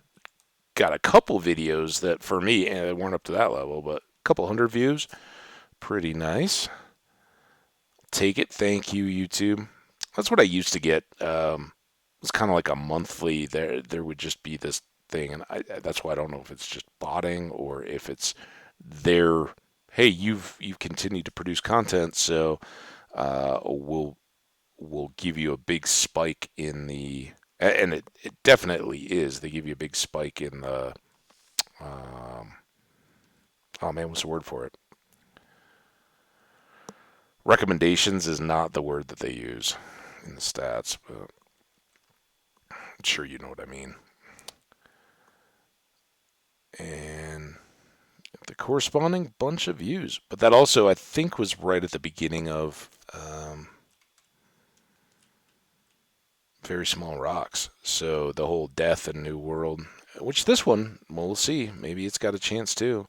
a couple videos that for me weren't up to that level, but a couple hundred views, pretty nice. Take it, thank you, YouTube. That's what I used to get. It's kind of like a monthly. There would just be this thing, and that's why I don't know if it's just botting or if it's their. Hey, you've continued to produce content, so we'll give you a big spike in the, and it definitely is. They give you a big spike in the. Um, oh man, what's the word for it? Recommendations is not the word that they use in the stats, but I'm sure you know what I mean. And the corresponding bunch of views. But that also, I think, was right at the beginning of Very Small Rocks. So the whole Death and New World, which this one, well, we'll see. Maybe it's got a chance too.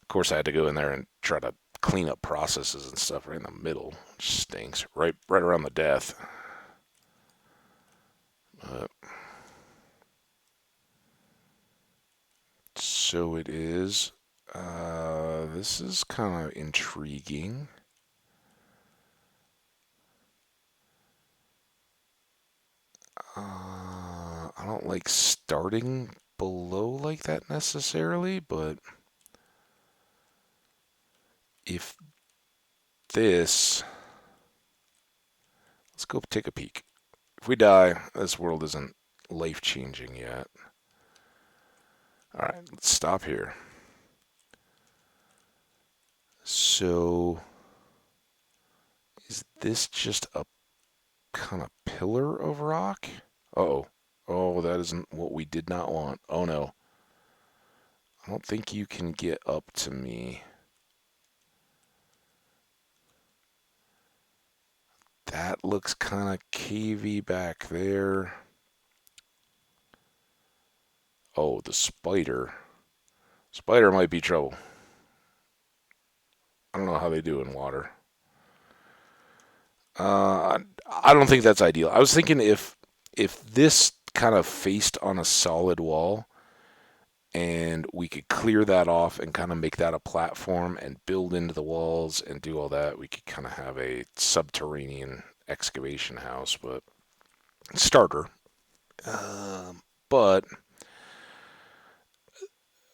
Of course, I had to go in there and try to clean up processes and stuff right in the middle, which stinks. Right around the death. But so it is. This is kind of intriguing. I don't like starting below like that necessarily, but if this, let's go take a peek. If we die, this world isn't life changing yet. All right, let's stop here. So, is this just a kind of pillar of rock? Oh, oh, that isn't what we did not want. Oh no, I don't think you can get up to me. That looks kind of cavey back there. Oh, the spider. Spider might be trouble. I don't know how they do in water. I don't think that's ideal. I was thinking if this kind of faced on a solid wall and we could clear that off and kind of make that a platform and build into the walls and do all that, we could kind of have a subterranean excavation house, but starter. But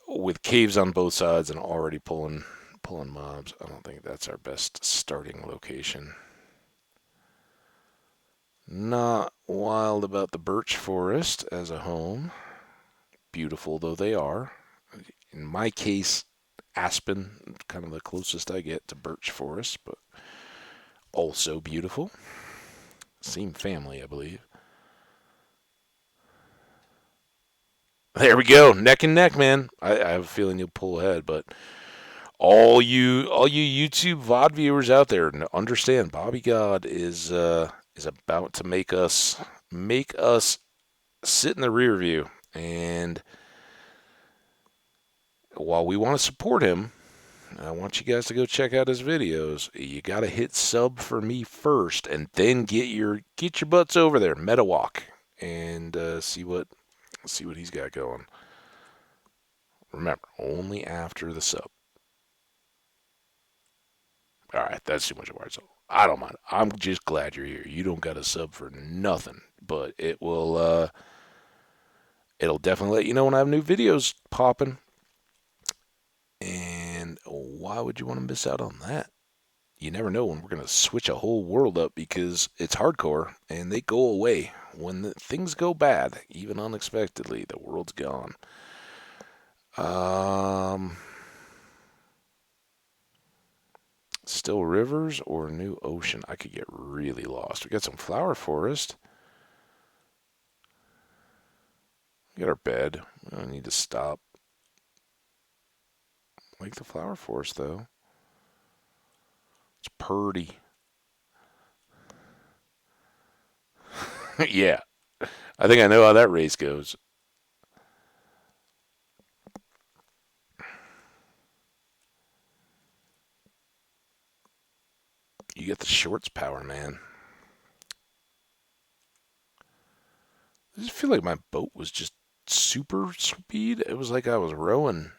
with caves on both sides and already pulling mobs, I don't think that's our best starting location. Not wild about the birch forest as a home, beautiful though they are. In my case, aspen, kind of the closest I get to birch forest, but also beautiful. Same family, I believe. There we go, neck and neck, man. I have a feeling you'll pull ahead, but all you YouTube VOD viewers out there, understand Bobby God is about to make us sit in the rear view. And while we want to support him, I want you guys to go check out his videos. You got to hit sub for me first, and then get your butts over there, MetaWalk, and see what he's got going. Remember, only after the sub. All right, that's too much words. So I don't mind. I'm just glad you're here. You don't got a sub for nothing, but it'll definitely let you know when I have new videos popping. And why would you want to miss out on that? You never know when we're going to switch a whole world up because it's hardcore and they go away. When things go bad, even unexpectedly, the world's gone. Um, Still rivers or new ocean? I could get really lost. We got some flower forest. We got our bed. We don't need to stop. Like the flower forest, though. It's purty. Yeah, I think I know how that race goes. You get the shorts power, man. I just feel like my boat was just super speed. It was like I was rowing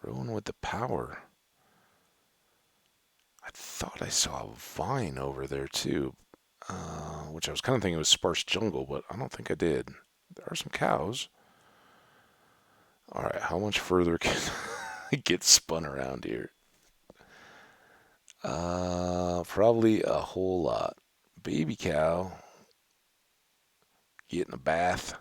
with the power. I thought I saw a vine over there too, which I was kind of thinking was sparse jungle, but I don't think I did. There are some cows. All right, how much further can I get spun around here? Probably a whole lot. Baby cow, get in the bath.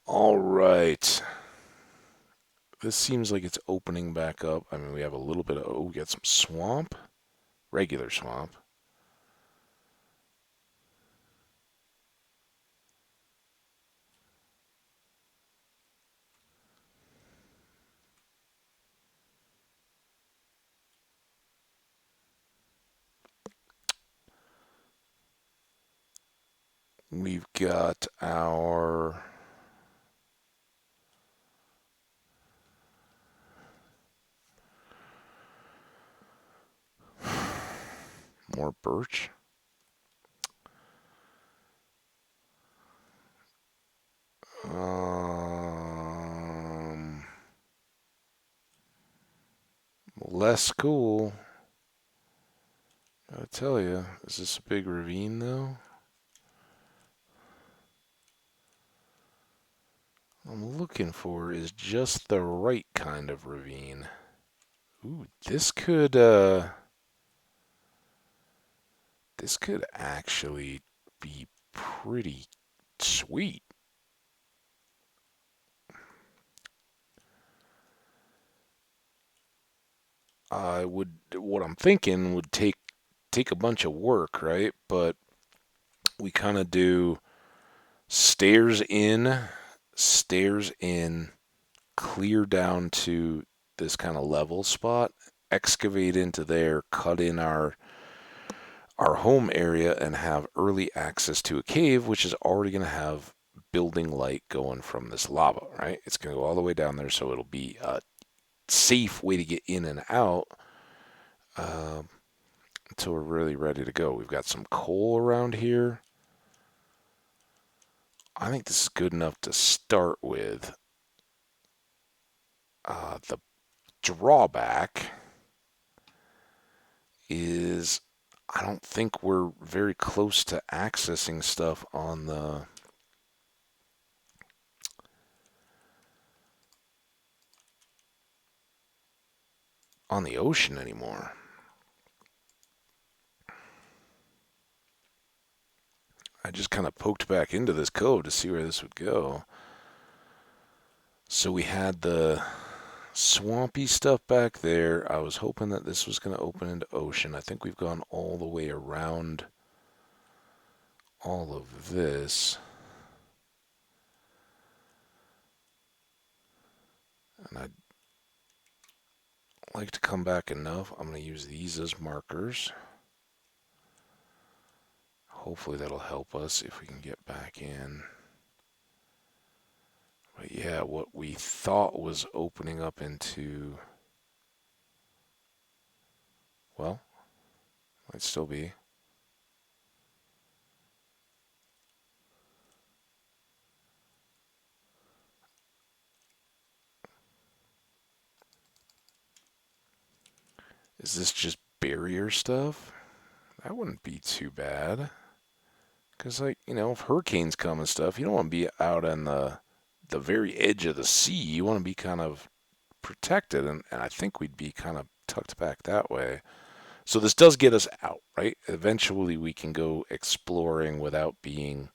All right. This seems like it's opening back up. I mean, we have a little bit of, oh, we got some swamp, regular swamp. We've got our more birch. Um, Less cool. Gotta tell you, is this a big ravine though? I'm looking for is just the right kind of ravine. Ooh, this could actually be pretty sweet. What I'm thinking would take a bunch of work, right? But we kind of do stairs in, stairs in, clear down to this kind of level spot, excavate into there, cut in our home area, and have early access to a cave, which is already going to have building light going from this lava, right? It's going to go all the way down there, so it'll be a safe way to get in and out um, until we're really ready to go. We've got some coal around here. I think this is good enough to start with. The drawback is I don't think we're very close to accessing stuff on the ocean anymore. I just kind of poked back into this cove to see where this would go. So we had the swampy stuff back there. I was hoping that this was going to open into ocean. I think we've gone all the way around all of this. And I'd like to come back enough. I'm going to use these as markers. Hopefully that'll help us if we can get back in. But yeah, what we thought was opening up into, well, might still be. Is this just barrier stuff? That wouldn't be too bad. Because, like, if hurricanes come and stuff, you don't want to be out on the very edge of the sea. You want to be kind of protected, and I think we'd be kind of tucked back that way. So this does get us out, right? Eventually we can go exploring without being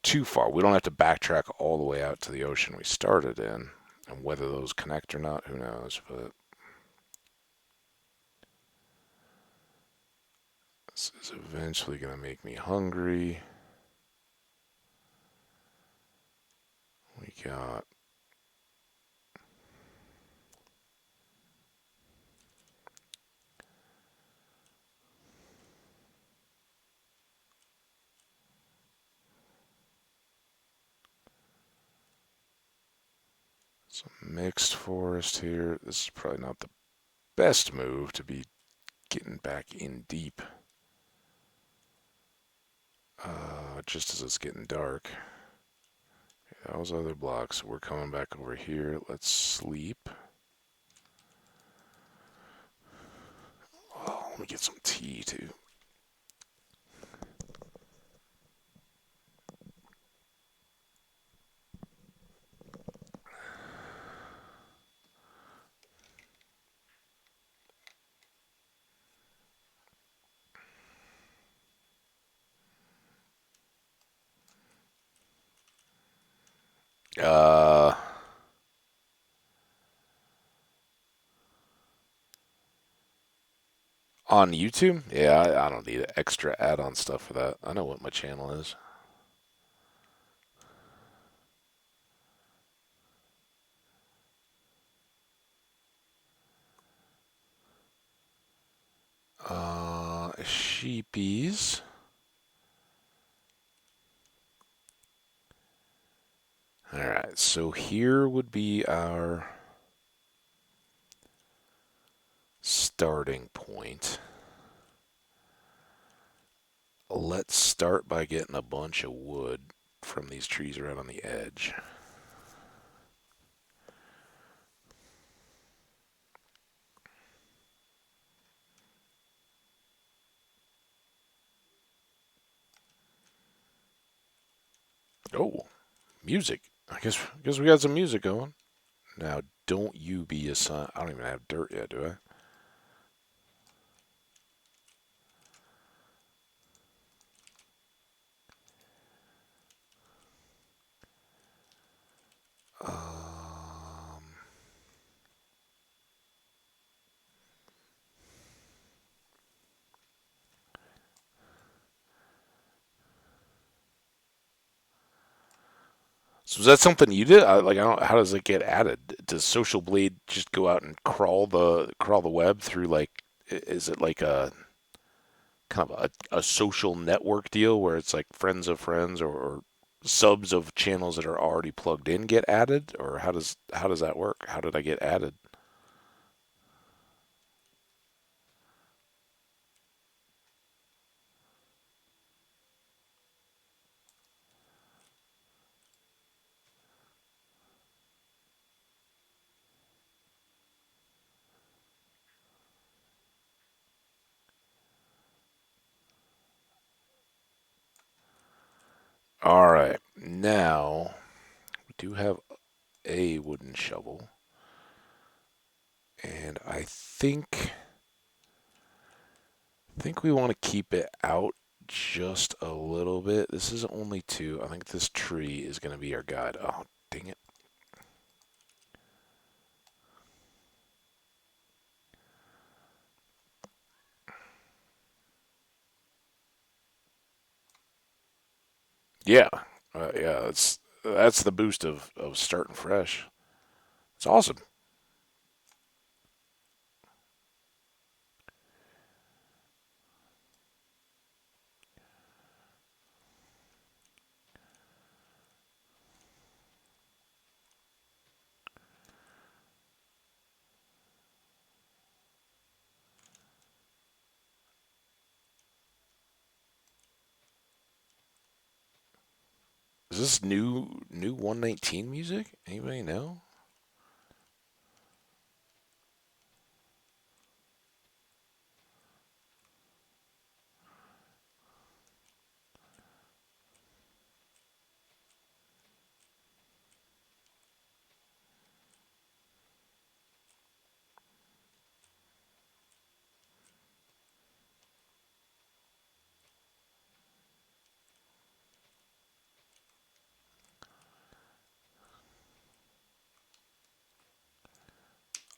too far. We don't have to backtrack all the way out to the ocean we started in. And whether those connect or not, who knows? But this is eventually going to make me hungry. We got some mixed forest here. This is probably not the best move to be getting back in deep. Just as it's getting dark. Okay, those other blocks. We're coming back over here. Let's sleep. Oh, let me get some tea too. Uh, on YouTube? Yeah, I don't need extra add-on stuff for that. I know what my channel is. Sheepies. Alright, so here would be our starting point. Let's start by getting a bunch of wood from these trees right on the edge. Oh, music. I guess we got some music going. Now, don't you be a son. I don't even have dirt yet, do I? So is that something you did? I don't. How does it get added? Does Social Blade just go out and crawl the web through like? Is it like a kind of a social network deal where it's like friends of friends or subs of channels that are already plugged in get added, or how does that work? How did I get added? All right, now we do have a wooden shovel, and I think we want to keep it out just a little bit. This is only two. I think this tree is going to be our guide. Oh, dang it. Yeah, yeah. That's the boost of starting fresh. It's awesome. Is this new 119 music? Anybody know?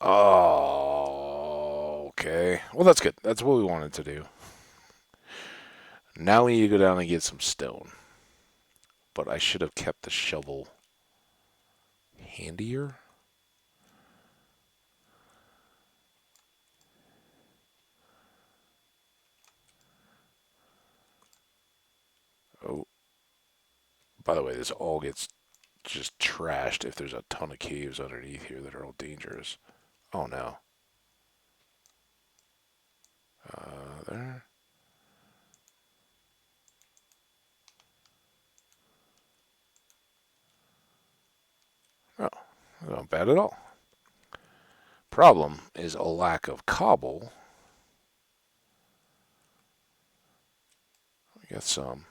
Oh, okay. Well, that's good. That's what we wanted to do. Now we need to go down and get some stone. But I should have kept the shovel handier. Oh, by the way, this all gets just trashed if there's a ton of caves underneath here that are all dangerous. Oh no. There. Oh, not bad at all. Problem is a lack of cobble. We got some.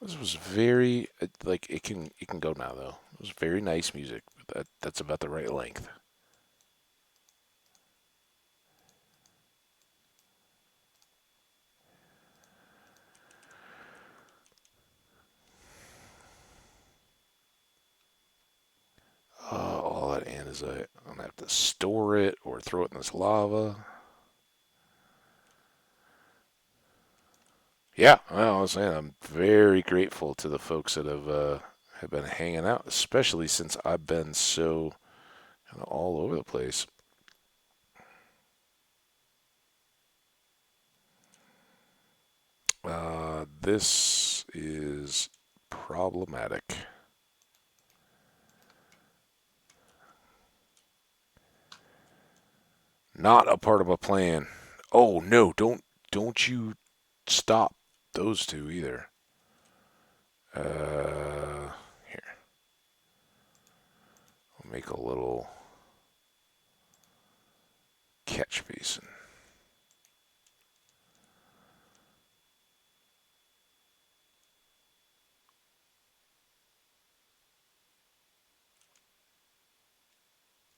This was very like it can go now though. It was very nice music. That's about the right length. All that andesite. I'm gonna have to store it or throw it in this lava. Yeah, well, I was saying I'm very grateful to the folks that have been hanging out, especially since I've been so kind of all over the place. This is problematic. Not a part of a plan. Oh no, don't you stop those two either. Here, I'll make a little catch basin.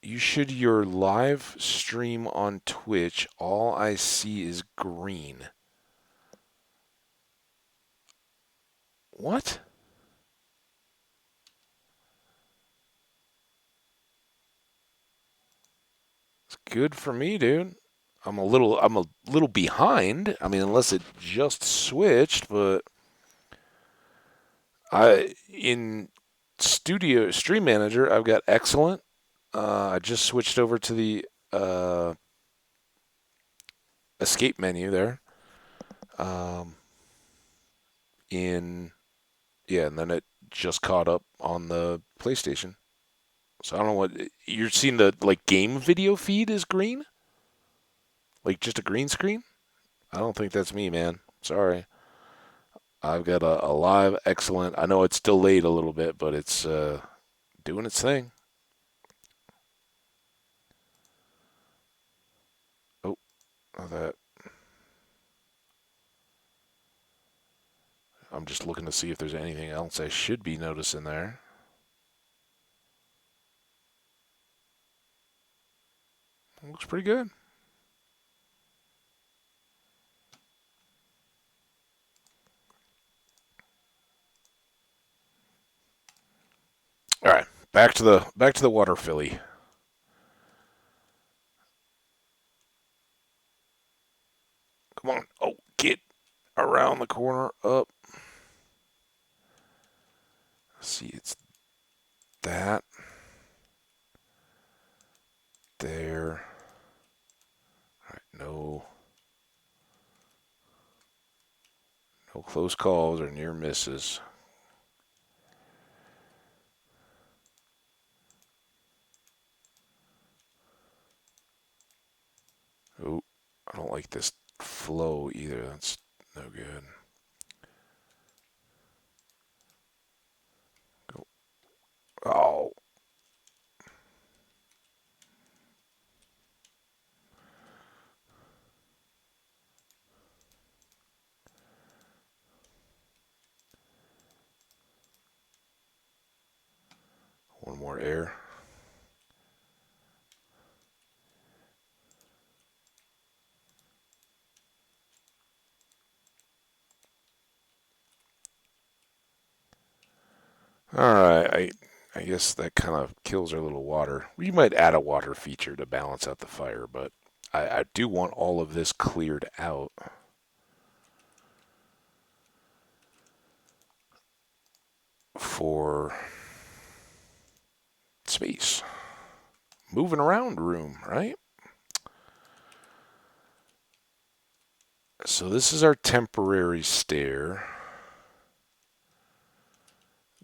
You should your live stream on Twitch. All I see is green. What? Good for me, dude. I'm a little behind. I mean, unless it just switched, but in Studio Stream Manager, I've got excellent. I just switched over to the escape menu there. Um, in Yeah, and then it just caught up on the PlayStation. So I don't know what you're seeing. The like game video feed is green, like just a green screen. I don't think that's me, man. Sorry. I've got a live excellent. I know it's delayed a little bit, but it's doing its thing. Oh, that. I'm just looking to see if there's anything else I should be noticing there. Looks pretty good. All right, back to the water filly. Come on. Oh, get around the corner. Up. See, it's that there. All right, no close calls or near misses. Oh, I don't like this flow either. That's no good. Go. Oh, one more air. All right, I guess that kind of kills our little water. We might add a water feature to balance out the fire, but I do want all of this cleared out for space. Moving around room, right? So this is our temporary stair.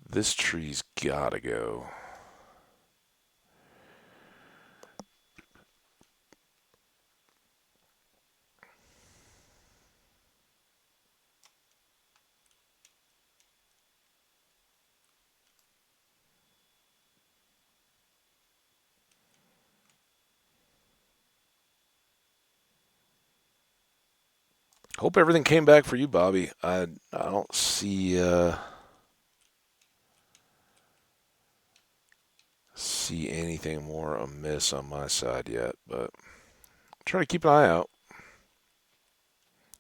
This tree's gotta go. Hope everything came back for you, Bobby. I don't see anything more amiss on my side yet, but try to keep an eye out.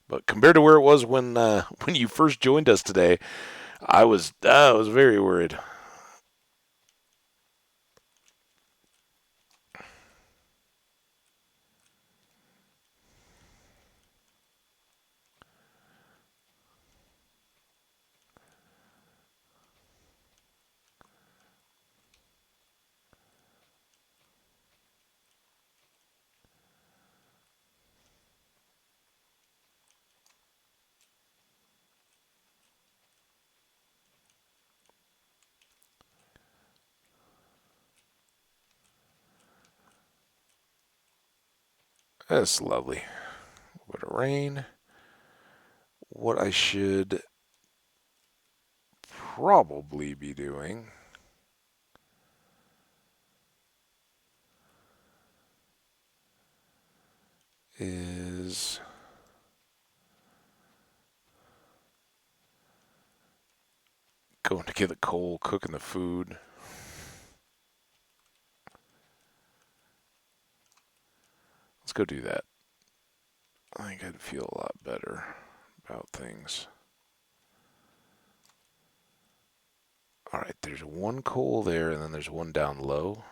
But compared to where it was when when you first joined us today, I was very worried. That's lovely. A bit of rain. What I should probably be doing is going to get the coal, cooking the food. Let's go do that. I think I'd feel a lot better about things. All right, there's one coal there, and then there's one down low.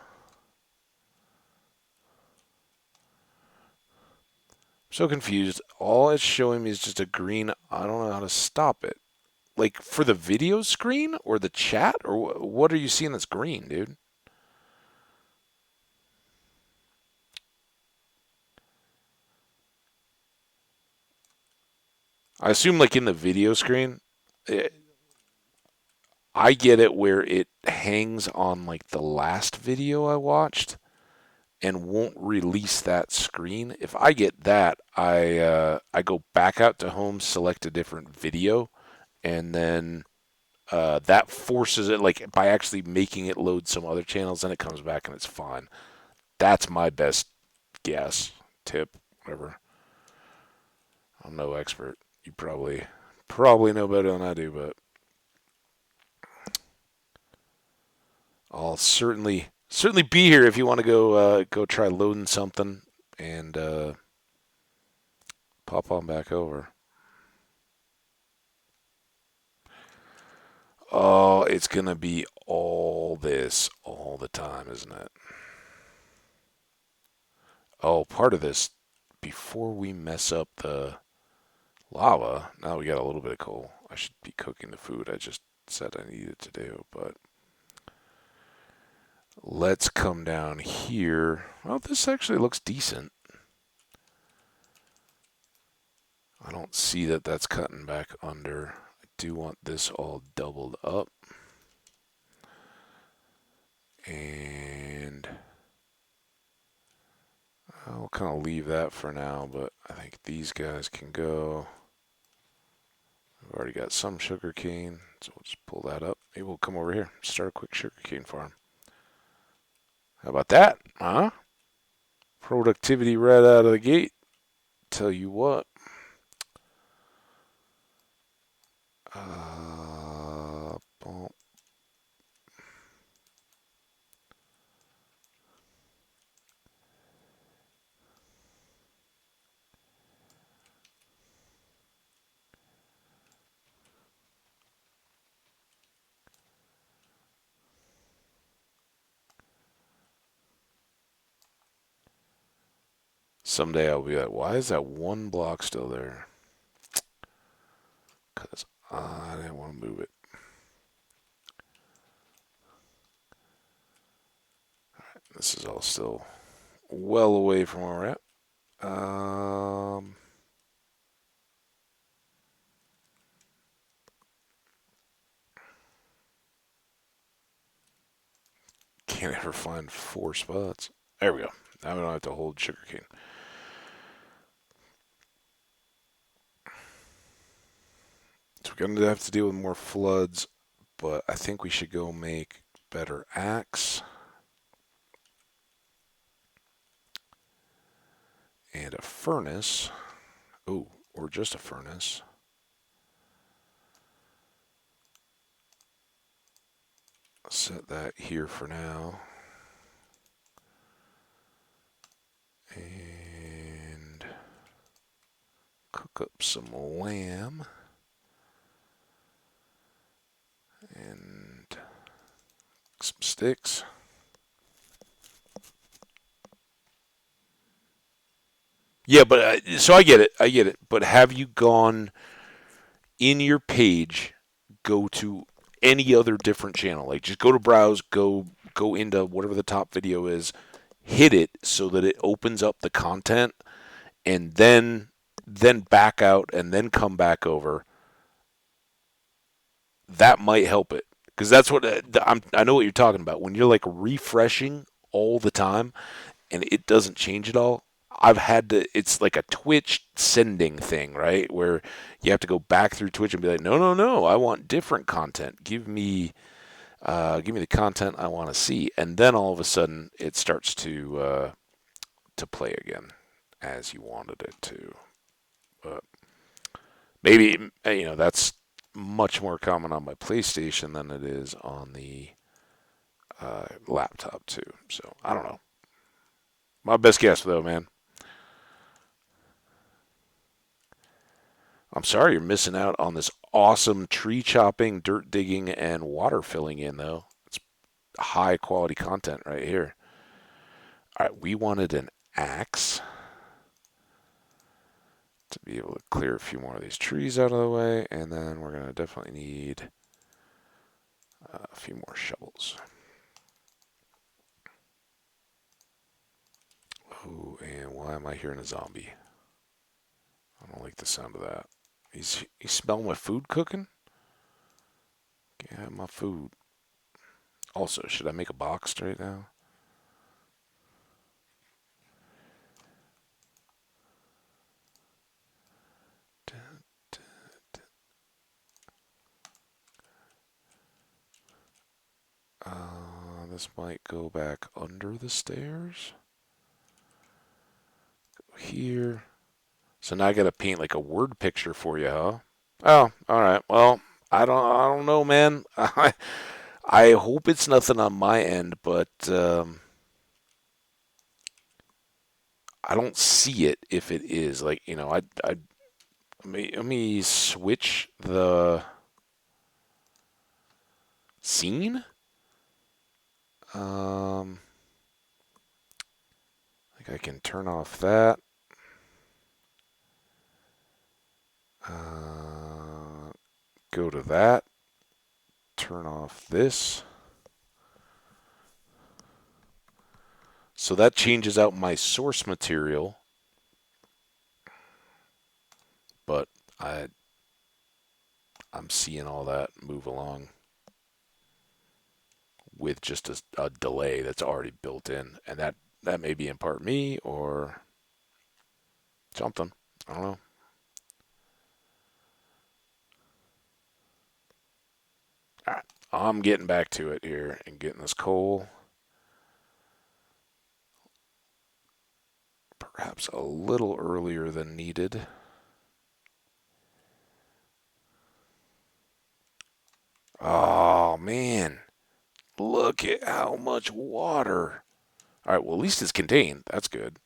So confused. All it's showing me is just a green. I don't know how to stop it. Like for the video screen or the chat, or what are you seeing that's green, dude? I assume like in the video screen, I get it where it hangs on like the last video I watched and won't release that screen. If I get that, I go back out to home, select a different video, and then that forces it like by actually making it load some other channels, then it comes back and it's fine. That's my best guess, tip, whatever. I'm no expert. You probably know better than I do, but I'll certainly be here if you want to go try loading something and pop on back over. Oh, it's gonna be all this all the time, isn't it? Oh, part of this before we mess up the lava. Now we got a little bit of coal. I should be cooking the food I just said I needed to do, but let's come down here. Well, this actually looks decent. I don't see that that's cutting back under. I do want this all doubled up. And I'll kind of leave that for now, but I think these guys can go. We've already got some sugar cane, so we'll just pull that up. Maybe we'll come over here, start a quick sugar cane farm. How about that, huh? Productivity right out of the gate. Tell you what. Uh, Someday I'll be like, why is that one block still there? Because I didn't want to move it. This is all still well away from where we're at. Can't ever find 4 spots. There we go. Now we don't have to hold sugarcane. So we're going to have to deal with more floods, but I think we should go make better axe and a furnace. Oh, or just a furnace. Set that here for now. And cook up some lamb. And some sticks. Yeah, but so I get it. I get it. But have you gone in your page, go to any other different channel? Like just go to browse, go into whatever the top video is, hit it so that it opens up the content, and then back out and then come back over. That might help it because that's what I know what you're talking about. When you're like refreshing all the time and it doesn't change at all. I've had to. It's like a Twitch sending thing, right? Where you have to go back through Twitch and be like, no, no, no. I want different content. Give me the content I want to see, and then all of a sudden it starts to play again as you wanted it to. But maybe that's much more common on my PlayStation than it is on the laptop too. So I don't know. My best guess though, man. I'm sorry you're missing out on this awesome tree chopping, dirt digging, and water filling in though. It's high quality content right here. All right, we wanted an axe. to be able to clear a few more of these trees out of the way, and then we're going to definitely need a few more shovels. Oh, and why am I hearing a zombie? I don't like the sound of that. He's smelling my food cooking? Can't have my food. Also, should I make a box right now? This might go back under the stairs. Go here. So now I gotta paint like a word picture for you, huh? Oh, all right. Well, I don't know, man. I hope it's nothing on my end, but I don't see it if it is. Like, let me switch the scene. Um, like I can turn off that. Go to that. Turn off this. So that changes out my source material, but I I'm seeing all that move along with just a delay that's already built in, and that may be in part me or something. I don't know. All right, I'm getting back to it here and getting this coal. Perhaps a little earlier than needed. Oh man, look at how much water. All right, well at least it's contained. That's good.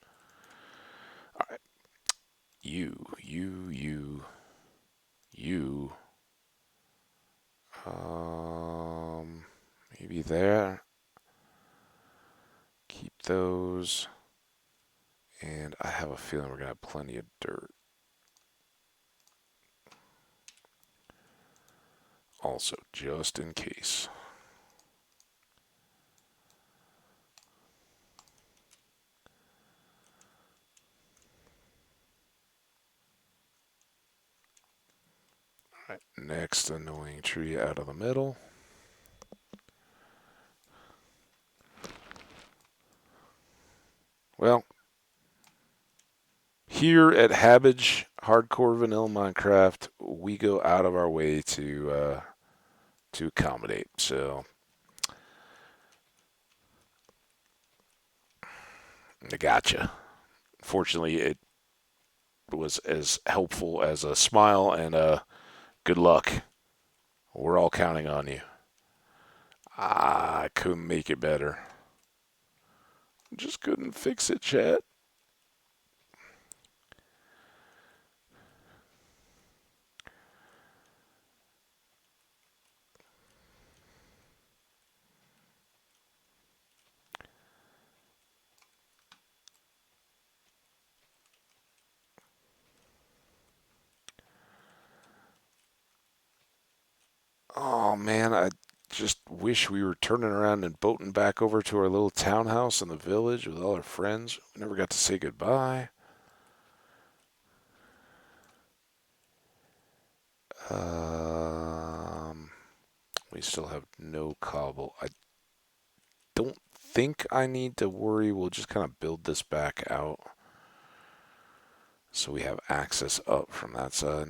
All right, you. Um, maybe there. Keep those. And I have a feeling we're going to have plenty of dirt. Also, just in case. Alright, next annoying tree out of the middle. Well, here at Habbage Hardcore Vanilla Minecraft, we go out of our way to accommodate. So I gotcha. Fortunately, it was as helpful as a smile and a good luck. We're all counting on you. I couldn't make it better. Just couldn't fix it, chat. Oh man, I just wish we were turning around and boating back over to our little townhouse in the village with all our friends. We never got to say goodbye. Um, we still have no cobble. I don't think I need to worry. We'll just kind of build this back out so we have access up from that side.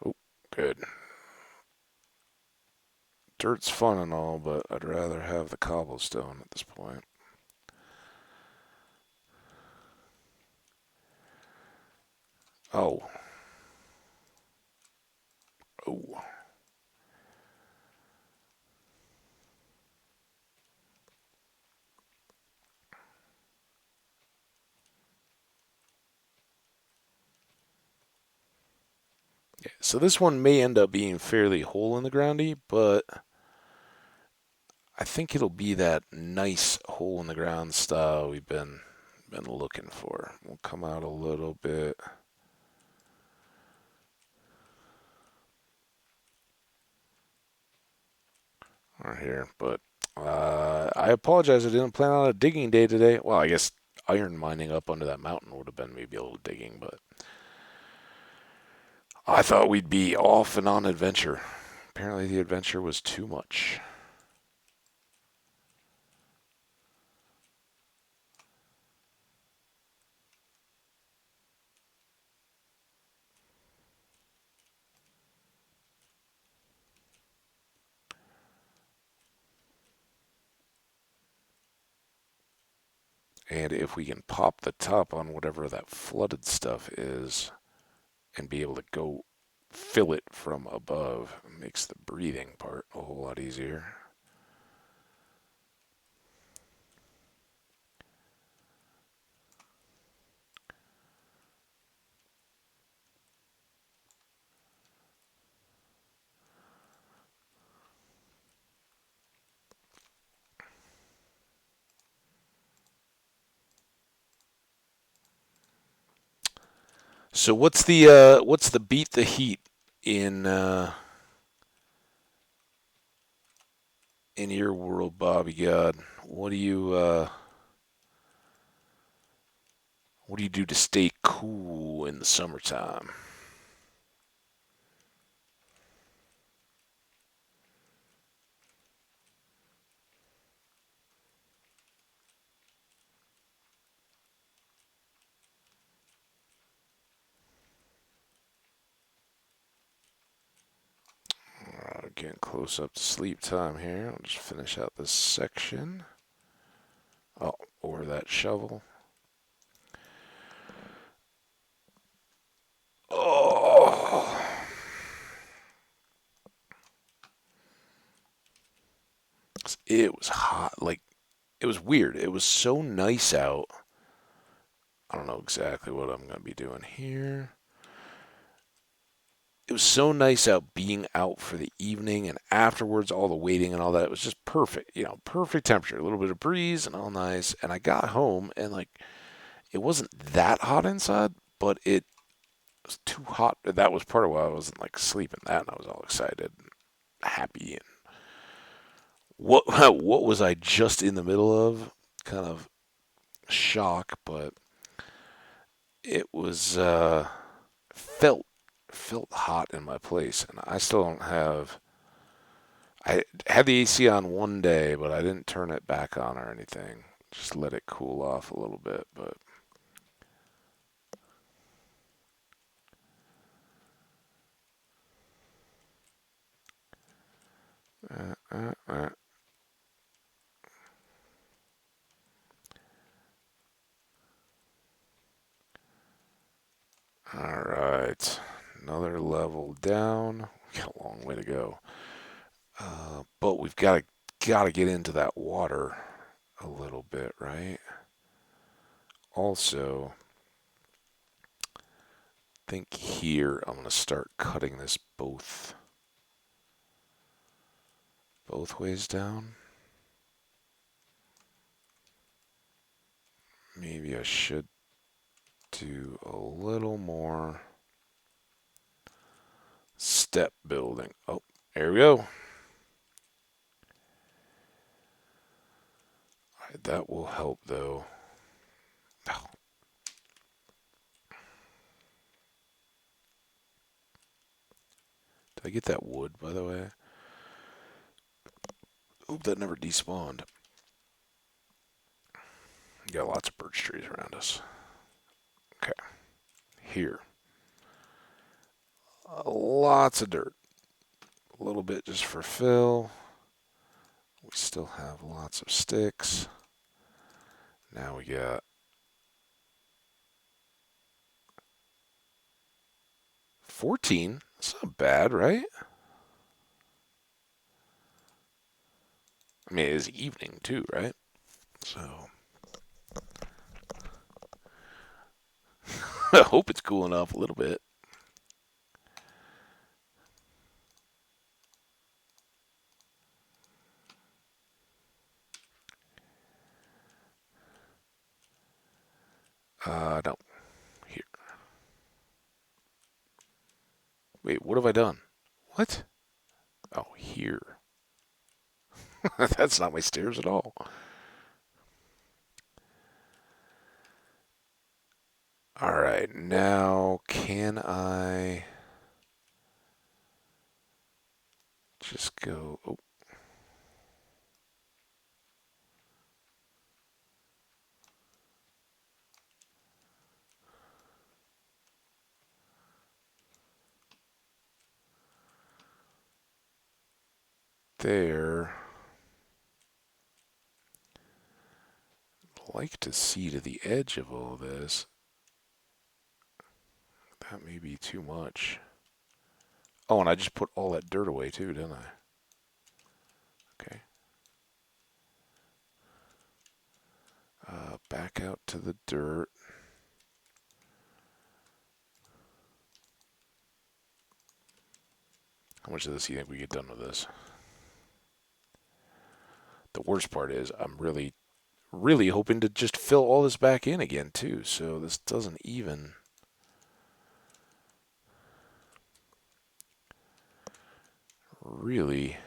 Oh, good. Dirt's fun and all, but I'd rather have the cobblestone at this point. Oh. Oh. Yeah, so this one may end up being fairly hole in the groundy, but I think it'll be that nice hole in the ground style we've been been looking for. We'll come out a little bit. Right here, but I apologize. I didn't plan on a digging day today. Well, I guess iron mining up under that mountain would have been maybe a little digging, but I thought we'd be off and on adventure. Apparently, the adventure was too much. And if we can pop the top on whatever that flooded stuff is and be able to go fill it from above, it makes the breathing part a whole lot easier. So what's the beat the heat in your world, Bobby God? What do you do to stay cool in the summertime? Getting close up to sleep time here. I'll just finish out this section. Oh, or that shovel. Oh, it was hot. Like, it was weird. It was so nice out. I don't know exactly what I'm going to be doing here. It was so nice out being out for the evening and afterwards, all the waiting and all that. It was just perfect, perfect temperature. A little bit of breeze and all nice. And I got home and, like, it wasn't that hot inside, but it was too hot. That was part of why I wasn't, like, sleeping that. And I was all excited and happy. And what, what was I just in the middle of? Kind of shock, but it was felt felt hot in my place, and I still don't have. I had the AC on one day, but I didn't turn it back on or anything. Just let it cool off a little bit, but uh, uh, uh. All right, another level down. We got a long way to go, but we've got to get into that water a little bit, right? Also, think here I'm gonna start cutting this both ways down. Maybe I should do a little more step building. Oh, there we go. All right, that will help though. Oh, did I get that wood, by the way? Hope that never despawned. Got lots of birch trees around us. Okay, here. Lots of dirt. A little bit just for fill. We still have lots of sticks. Now we got 14. That's not bad, right? I mean, it is evening too, right? So I hope it's cooling off a little bit. Wait, what have I done? What? Oh, here. That's not my stairs at all. All right, now can I just go? Oh, there. I'd like to see to the edge of all this. That may be too much. Oh, and I just put all that dirt away too, didn't I? Okay. Back out to the dirt. How much of this do you think we get done with this? The worst part is I'm really, really hoping to just fill all this back in again too, so this doesn't even really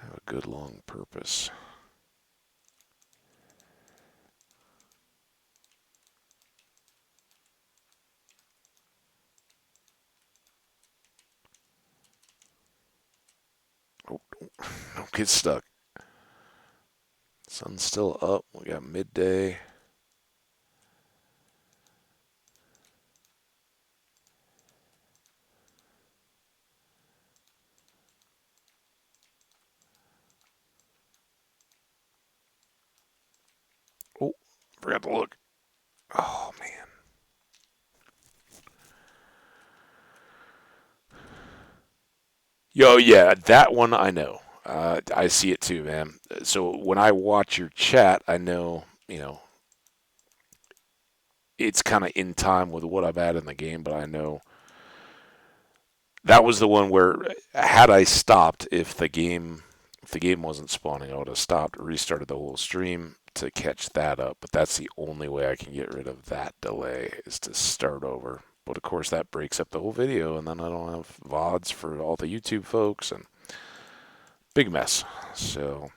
have a good long purpose. Oh, don't get stuck. Sun's still up. We got midday. Oh, forgot to look. Oh, man. Yo, yeah, that one I know. I see it too, man. So when I watch your chat, I know, it's kind of in time with what I've had in the game, but I know that was the one where had I stopped, if the game wasn't spawning, I would have stopped, restarted the whole stream to catch that up. But that's the only way I can get rid of that delay is to start over. But of course, that breaks up the whole video, and then I don't have VODs for all the YouTube folks, and big mess. So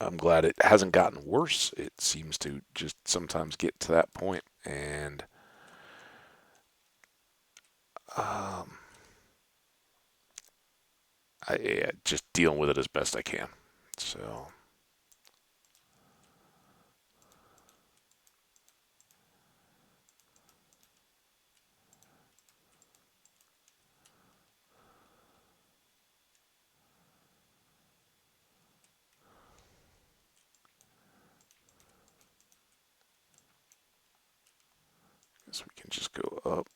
I'm glad it hasn't gotten worse. It seems to just sometimes get to that point, and um, just dealing with it as best I can. So I guess we can just go up.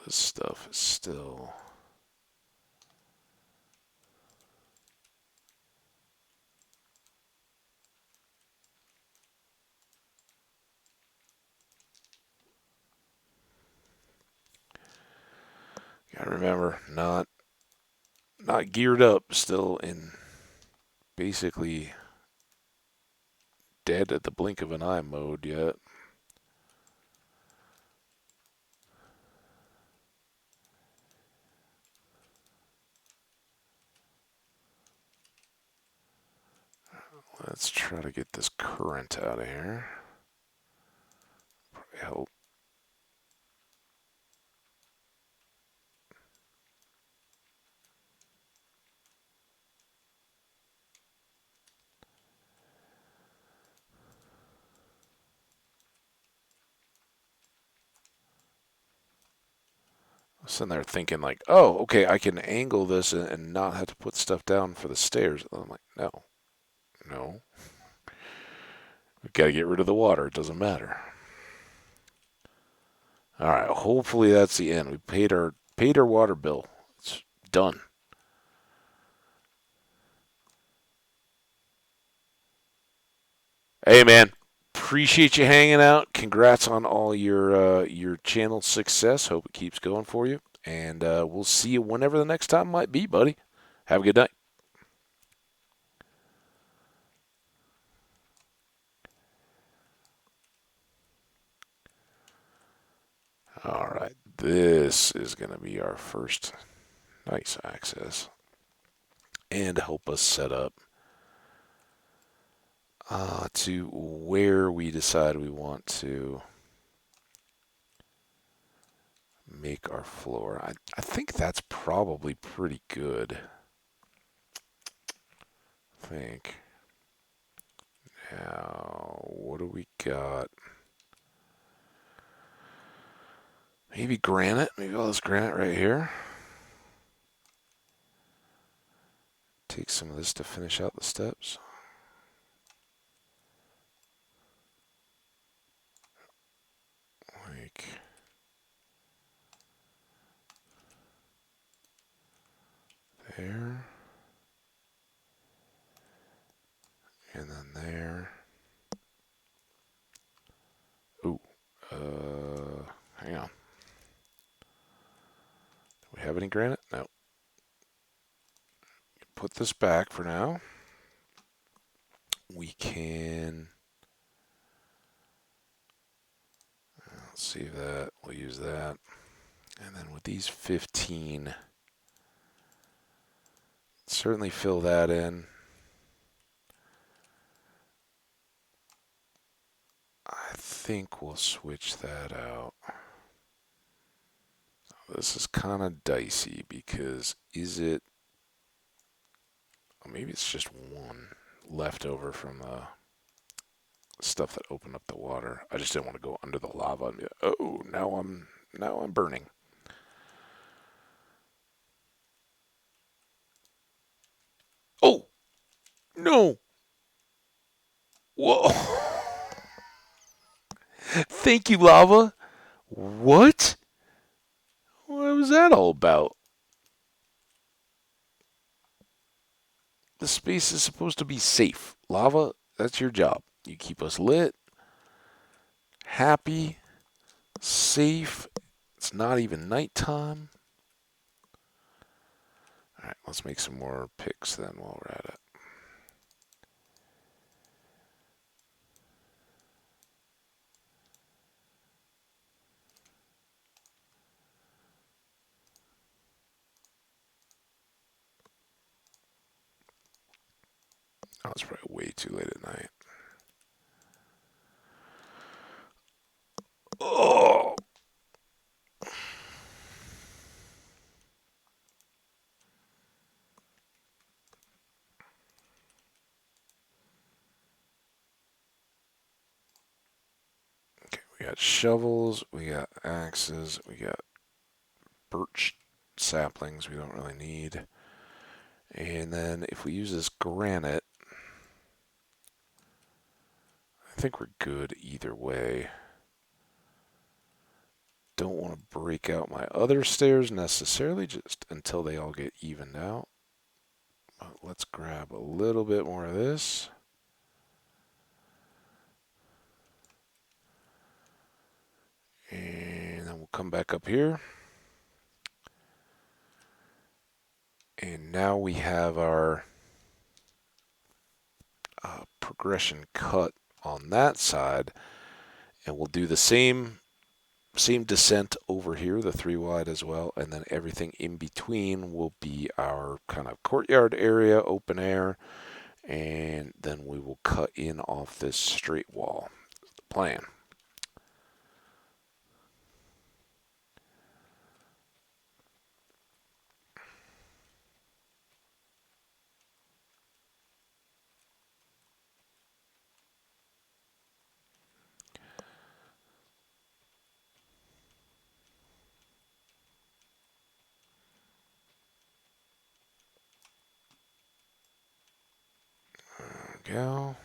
This stuff is still. Gotta remember, not geared up, still in basically dead at the blink of an eye mode yet. Let's try to get this current out of here. Probably help. I was sitting there thinking like, oh, okay, I can angle this and not have to put stuff down for the stairs. I'm like, no. We've got to get rid of the water. It doesn't matter. All right. Hopefully that's the end. We paid our water bill. It's done. Hey man, appreciate you hanging out. Congrats on all your channel success. Hope it keeps going for you. And we'll see you whenever the next time might be, buddy. Have a good night. All right, this is going to be our first nice access and help us set up to where we decide we want to make our floor. I think that's probably pretty good. I think. Now, what do we got? Maybe granite. Maybe all this granite right here. Take some of this to finish out the steps. Like there. And then there. Ooh. Hang on. Do we have any granite? No. Put this back for now. We can. Let's save that. We'll use that. And then with these 15, certainly fill that in. I think we'll switch that out. This is kind of dicey because is it. Maybe it's just one left over from the stuff that opened up the water. I just didn't want to go under the lava and be like, oh, now I'm burning. Oh no! Whoa! Thank you, lava. What? What was that all about? The space is supposed to be safe. Lava, that's your job. You keep us lit, happy, safe. It's not even nighttime. All right, let's make some more picks then while we're at it. Oh, it's probably way too late at night. Oh! Okay, we got shovels, we got axes, we got birch saplings we don't really need. And then if we use this granite, I think we're good either way. Don't want to break out my other stairs necessarily, just until they all get evened out. But let's grab a little bit more of this. And then we'll come back up here. And now we have our progression cut on that side. And we'll do the same descent over here, the 3 wide as well, and then everything in between will be our kind of courtyard area, open air, and then we will cut in off this straight wall. That's the plan. There we go.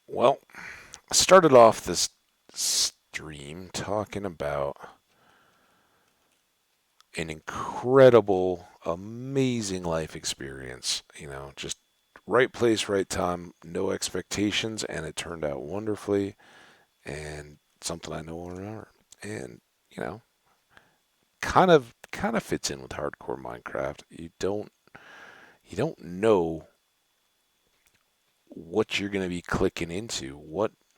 Well, I started off this stream talking about an incredible, amazing life experience. Just right place, right time, no expectations, and it turned out wonderfully, and something I know will remember. And you know, kind of fits in with hardcore Minecraft. You don't know what you're going to be clicking into,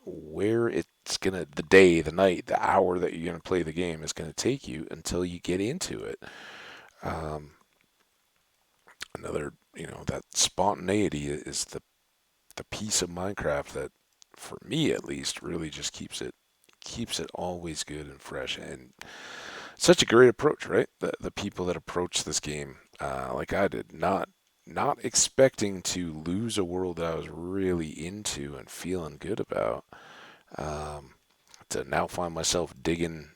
where it's going to, the day, the night, the hour that you're going to play the game is going to take you until you get into it. Um, that spontaneity is the piece of Minecraft that, for me at least, really just keeps it always good and fresh, and such a great approach, right? The people that approach this game, like I did, not expecting to lose a world that I was really into and feeling good about, um, to now find myself digging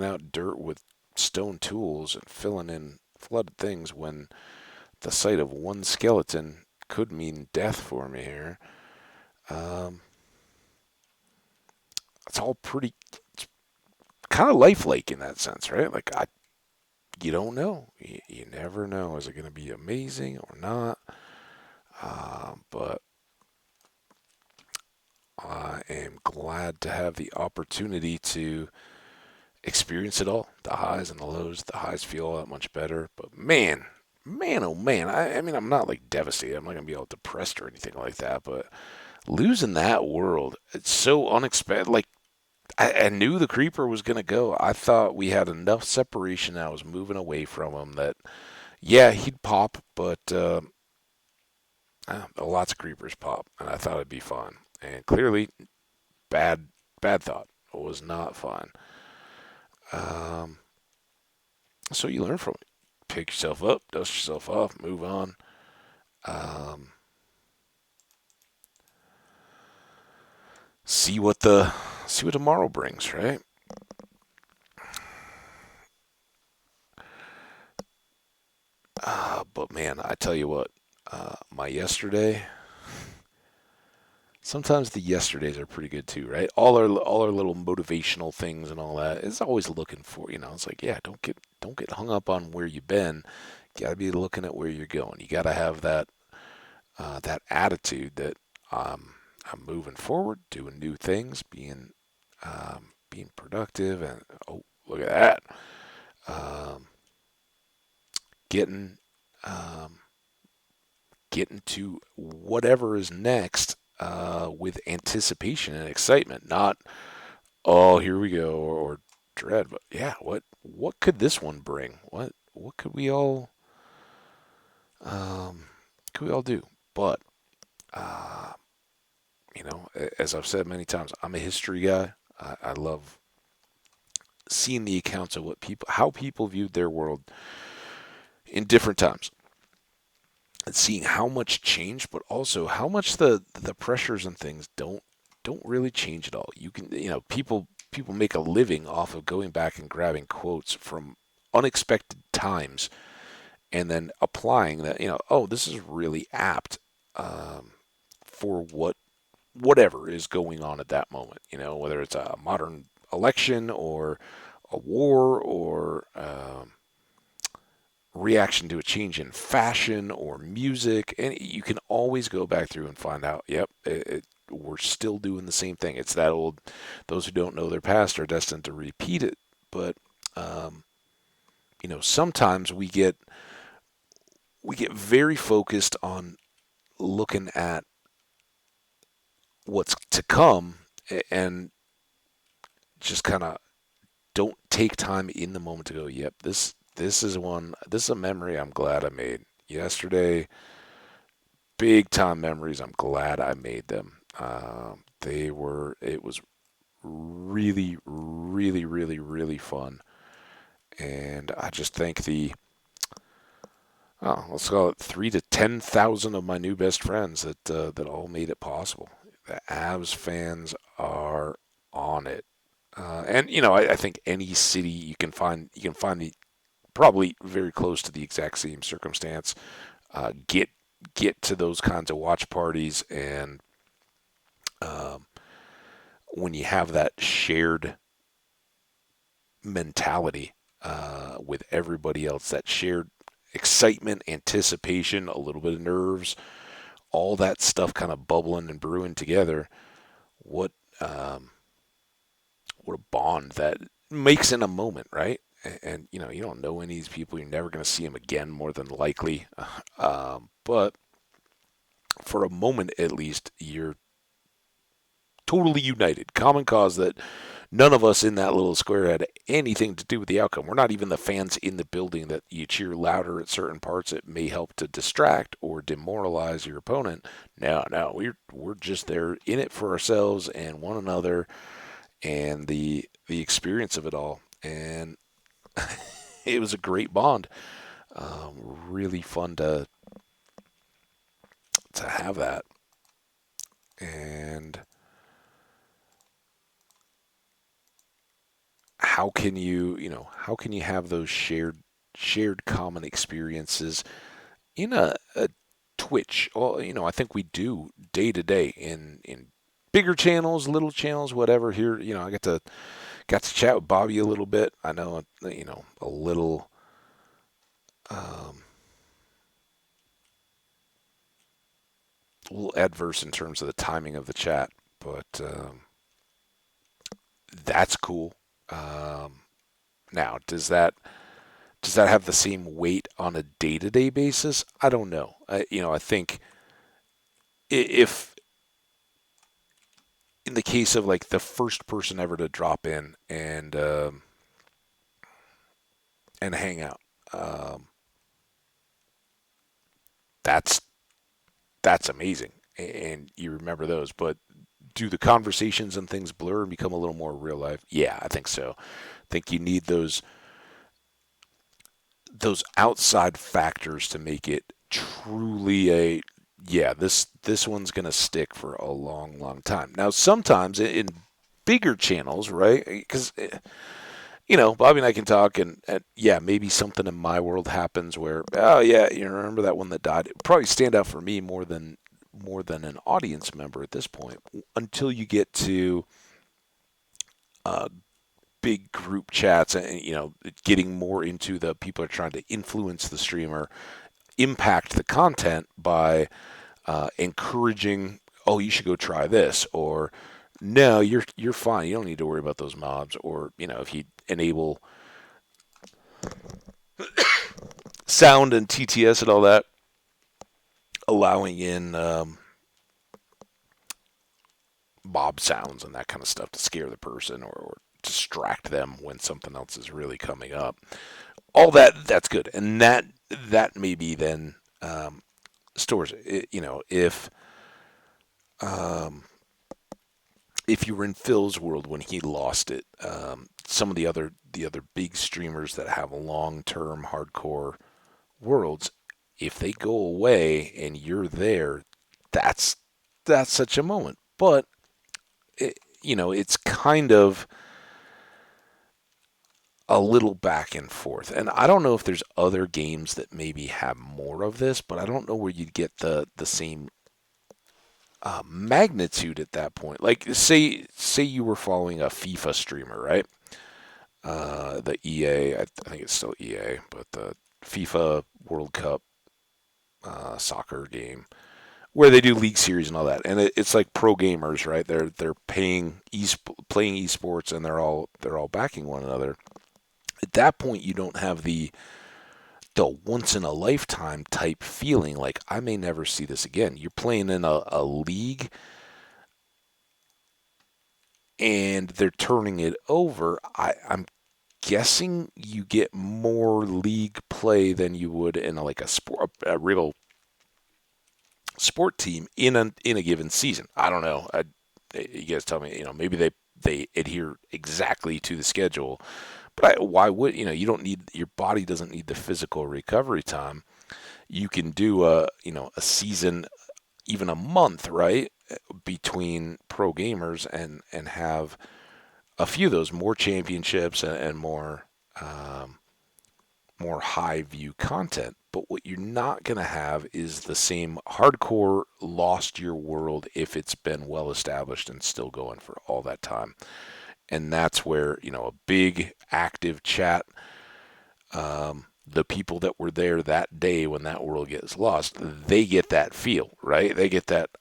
out dirt with stone tools and filling in flooded things when the sight of one skeleton could mean death for me here. Um, it's all pretty kind of lifelike in that sense, right? Like you don't know. You never know. Is it going to be amazing or not? But I am glad to have the opportunity to experience it all. The highs and the lows. The highs feel that much better. But man, oh man. I mean, I'm not like devastated. I'm not going to be all depressed or anything like that. But losing that world, it's so unexpected. Like, I knew the creeper was going to go. I thought we had enough separation. I was moving away from him that, yeah, he'd pop, but lots of creepers pop, and I thought it'd be fun. And clearly, bad, bad thought. It was not fun. Um, so you learn from it. Pick yourself up, dust yourself off, move on. Um, see what the see what tomorrow brings, right? But man, I tell you what, my yesterday. Sometimes the yesterdays are pretty good too, right? All our little motivational things and all that is always looking for. It's like, yeah, don't get hung up on where you've been. You gotta be looking at where you're going. You gotta have that attitude that I'm moving forward, doing new things, being productive, and oh, look at that, um, getting um, getting to whatever is next with anticipation and excitement, not oh here we go or dread, but yeah, what could this one bring? What um, could we all do? But uh, as I've said many times, I'm a history guy. I love seeing the accounts of how people viewed their world in different times, and seeing how much changed, but also how much the pressures and things don't really change at all. People make a living off of going back and grabbing quotes from unexpected times and then applying that. Oh, this is really apt for whatever is going on at that moment. Whether it's a modern election or a war or reaction to a change in fashion or music, and you can always go back through and find out, yep, we're still doing the same thing. It's that old, those who don't know their past are destined to repeat it. But um, sometimes we get very focused on looking at what's to come and just kind of don't take time in the moment to go, yep, this is a memory I'm glad I made yesterday. Big time memories. I'm glad I made them. It was really, really, really, really fun. And I just thank let's call it 3 to 10,000 of my new best friends that all made it possible. The Avs fans are on it. And I think any city you can find the probably very close to the exact same circumstance. Get to those kinds of watch parties, and um, when you have that shared mentality with everybody else, that shared excitement, anticipation, a little bit of nerves, all that stuff kind of bubbling and brewing together. What um, what a bond that makes in a moment, right? And you know, you don't know any of these people. You're never going to see them again, more than likely. But for a moment, at least, you're totally united. Common cause that none of us in that little square had anything to do with the outcome. We're not even the fans in the building that you cheer louder at certain parts. It may help to distract or demoralize your opponent. No, no, we're just there in it for ourselves and one another and the experience of it all. And it was a great bond. Really fun to have that. And how can how can you have those shared common experiences in a Twitch? Well, I think we do day to day in bigger channels, little channels, whatever. Here, I got to chat with Bobby a little bit. I know, a um, little adverse in terms of the timing of the chat, but that's cool. Um, Now, does that have the same weight on a day-to-day basis? I don't know. I think if in the case of like the first person ever to drop in and hang out, um, that's that's amazing, and you remember those. But do the conversations and things blur and become a little more real life? Yeah, I think so. I think you need those outside factors to make it truly a yeah, this one's gonna stick for a long, long time. Now, sometimes in bigger channels, right? Because Bobby and I can talk, and yeah, maybe something in my world happens where, oh yeah, you remember that one that died. It would probably stand out for me more than an audience member at this point, until you get to uh, big group chats and getting more into the people are trying to influence the streamer, impact the content by encouraging, oh, you should go try this, or no, you're fine, you don't need to worry about those mobs, or if you enable sound and TTS and all that, allowing in mob sounds and that kind of stuff to scare the person or distract them when something else is really coming up. All that's good, and that maybe then stores it, um, if you were in Phil's world when he lost it, some of the other big streamers that have long term hardcore worlds, if they go away and you're there, that's that's such a moment. But it's kind of a little back and forth. And I don't know if there's other games that maybe have more of this, but I don't know where you'd get the same magnitude at that point. Like say you were following a FIFA streamer, right? The EA, I think it's still EA, but the FIFA World Cup soccer game where they do league series and all that, and it's like pro gamers, right? They're playing esports, and they're all backing one another. At that point, you don't have the once in a lifetime type feeling like I may never see this again. You're playing in a league and they're turning it over. I'm guessing you get more league play than you would in like a real sport team in a given season. I don't know. You guys tell me. Maybe they adhere exactly to the schedule, but why would you don't need your body doesn't need the physical recovery time. You can do a season, even a month, right, between pro gamers and have a few of those more championships and um, more high view content. But what you're not going to have is the same hardcore lost your world if it's been well established and still going for all that time. And that's where a big active chat The people that were there that day when that world gets lost, they get that feel, right? They get that.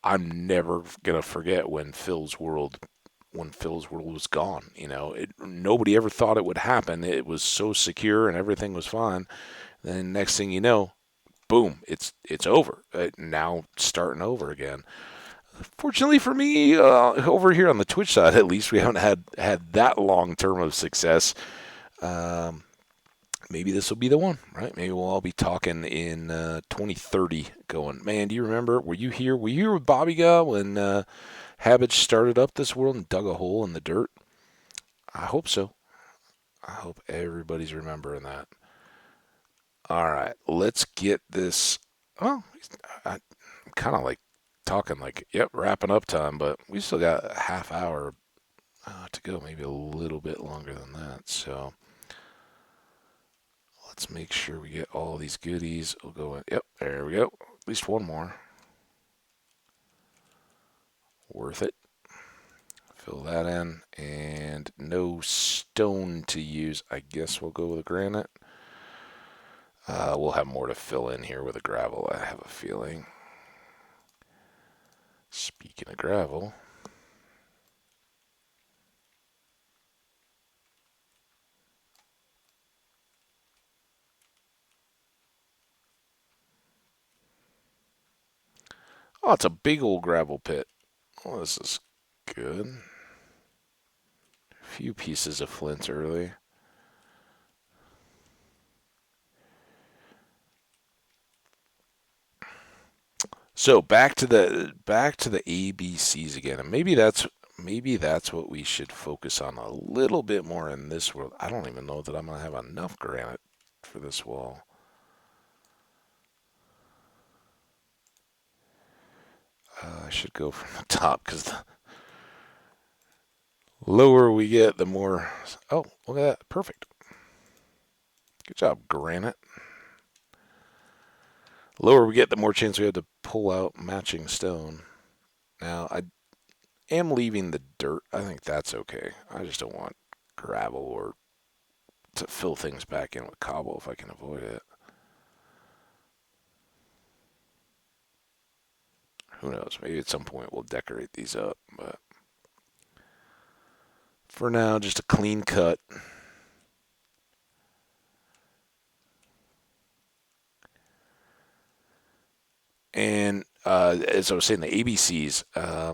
I'm never gonna forget when Phil's world was gone. Nobody ever thought it would happen. It was so secure and everything was fine. Then next thing you know, boom, it's over. Now starting over again. Fortunately for me, over here on the Twitch side, at least we haven't had that long term of success. Um, Maybe this will be the one, right? Maybe we'll all be talking in 2030, going, man, do you remember? Were you here? Were you here with Bobby Guy when Habit started up this world and dug a hole in the dirt? I hope so. I hope everybody's remembering that. All right, let's get this. Oh, I'm kind of like talking like, yep, wrapping up time, but we still got a half hour to go, maybe a little bit longer than that. So let's make sure we get all these goodies. We'll go in. Yep, there we go. At least one more. Worth it. Fill that in. And no stone to use. I guess we'll go with granite. We'll have more to fill in here with the gravel, I have a feeling. Speaking of gravel, oh, it's a big old gravel pit. Oh, this is good. A few pieces of flint early. So back to the ABCs again, and maybe that's what we should focus on a little bit more in this world. I don't even know that I'm gonna have enough granite for this wall. I should go from the top because the lower we get, the more. Oh, look at that! Perfect. Good job, granite. Lower we get, the more chance we have to pull out matching stone. Now I am leaving the dirt. I think that's okay. I just don't want gravel or to fill things back in with cobble if I can avoid it. Who knows? Maybe at some point we'll decorate these up, but for now, just a clean cut. And as I was saying, the ABCs, I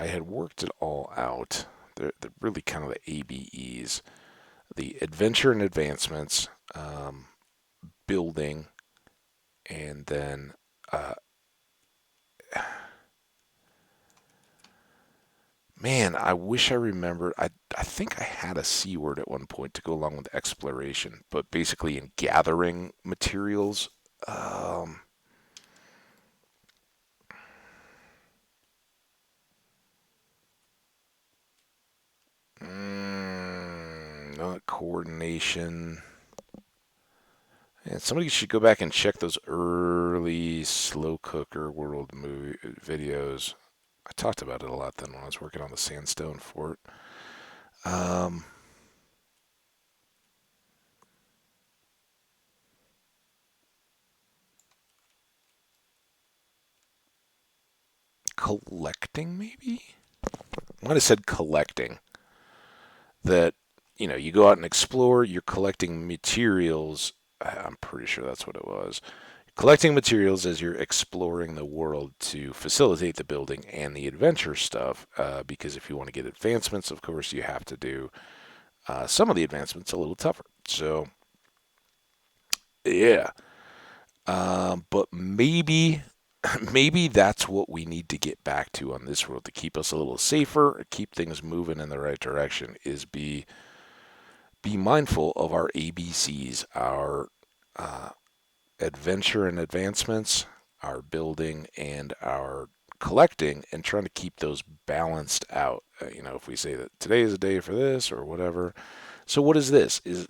had worked it all out. They're really kind of the ABEs: the adventure and advancements, building, and then uh, man, I wish I remembered. I think I had a C word at one point to go along with exploration, but basically in gathering materials. Um, Not coordination. And somebody should go back and check those early slow cooker world movie videos. I talked about it a lot then when I was working on the sandstone fort. Um, Collecting, maybe? I might have said collecting. That, you go out and explore, you're collecting materials. I'm pretty sure that's what it was. Collecting materials as you're exploring the world to facilitate the building and the adventure stuff. Because if you want to get advancements, of course, you have to do some of the advancements a little tougher. So, yeah. But maybe, maybe that's what we need to get back to on this world to keep us a little safer, keep things moving in the right direction. Is be mindful of our ABCs, our uh, adventure and advancements, our building, and our collecting, and trying to keep those balanced out. If we say that today is a day for this or whatever. So what is this? Is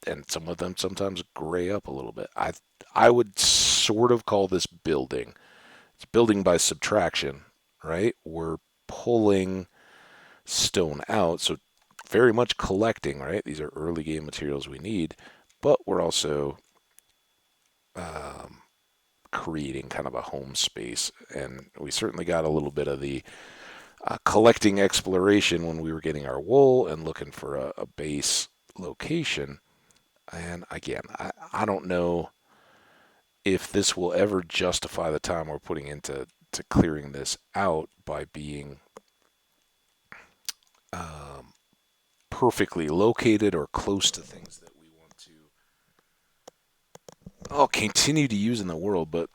and some of them sometimes gray up a little bit. I would sort of call this building. It's building by subtraction, right? We're pulling stone out, so very much collecting, right? These are early game materials we need, but we're also um, creating kind of a home space. And we certainly got a little bit of the collecting exploration when we were getting our wool and looking for a base location. And again, I don't know if this will ever justify the time we're putting into clearing this out by being um, perfectly located or close to things that we want to continue to use in the world. But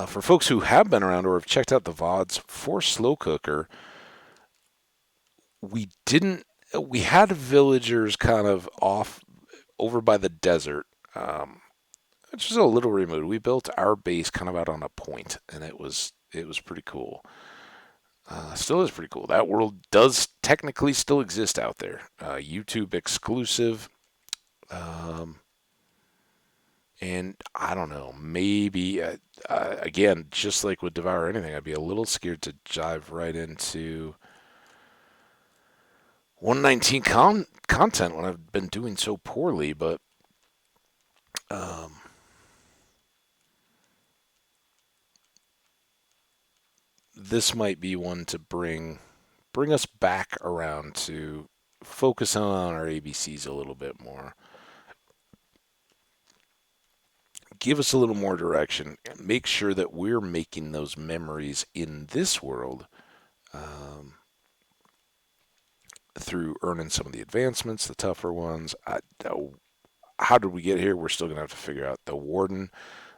for folks who have been around or have checked out the VODs for Slow Cooker, we didn't. We had villagers kind of off over by the desert, which is a little remote. We built our base kind of out on a point, and it was pretty cool. Still is pretty cool. That world does technically still exist out there. YouTube exclusive. Um, and I don't know, maybe, again, just like with Devour Anything, I'd be a little scared to dive right into 119 content when I've been doing so poorly, but um, this might be one to bring us back around to focus on our ABCs a little bit more. Give us a little more direction. Make sure that we're making those memories in this world um, through earning some of the advancements, the tougher ones. How did we get here? We're still going to have to figure out. The Warden,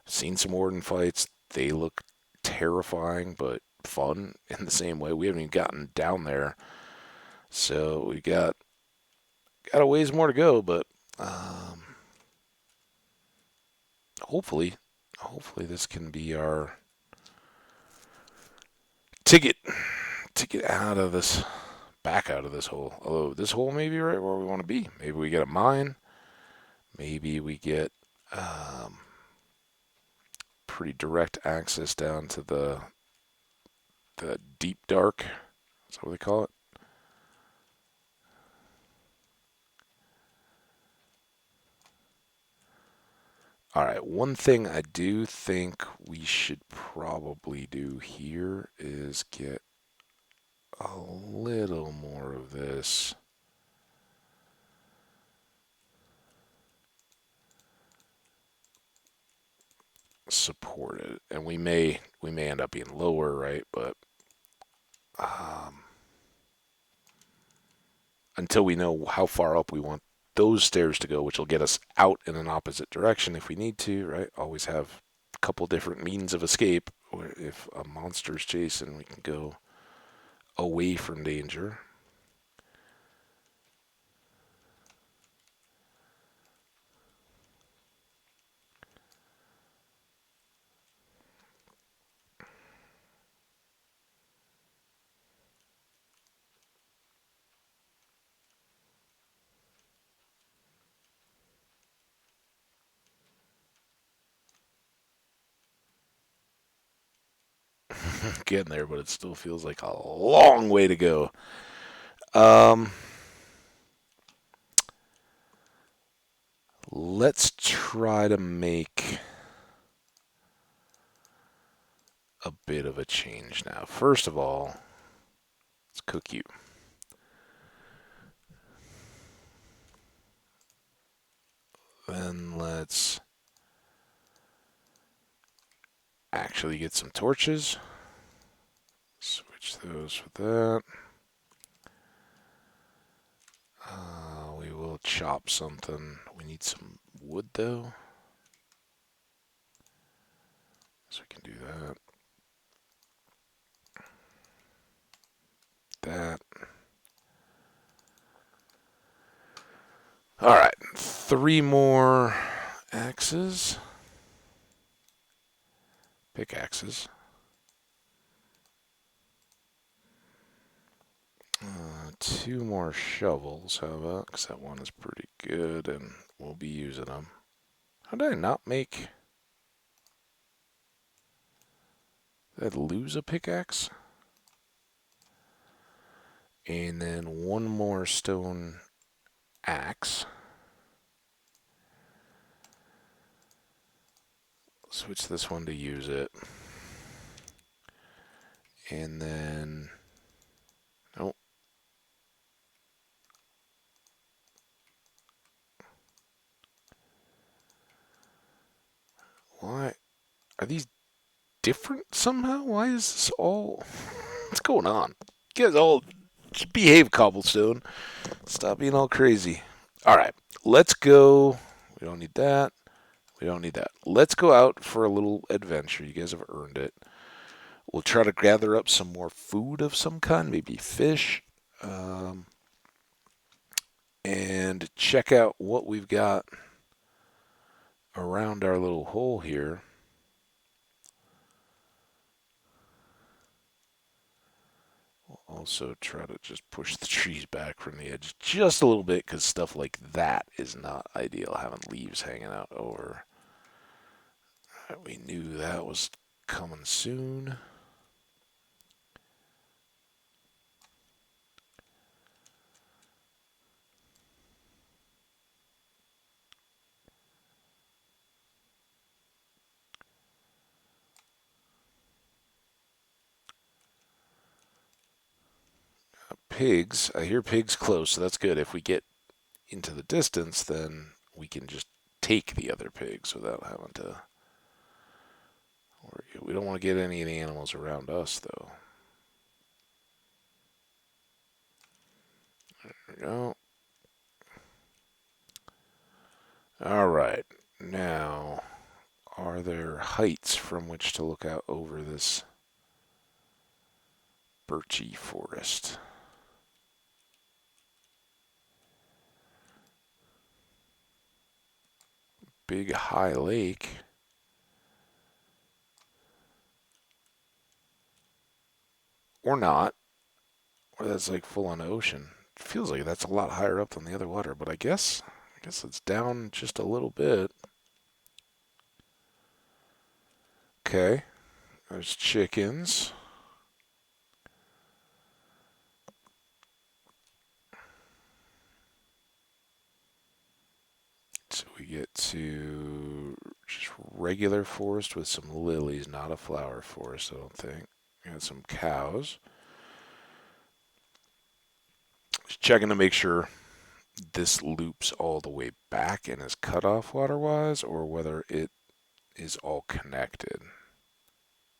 seen some Warden fights. They look terrifying, but fun in the same way. We haven't even gotten down there. So we got a ways more to go, but um, hopefully, this can be our ticket out of this, back out of this hole. Although this hole may be right where we want to be. Maybe we get a mine. Maybe we get um, pretty direct access down to the deep dark. Is that what they call it? All right. One thing I do think we should probably do here is get a little more of this supported, and we may end up being lower, right? But um, until we know how far up we want those stairs to go, which will get us out in an opposite direction if we need to, right? Always have a couple different means of escape. Or if a monster's chasing, we can go away from danger. Getting there, but it still feels like a long way to go. Um, let's try to make a bit of a change now. First of all, let's cook you. Then let's actually get some torches. Switch those for that. We will chop something. We need some wood though. So we can do that. That. Alright, 3 more axes. Pickaxes. 2 more shovels, how about? Because that one is pretty good and we'll be using them. How did I not make... Did I lose a pickaxe? And then one more stone axe. Switch this one to use it. And then... Oh. Why? Are these different somehow? Why is this all... What's going on? You guys all just behave, Cobblestone. Stop being all crazy. All right, let's go. We don't need that. We don't need that. Let's go out for a little adventure. You guys have earned it. We'll try to gather up some more food of some kind, maybe fish, um, and check out what we've got around our little hole here. We'll also try to just push the trees back from the edge just a little bit because stuff like that is not ideal, having leaves hanging out over. We knew that was coming soon. Pigs, I hear pigs close, so that's good. If we get into the distance, then we can just take the other pigs without having to. We don't want to get any of the animals around us, though. There we go. All right. Now, are there heights from which to look out over this birchy forest? Big high lake. Or not. Or that's like full on ocean. It feels like that's a lot higher up than the other water, but I guess it's down just a little bit. Okay. There's chickens. So we get to just regular forest with some lilies, not a flower forest, I don't think. We got some cows. Just checking to make sure this loops all the way back and is cut off water-wise, or whether it is all connected.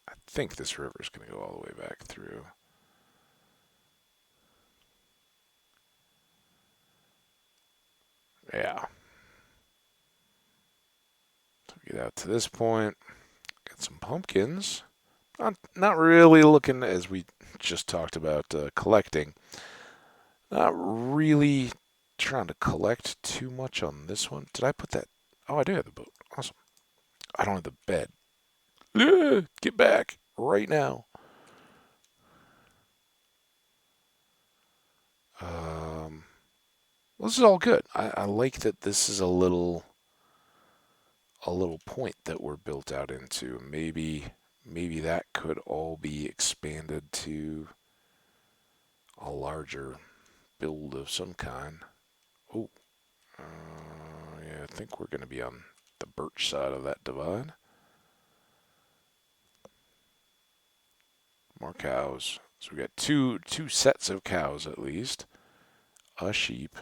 I think this river is going to go all the way back through. Yeah. So we get out to this point. Got some pumpkins. Not really looking, as we just talked about, collecting. Not really trying to collect too much on this one. Did I put that? Oh, I do have the boat. Awesome. I don't have the bed. Get back right now. Um, well, this is all good. I like that this is a little point that we're built out into. Maybe that could all be expanded to a larger build of some kind. Oh, yeah, I think we're going to be on the birch side of that divide. More cows. So we got two sets of cows at least. A sheep.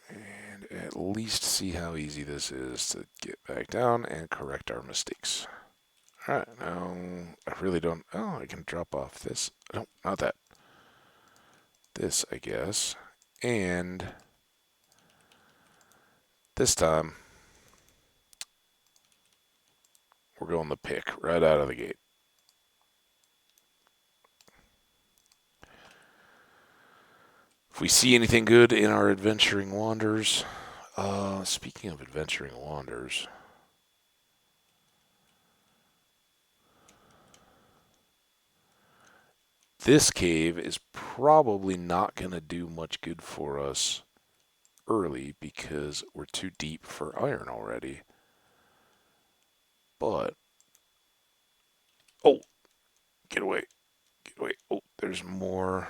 And at least see how easy this is to get back down and correct our mistakes. Alright, now I really don't. Oh, I can drop off this. No, not that. This, I guess. And this time, we're going the pick right out of the gate. If we see anything good in our adventuring wanders, speaking of adventuring wanders, this cave is probably not going to do much good for us early because we're too deep for iron already. But, oh, get away, get away. Oh, there's more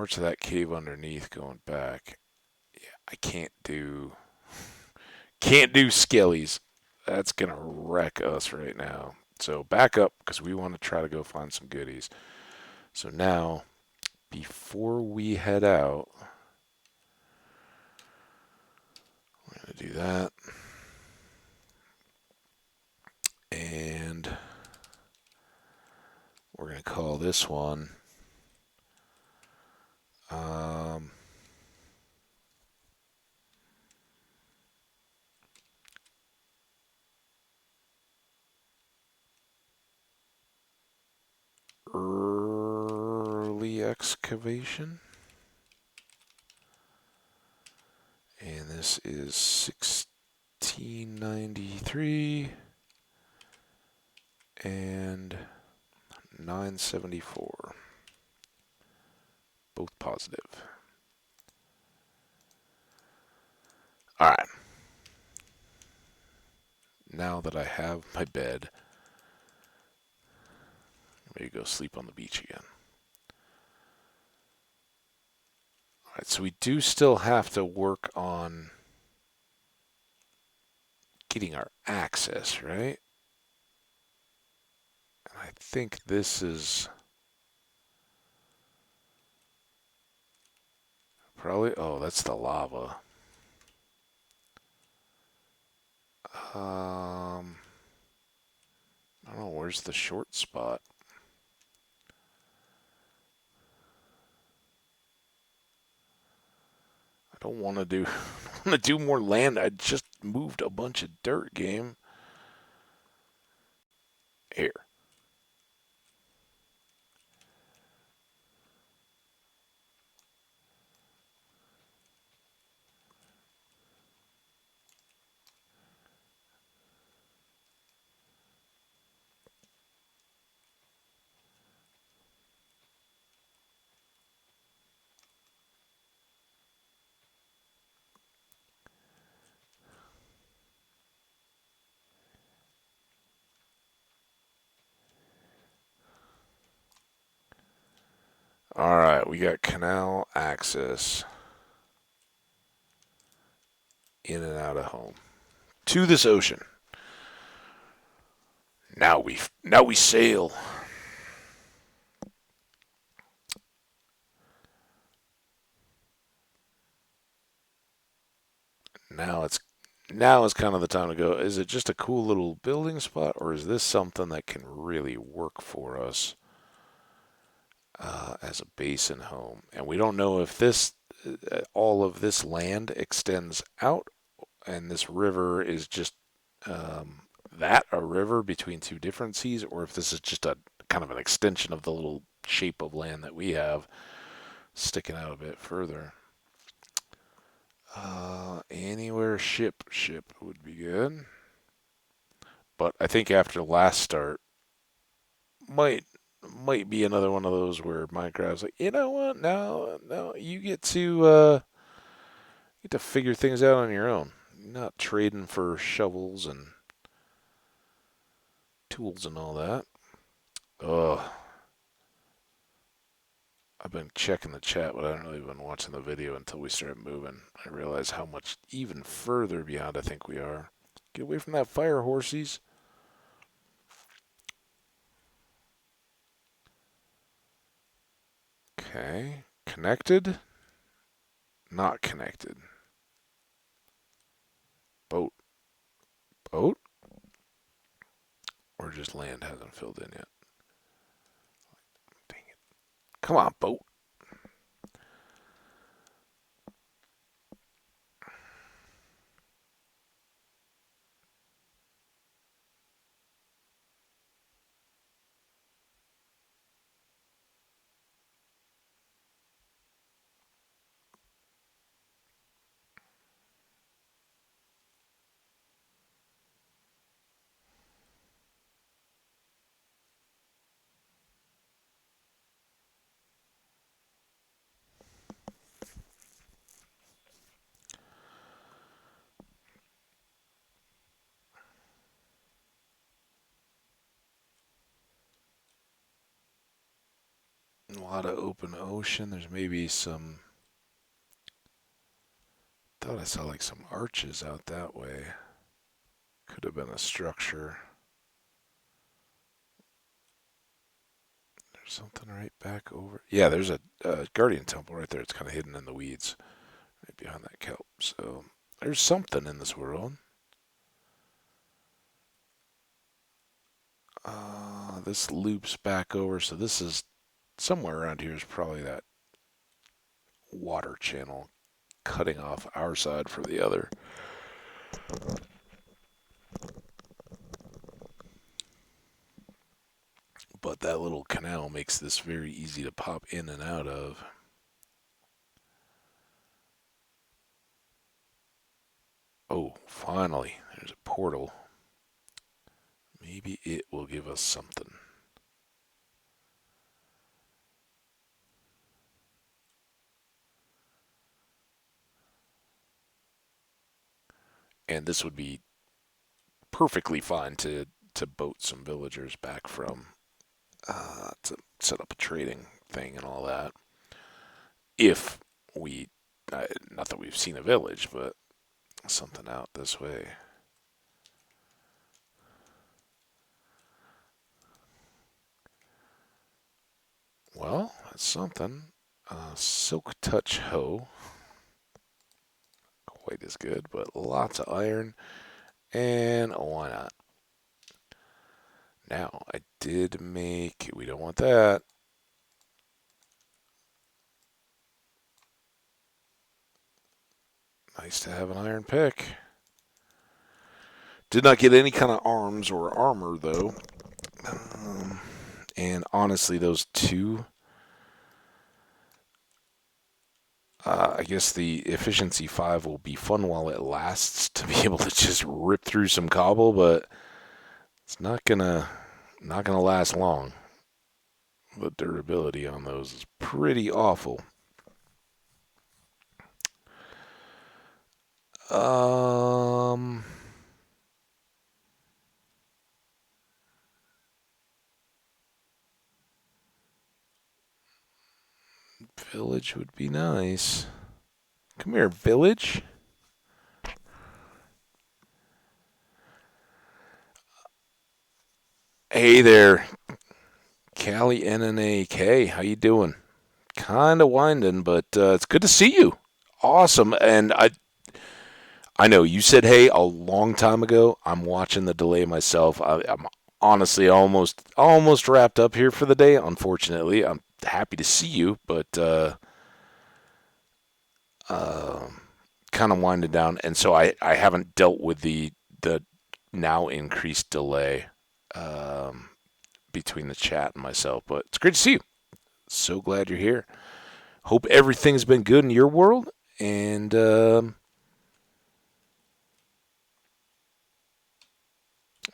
to that cave underneath going back. Yeah, I can't do skellies. That's gonna wreck us right now. So back up because we want to try to go find some goodies. So now, before we head out, we're gonna do that, and we're gonna call this one. Um, Early excavation. And this is 1693 and 974. Both positive. Alright. Now that I have my bed, I'm ready to go sleep on the beach again. Alright, so we do still have to work on getting our access, right? And I think this is probably... Oh, that's the lava. I don't know, where's the short spot? I don't want to do want to do more land. I just moved a bunch of dirt, game. Here. All right, we got canal access in and out of home to this ocean. Now we sail. Now it's now is kind of the time to go. Is it just a cool little building spot, or is this something that can really work for us as a base and home? And we don't know if this all of this land extends out, and this river is just that a river between two different seas, or if this is just a kind of an extension of the little shape of land that we have sticking out a bit further. Anywhere ship would be good. But I think after the last start, might might be another one of those where Minecraft's like, you know what? No, you get to figure things out on your own. You're not trading for shovels and tools and all that. Ugh. I've been checking the chat, but I haven't really been watching the video until we started moving. I realize how much even further beyond I think we are. Get away from that fire, horsies. Okay. Connected? Not connected. Boat. Boat? Or just land hasn't filled in yet. Dang it. Come on, boat. A lot of open ocean. There's maybe some. Thought I saw like some arches out that way. Could have been a structure. There's something right back over. Yeah, there's a guardian temple right there. It's kind of hidden in the weeds, right behind that kelp. So there's something in this world. This loops back over. So this is somewhere around here is probably that water channel cutting off our side from the other. But that little canal makes this very easy to pop in and out of. Oh, finally, there's a portal. Maybe it will give us something. And this would be perfectly fine to boat some villagers back from to set up a trading thing and all that. If we, not that we've seen a village, but something out this way. Well, that's something. Silk touch hoe, quite as good, but lots of iron, and why not? Now, I did make. We don't want that. Nice to have an iron pick. Did not get any kind of arms or armor, though. And honestly, those two, I guess the efficiency 5 will be fun while it lasts to be able to just rip through some cobble, but it's not gonna last long. The durability on those is pretty awful. Um, Village would be nice. Come here, village. Hey there, Callie NNAK. How you doing? Kind of winding, but it's good to see you. Awesome, and I know you said hey a long time ago. I'm watching the delay myself. I'm honestly almost wrapped up here for the day. Unfortunately, I'm happy to see you, but uh, kind of winding down, and so I haven't dealt with the now increased delay um, between the chat and myself. But it's great to see you. So glad you're here. Hope everything's been good in your world, and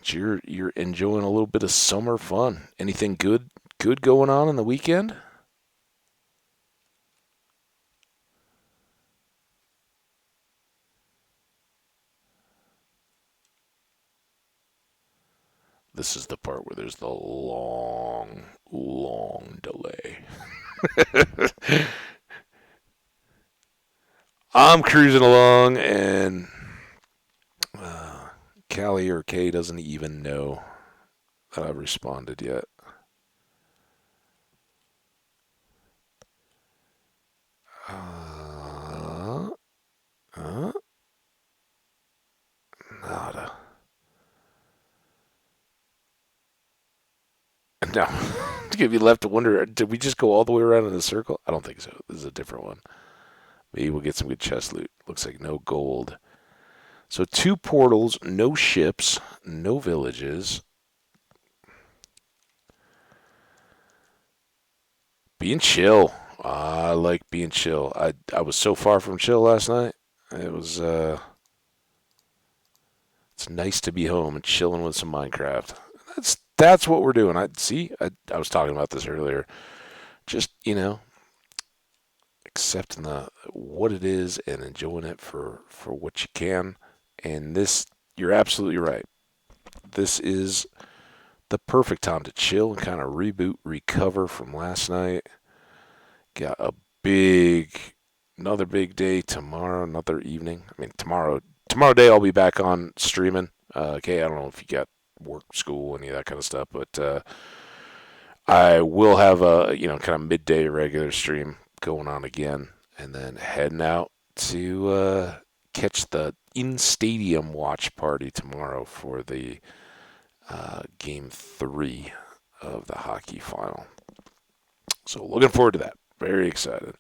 you're enjoying a little bit of summer fun. Anything good going on in the weekend? This is the part where there's the long delay. I'm cruising along, and uh, Callie or Kay doesn't even know that I've responded yet. Uh, uh, Nada. No. It's going to be left to wonder, did we just go all the way around in a circle? I don't think so. This is a different one. Maybe we'll get some good chest loot. Looks like no gold. So two portals, no ships, no villages. Being chill. I like being chill. I was so far from chill last night. It was it's nice to be home and chilling with some Minecraft. That's what we're doing. I was talking about this earlier. Just, accepting the what it is and enjoying it for what you can. And this, you're absolutely right. This is the perfect time to chill and kind of reboot, recover from last night. Got a big, another big day tomorrow, another evening. I mean, tomorrow day I'll be back on streaming. Okay, I don't know if you got work, school, any of that kind of stuff, but I will have a kind of midday regular stream going on again, and then heading out to catch the in stadium watch party tomorrow for the game 3 of the hockey final. So looking forward to that. Very excited.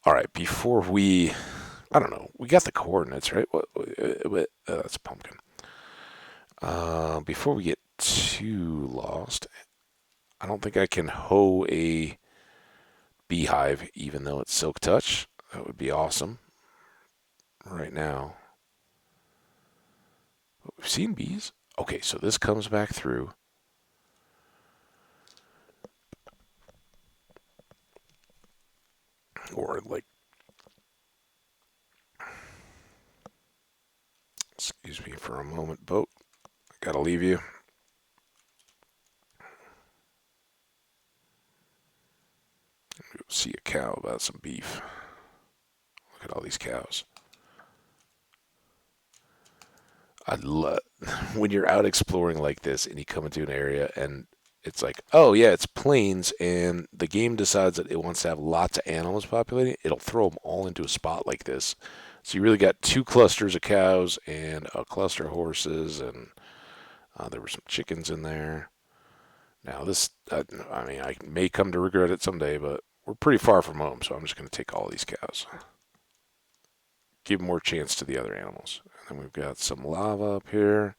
All right, before I don't know, we got the coordinates, right? That's a pumpkin. Before we get too lost, I don't think I can hoe a beehive, even though it's silk touch. That would be awesome. Right now, we've seen bees. Okay, so this comes back through. Or like, excuse me for a moment, boat. I gotta leave you. Go see a cow about some beef. Look at all these cows. I love when you're out exploring like this and you come into an area and it's like, oh yeah, it's plains, and the game decides that it wants to have lots of animals populating. It'll throw them all into a spot like this. So you really got two clusters of cows and a cluster of horses, and there were some chickens in there. Now this, I mean, I may come to regret it someday, but we're pretty far from home, so I'm just going to take all these cows, give more chance to the other animals. And then we've got some lava up here.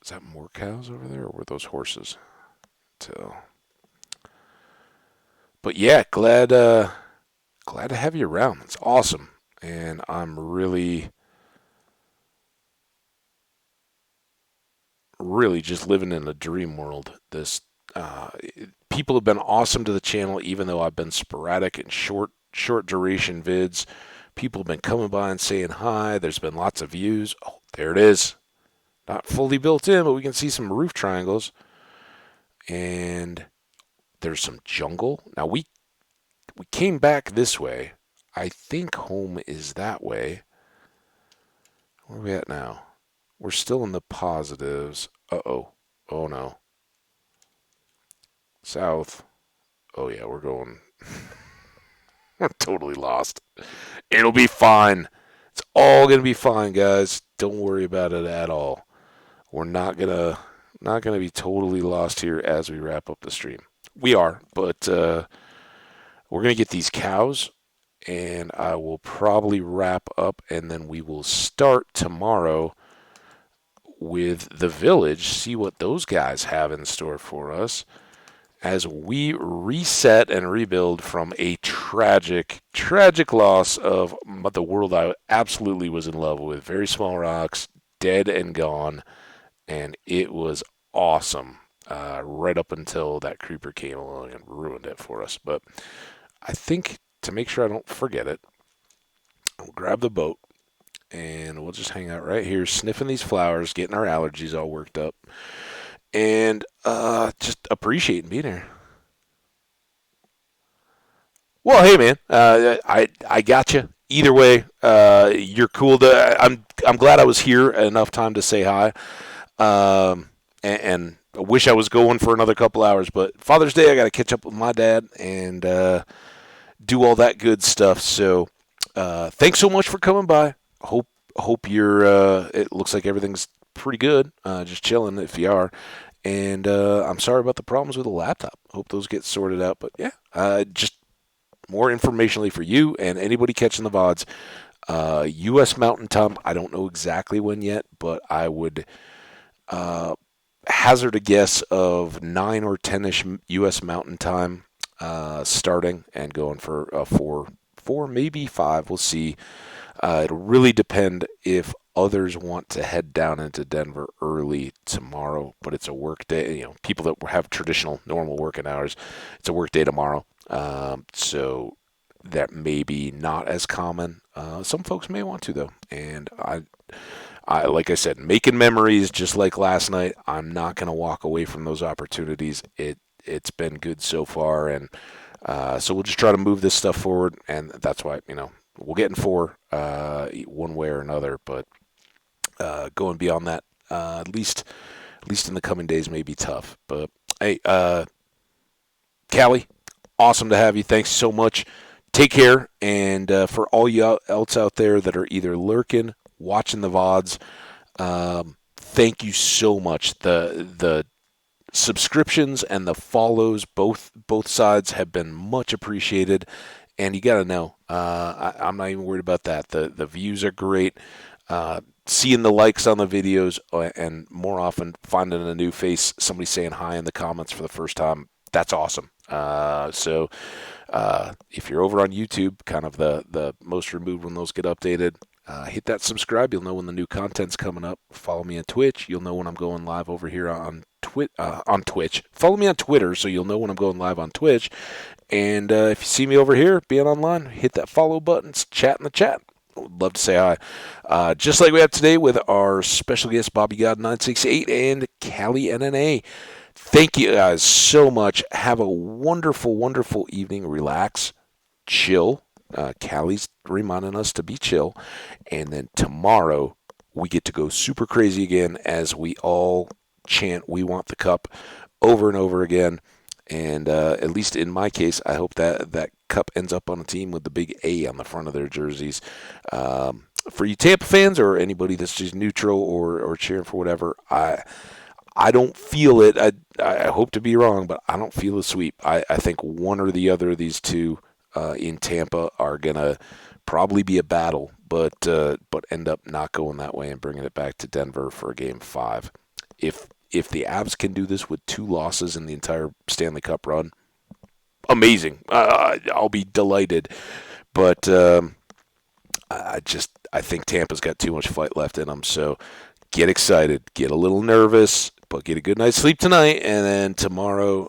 Is that more cows over there, or were those horses? So, but yeah, glad to have you around. It's awesome, and I'm really just living in a dream world. This uh, people have been awesome to the channel, even though I've been sporadic and short duration vids. People have been coming by and saying hi. There's been lots of views. Oh, there it is. Not fully built in, but we can see some roof triangles. And there's some jungle. Now we came back this way. I think home is that way. Where are we at now? We're still in the positives. Uh-oh. Oh no. South. Oh yeah, we're going. We're totally lost. It'll be fine. It's all gonna be fine, guys. Don't worry about it at all. We're not gonna be totally lost here as we wrap up the stream. We are, but we're gonna get these cows, and I will probably wrap up, and then we will start tomorrow with the village. See what those guys have in store for us as we reset and rebuild from a tragic loss of the world I absolutely was in love with. Very Small Rocks, dead and gone, and it was awesome right up until that creeper came along and ruined it for us. But I think to make sure I don't forget it, I'll grab the boat and we'll just hang out right here, sniffing these flowers, getting our allergies all worked up, and just appreciating being here. Well, hey man, I got you. Either way, you're cool. I'm glad I was here enough time to say hi. And I wish I was going for another couple hours, but Father's Day I got to catch up with my dad and do all that good stuff. So thanks so much for coming by. Hope you're. It looks like everything's pretty good. Just chilling if you are. And I'm sorry about the problems with the laptop. Hope those get sorted out. But yeah, just more informationally for you and anybody catching the VODs. U.S. Mountain Time. I don't know exactly when yet, but I would hazard a guess of 9 or 10ish U.S. Mountain Time, starting and going for 4, maybe 5. We'll see. It'll really depend if others want to head down into Denver early tomorrow, but it's a work day. People that have traditional, normal working hours, it's a work day tomorrow. So that may be not as common. Some folks may want to though, and like I said, making memories just like last night. I'm not going to walk away from those opportunities. it's been good so far, and so we'll just try to move this stuff forward, and that's why we'll get in four one way or another, but going beyond that, at least in the coming days may be tough. But hey, Callie, awesome to have you. Thanks so much. Take care, and for all you else out there that are either lurking, watching the VODs, thank you so much. The subscriptions and the follows, both sides have been much appreciated. And you got to know, I'm not even worried about that. The views are great. Seeing the likes on the videos, and more often finding a new face, somebody saying hi in the comments for the first time, that's awesome. So if you're over on YouTube, kind of the most removed when those get updated, hit that subscribe. You'll know when the new content's coming up. Follow me on Twitch. You'll know when I'm going live over here on Twitch. Follow me on Twitter so you'll know when I'm going live on Twitch. And if you see me over here being online, hit that follow button. Chat in the chat. Would love to say hi. Just like we have today with our special guest, Bobby God 968 and Callie NNA. Thank you guys so much. Have a wonderful, wonderful evening. Relax, chill. Callie's reminding us to be chill. And then tomorrow, we get to go super crazy again as we all chant, "We want the cup," over and over again. And at least in my case, I hope that cup ends up on a team with the big A on the front of their jerseys. For you Tampa fans or anybody that's just neutral or cheering for whatever, I don't feel it. I hope to be wrong, but I don't feel a sweep. I think one or the other of these two in Tampa are going to probably be a battle, but end up not going that way and bringing it back to Denver for Game 5. If the Avs can do this with 2 losses in the entire Stanley Cup run, amazing. I'll be delighted. But I think Tampa's got too much fight left in them. So get excited, get a little nervous, but get a good night's sleep tonight, and then tomorrow,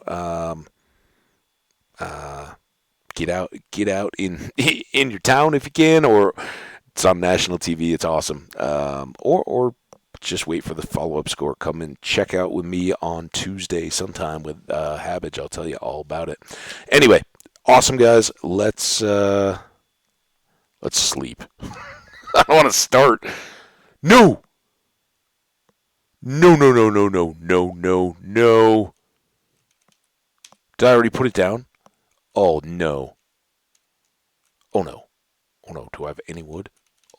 get out in in your town if you can, or it's on national TV. It's awesome. Or just wait for the follow-up score. Come and check out with me on Tuesday sometime with Habbage. I'll tell you all about it. Anyway, awesome guys. Let's sleep. I don't want to start. No. No. Did I already put it down? Oh no. Oh no. Oh no. Do I have any wood?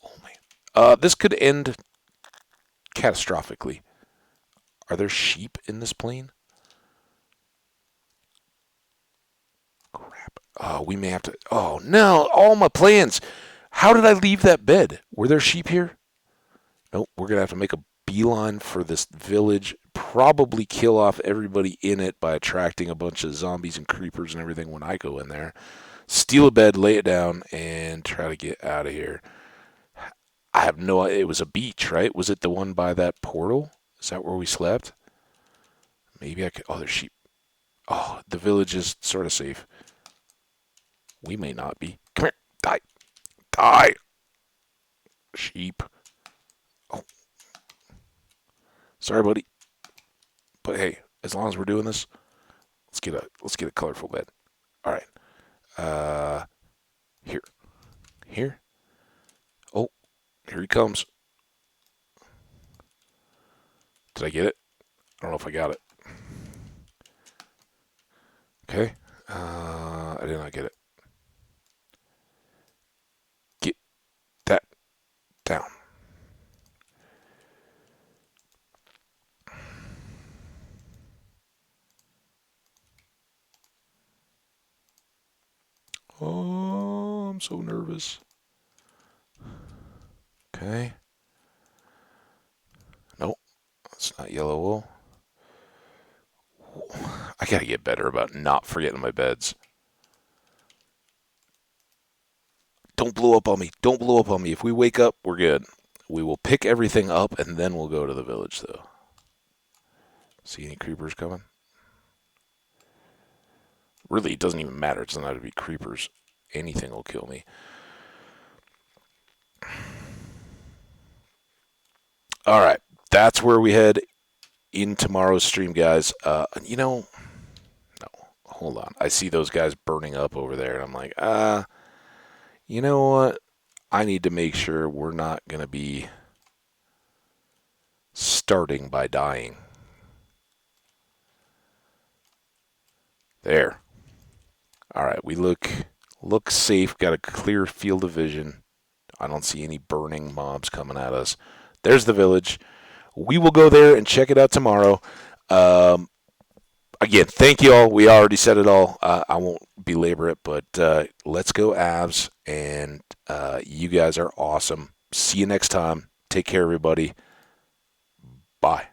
Oh man. This could end catastrophically. Are there sheep in this plane? Crap. Oh, we may have to. Oh, no. All my plans. How did I leave that bed? Were there sheep here? Nope. We're going to have to make a beeline for this village. Probably kill off everybody in it by attracting a bunch of zombies and creepers and everything when I go in there. Steal a bed, lay it down, and try to get out of here. I have no idea. It was a beach, right? Was it the one by that portal? Is that where we slept? Maybe I could. Oh, there's sheep. Oh, the village is sort of safe. We may not be. Come here. Die. Die. Sheep. Oh. Sorry, buddy. But hey, as long as we're doing this, let's get a colorful bed. All right. Here. Here. Oh, here he comes. Did I get it? I don't know if I got it. Okay. I did not get it. Get that down. Oh, I'm so nervous. Okay. Nope, it's not yellow wool. I gotta get better about not forgetting my beds. Don't blow up on me. Don't blow up on me. If we wake up, we're good. We will pick everything up and then we'll go to the village, though. See any creepers coming? Really, it doesn't even matter. It doesn't have to be creepers. Anything will kill me. All right. That's where we head in tomorrow's stream, guys. No. hold on. I see those guys burning up over there, and I'm like, you know what? I need to make sure we're not going to be starting by dying. There. All right, we look safe. Got a clear field of vision. I don't see any burning mobs coming at us. There's the village. We will go there and check it out tomorrow. Um, Again, thank you all. We already said it all. I won't belabor it, but let's go Avs. And you guys are awesome. See you next time. Take care, everybody. Bye.